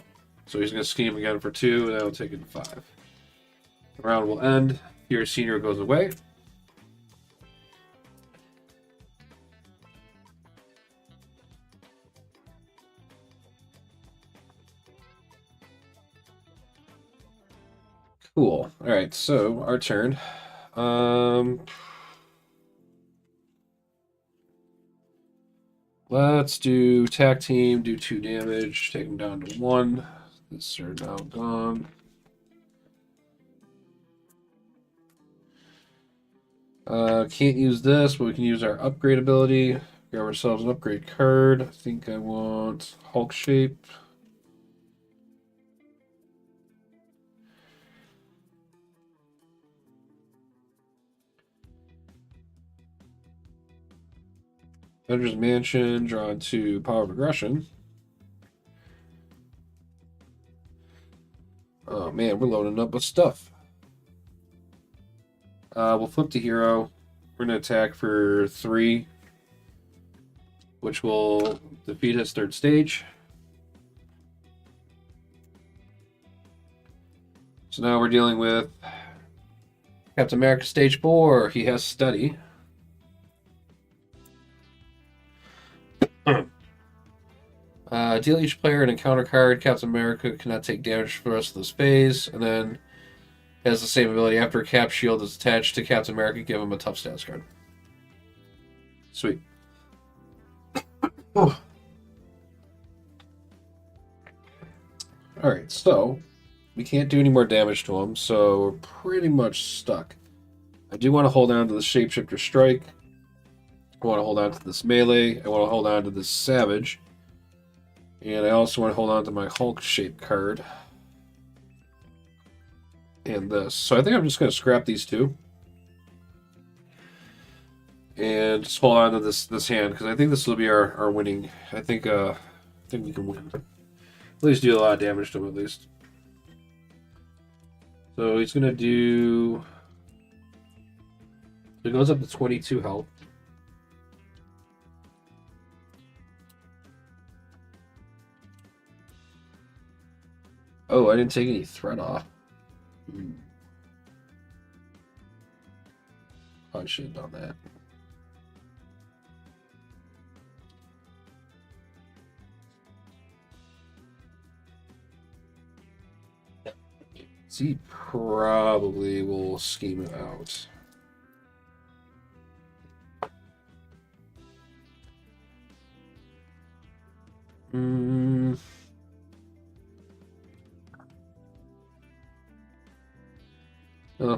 So he's going to scheme again for 2, and that'll take it to 5. The round will end. Your senior goes away. Cool. All right, so our turn. Let's do attack team, do 2 damage, take them down to 1. This are now gone. Can't use this, but we can use our upgrade ability. Grab ourselves an upgrade card. I think I want Hulk Shape. Avengers Mansion, drawn to Power of Aggression. Oh man, we're loading up with stuff. We'll flip to hero. We're going to attack for 3, which will defeat his 3rd stage. So now we're dealing with Captain America stage 4. He has Study. Deal each player an encounter card. Captain America cannot take damage for the rest of this phase, and then has the same ability. After a cap shield is attached to Captain America, give him a tough stats card. Sweet. Alright, so we can't do any more damage to him, so we're pretty much stuck. I do want to hold on to the Shapeshifter Strike. I want to hold on to this melee. I want to hold on to this Savage. And I also want to hold on to my Hulk shape card. And this. So I think I'm just going to scrap these two. And just hold on to this hand, because I think this will be our winning. I think we can win. At least do a lot of damage to him, at least. So he's going to do... It goes up to 22 health. Oh, I didn't take any threat off. I should have done that. So he probably will scheme it out.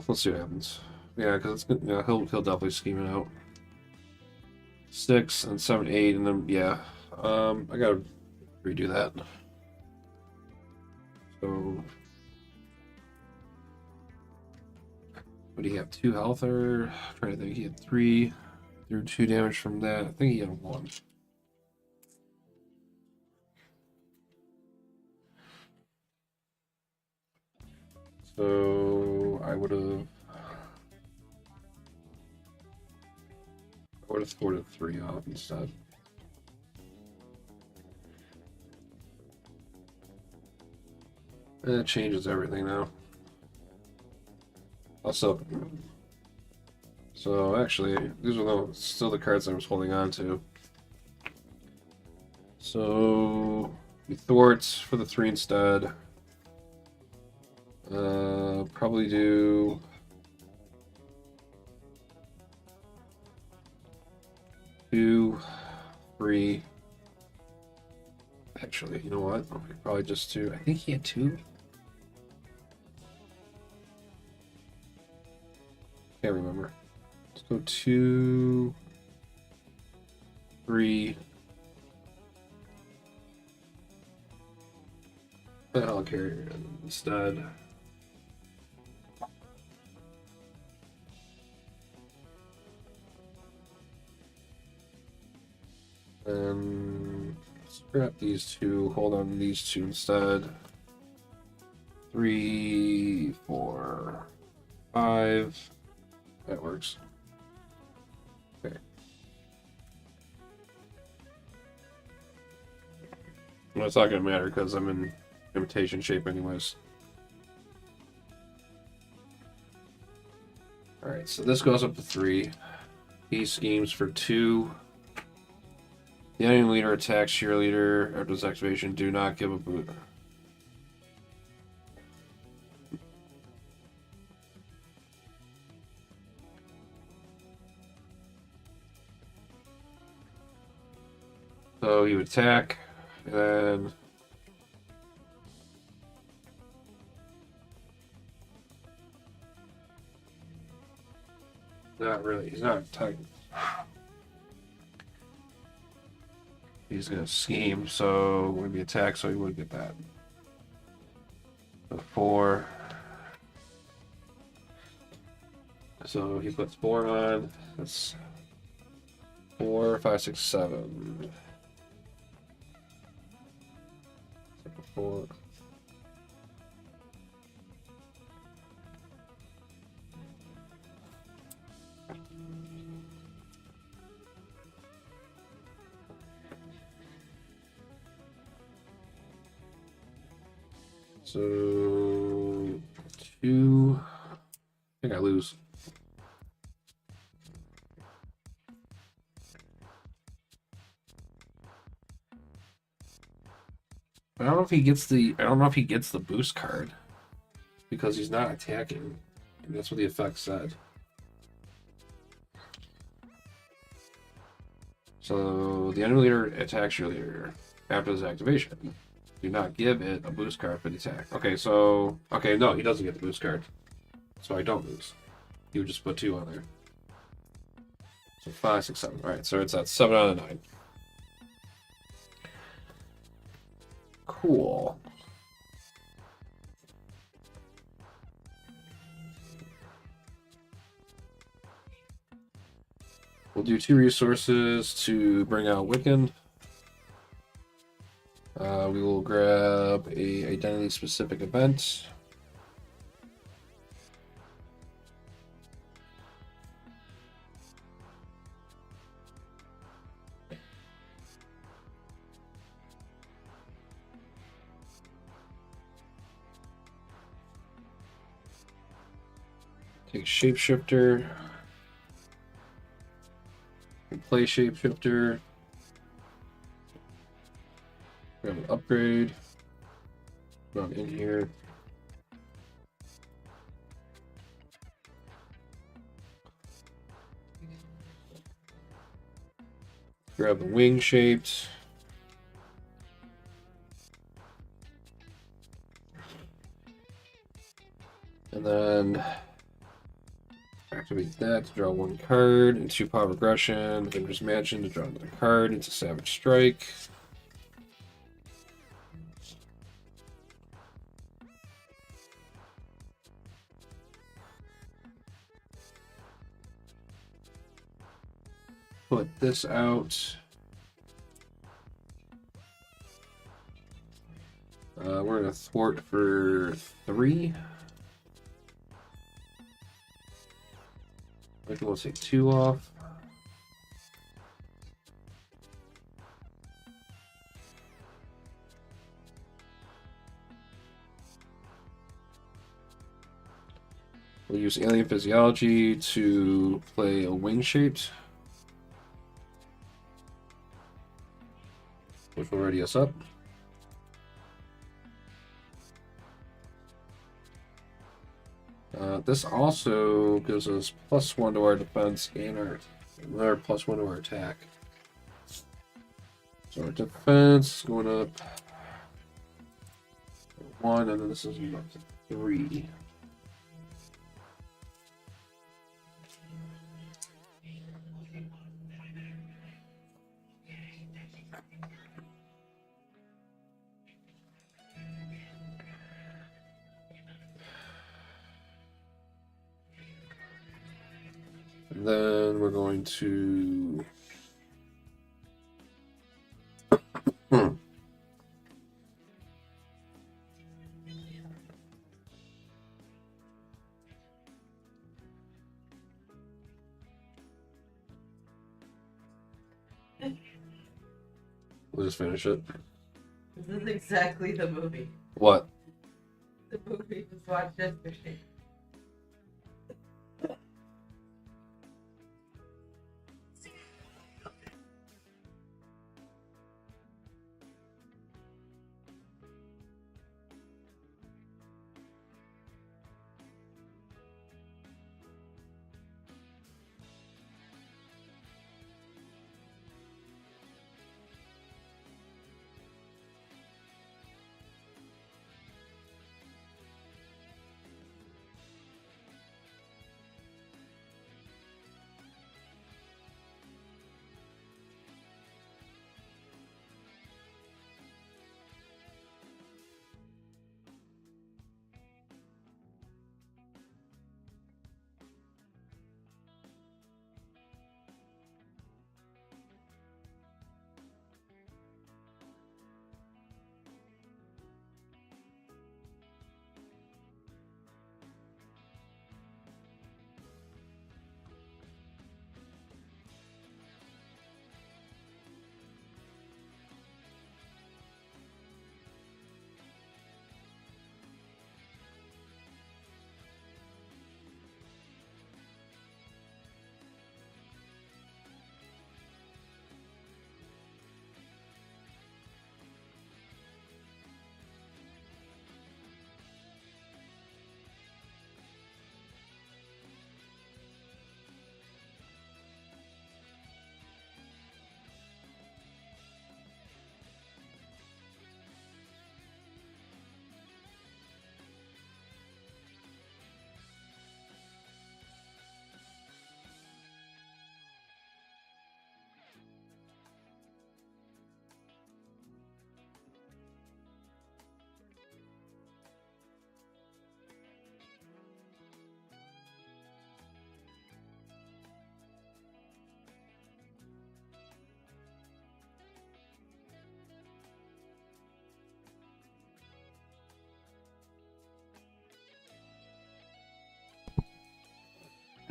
Let's see what happens. Yeah, because it's he'll definitely scheme it out. 6 and 7, 8, and then yeah. I gotta redo that. So what do you have? 2 health, or I'm trying to think. He had 3. Through 2 damage from that. I think he had 1. So I would have thwarted 3 off instead. That changes everything now. Also, so actually, these are still the cards I was holding on to. So we thwart for the 3 instead. Probably do 2, 3. Actually, you know what? Probably just 2. I think he had 2. Can't remember. Let's go 2, 3. Then I'll carry it instead. And scrap these 2, hold on to these 2 instead. 3, 4, 5. That works. Okay. Well, it's not going to matter because I'm in imitation shape anyways. Alright, so this goes up to 3. He schemes for 2. The enemy leader attacks cheerleader after this activation. Do not give a boot. So you attack, and then not really. He's not attacking. He's gonna scheme, so when we attack, so he would get that. So 4. So he puts 4 on. That's 4, 5, 6, 7. 4. So 2. I think I lose. I don't know if he gets the boost card because he's not attacking. And that's what the effect said. So the enemy leader attacks your leader after this activation. Do not give it a boost card for the attack. Okay, so... Okay, no, he doesn't get the boost card. So I don't lose. He would just put 2 on there. So 5, 6, 7. Alright, so it's at 7 out of 9. Cool. We'll do 2 resources to bring out Wiccan. We will grab a identity-specific event. Take Shapeshifter. Play Shapeshifter. Grab an upgrade. Not in here. Grab the wing shaped. And then activate that to draw 1 card into Power Regression. Vinder's Mansion to draw another card into Savage Strike. Put this out. We're going to thwart for 3. I think we'll take 2 off. We'll use Alien Physiology to play a wing shaped, which will ready us up. This also gives us +1 to our defense and our +1 to our attack. So our defense is going up 1, and then this is up to 3. And then we're going to we'll just finish it. This is exactly the movie. What? The movie was watched yesterday.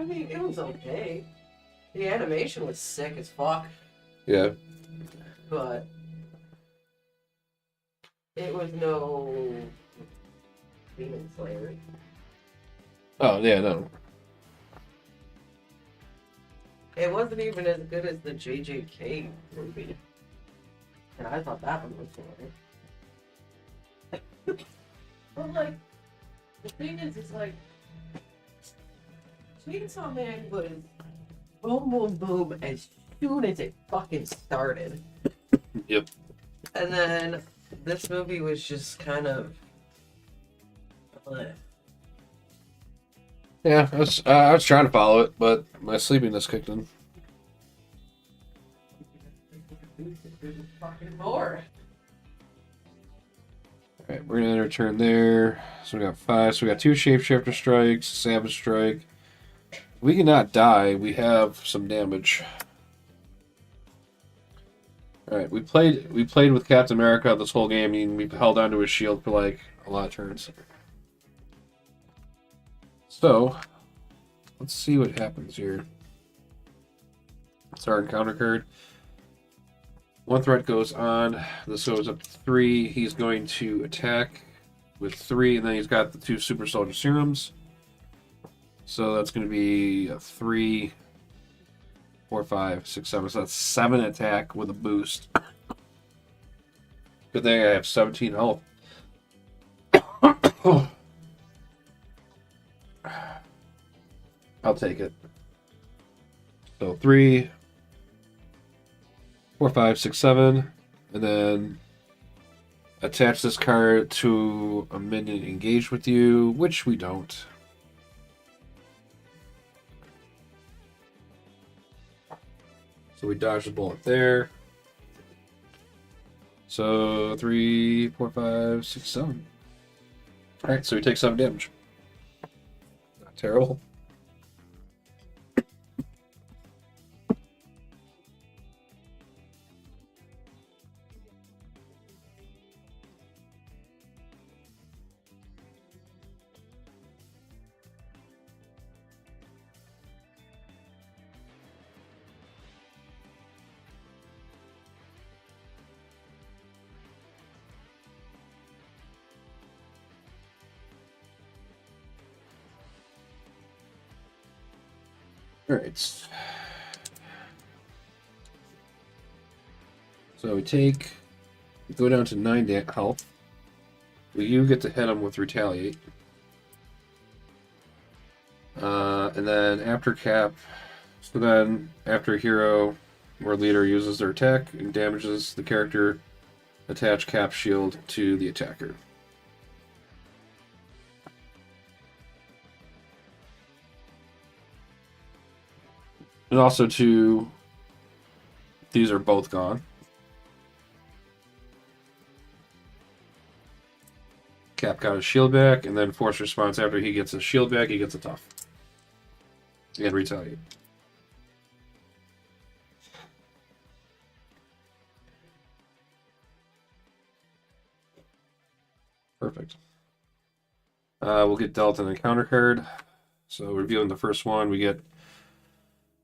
mean, it was okay. The animation was sick as fuck, Yeah. but it was no Demon Slayer. Oh yeah, no. It wasn't even as good as the JJK movie. And I thought that one was funny. But like, the thing is like, Chainsaw Man was boom, boom, boom as soon as it fucking started. Yep. And then this movie was just kind of. Yeah, I was trying to follow it, but my sleepiness kicked in. Fucking bored. Alright, we're gonna enter turn there. So we got 5. So we got 2 shapeshifter strikes, savage strike. If we cannot die, we have some damage. Alright, we played with Captain America this whole game, and we held onto his shield for like a lot of turns. So let's see what happens here. It's our encounter card. 1 threat goes on. This goes up to 3. He's going to attack with 3, and then he's got the 2 super soldier serums. So that's going to be a 3, 4, 5, 6, 7. So that's 7 attack with a boost. Good thing I have 17 health. I'll take it. So 3, 4, 5, 6, 7, and then attach this card to a minion engaged with you, which we don't. So we dodge the bullet there. So 3, 4, 5, 6, 7. Alright, so we take 7 damage. Not terrible. Alright. So we go down to 9 health. You get to hit him with Retaliate. And then after cap, so then after a hero or leader uses their attack and damages the character, attach cap shield to the attacker. And also these are both gone. Cap got his shield back, and then force response after he gets his shield back, he gets a tough. And retaliate. Perfect. We'll get dealt an encounter card. So reviewing the first one, we get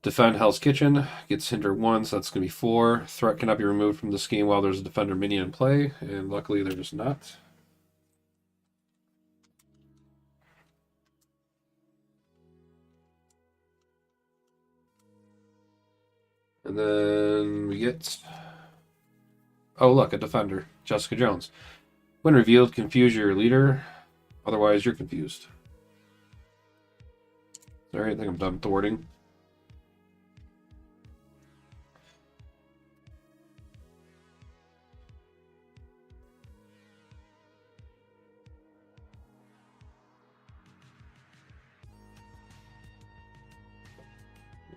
Defend Hell's Kitchen. Gets hinder 1, so that's going to be 4. Threat cannot be removed from this game while there's a defender minion in play, and luckily there's not. And then we get... Oh, look, a defender. Jessica Jones. When revealed, confuse your leader. Otherwise, you're confused. Alright, I think I'm done thwarting.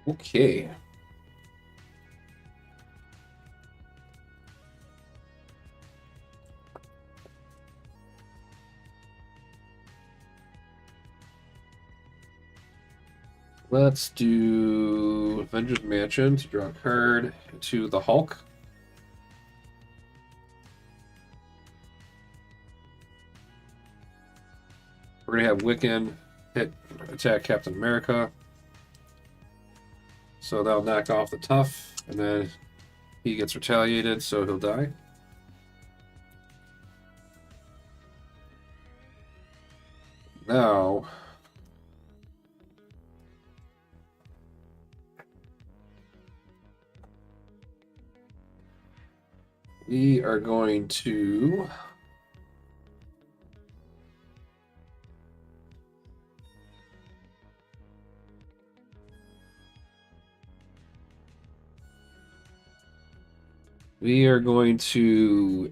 Okay. Let's do Avengers Mansion to draw a card to the Hulk. We're going to have Wiccan hit attack Captain America. So that'll knock off the tough, and then he gets retaliated, so he'll die. Now, we are going to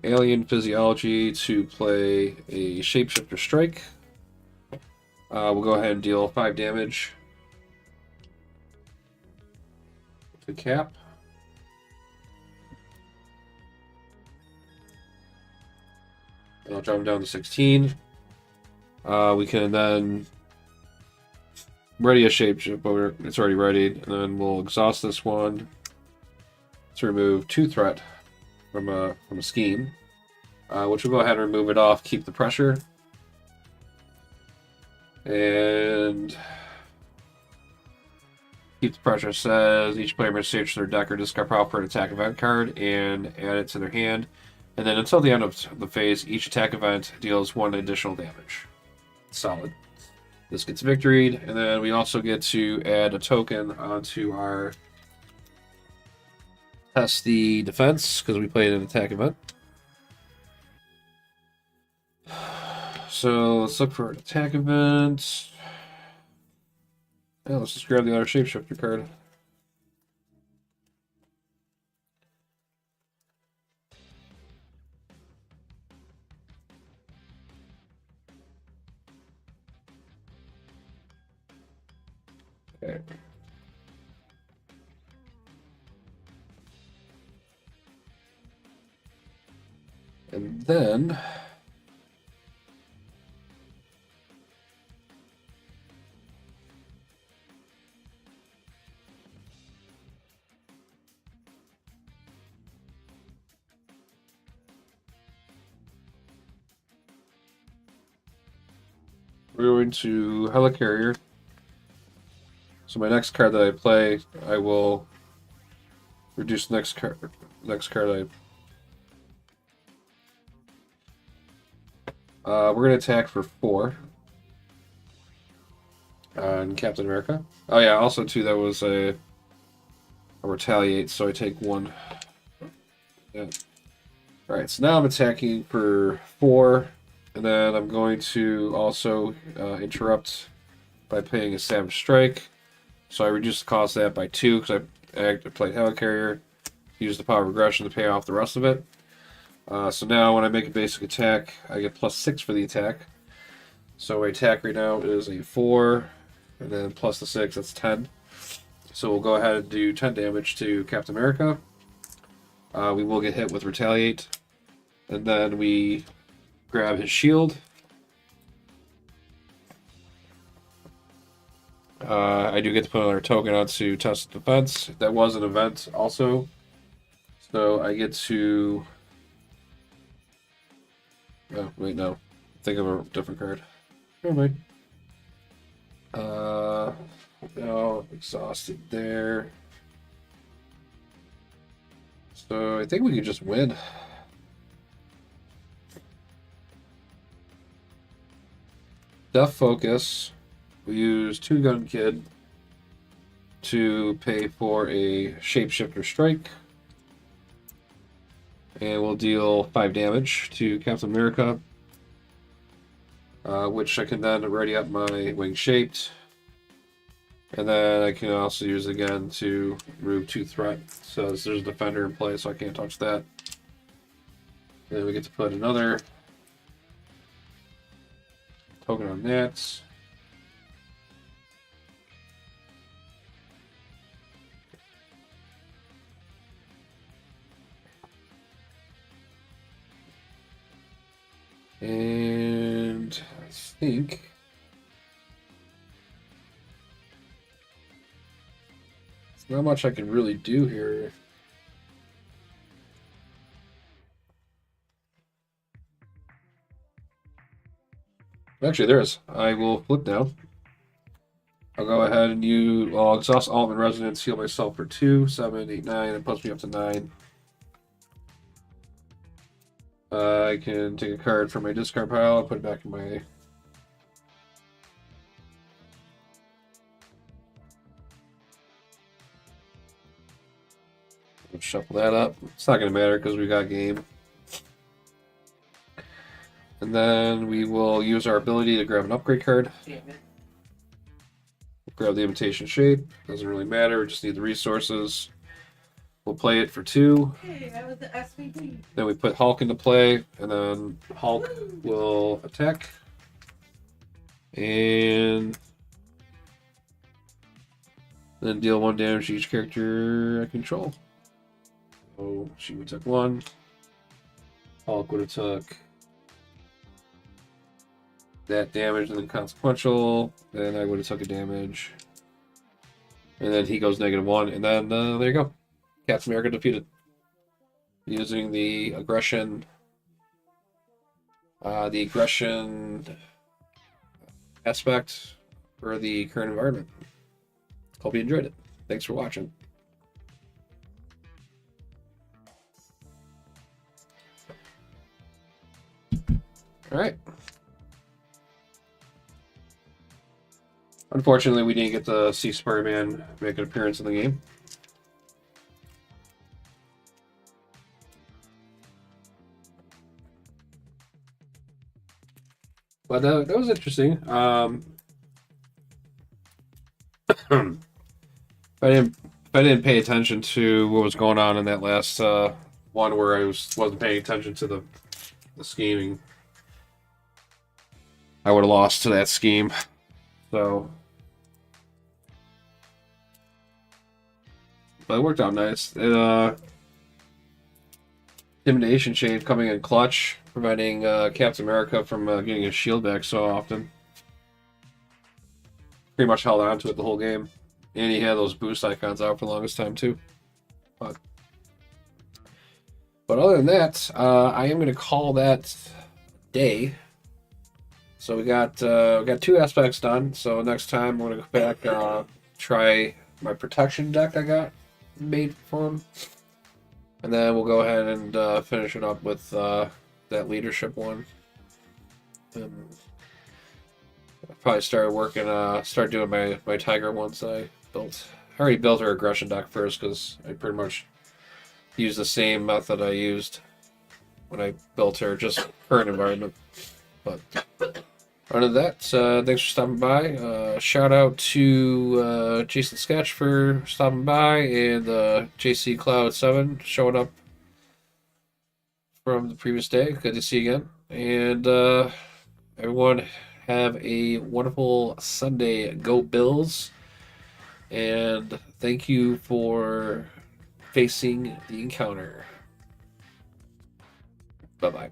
Alien Physiology to play a Shapeshifter Strike. We'll go ahead and deal 5 damage to Cap. I'll drop him down to 16. We can then ready a Shapeshifter. It's already ready. And then we'll exhaust this one to remove 2 threat from a scheme. Which we'll go ahead and remove it off, keep the pressure. And keep the pressure says each player must search their deck or discard power for an attack event card and add it to their hand. And then until the end of the phase, each attack event deals 1 additional damage. Solid. This gets victoried, and then we also get to add a token onto our test the defense because we played an attack event. So let's look for an attack event. Yeah, let's just grab the other Shapeshifter card. Okay. And then we're going to Helicarrier. So my next card that I play, I will reduce the next card we're going to attack for 4 on Captain America. Oh yeah, also too, that was a retaliate, so I take 1. Yeah. Alright, so now I'm attacking for 4, and then I'm going to also interrupt by paying a Savage Strike. So I reduce the cost of that by 2 because I played Helicarrier, use the power of aggression to pay off the rest of it. So now when I make a basic attack, I get +6 for the attack. So my attack right now is a 4, and then plus the 6, that's 10. So we'll go ahead and do 10 damage to Captain America. We will get hit with Retaliate. And then we grab his shield. I do get to put another token on to test defense. That was an event also. So I get to... Oh, wait, no. Think of a different card. Never mind. No, exhausted there. So I think we could just win. Death Focus. We use 2 Gun Kid to pay for a Shapeshifter Strike. And we'll deal 5 damage to Captain America. Which I can then ready up my Wing Shaped. And then I can also use it again to remove 2 threat. So there's a defender in play, so I can't touch that. And then we get to put another token on that. And I think there's not much I can really do here. Actually, there is. I will flip down. I'll go ahead and I'll exhaust Altman Resonance, heal myself for 2, 7, 8, 9, and puts me up to 9. I can take a card from my discard pile and put it back in my. Shuffle that up. It's not going to matter because we got game. And then we will use our ability to grab an upgrade card. Damn it. Grab the Imitation Shape. Doesn't really matter. We just need the resources. We'll play it for 2. Hey, I was the SVP. Then we put Hulk into play, and then Hulk will attack. And then deal 1 damage to each character I control. So she would took 1. Hulk would have took that damage and then consequential. Then I would have took a damage. And then he goes -1. And then there you go. Captain America defeated. Using the aggression aspect for the current environment. Hope you enjoyed it. Thanks for watching. All right. Unfortunately, we didn't get to see Spider-Man make an appearance in the game. But that was interesting. If I didn't pay attention to what was going on in that last one where I wasn't paying attention to the scheming, I would have lost to that scheme. So, but it worked out nice. Intimidation Shade coming in clutch, preventing Captain America from getting his shield back so often. Pretty much held on to it the whole game. And he had those boost icons out for the longest time too. But other than that, I am going to call that day. So we got 2 aspects done. So next time I'm going to go back, try my protection deck I got made for him. And then we'll go ahead and finish it up with that leadership one. And I'll probably start doing my Tiger ones I built. I already built her aggression deck first because I pretty much used the same method I used when I built her, just current environment. But other than that, thanks for stopping by. Shout out to Jason Sketch for stopping by, and JC Cloud 7 showing up from the previous day. Good to see you again. And everyone have a wonderful Sunday. Go Bills. And thank you for facing the encounter. Bye-bye.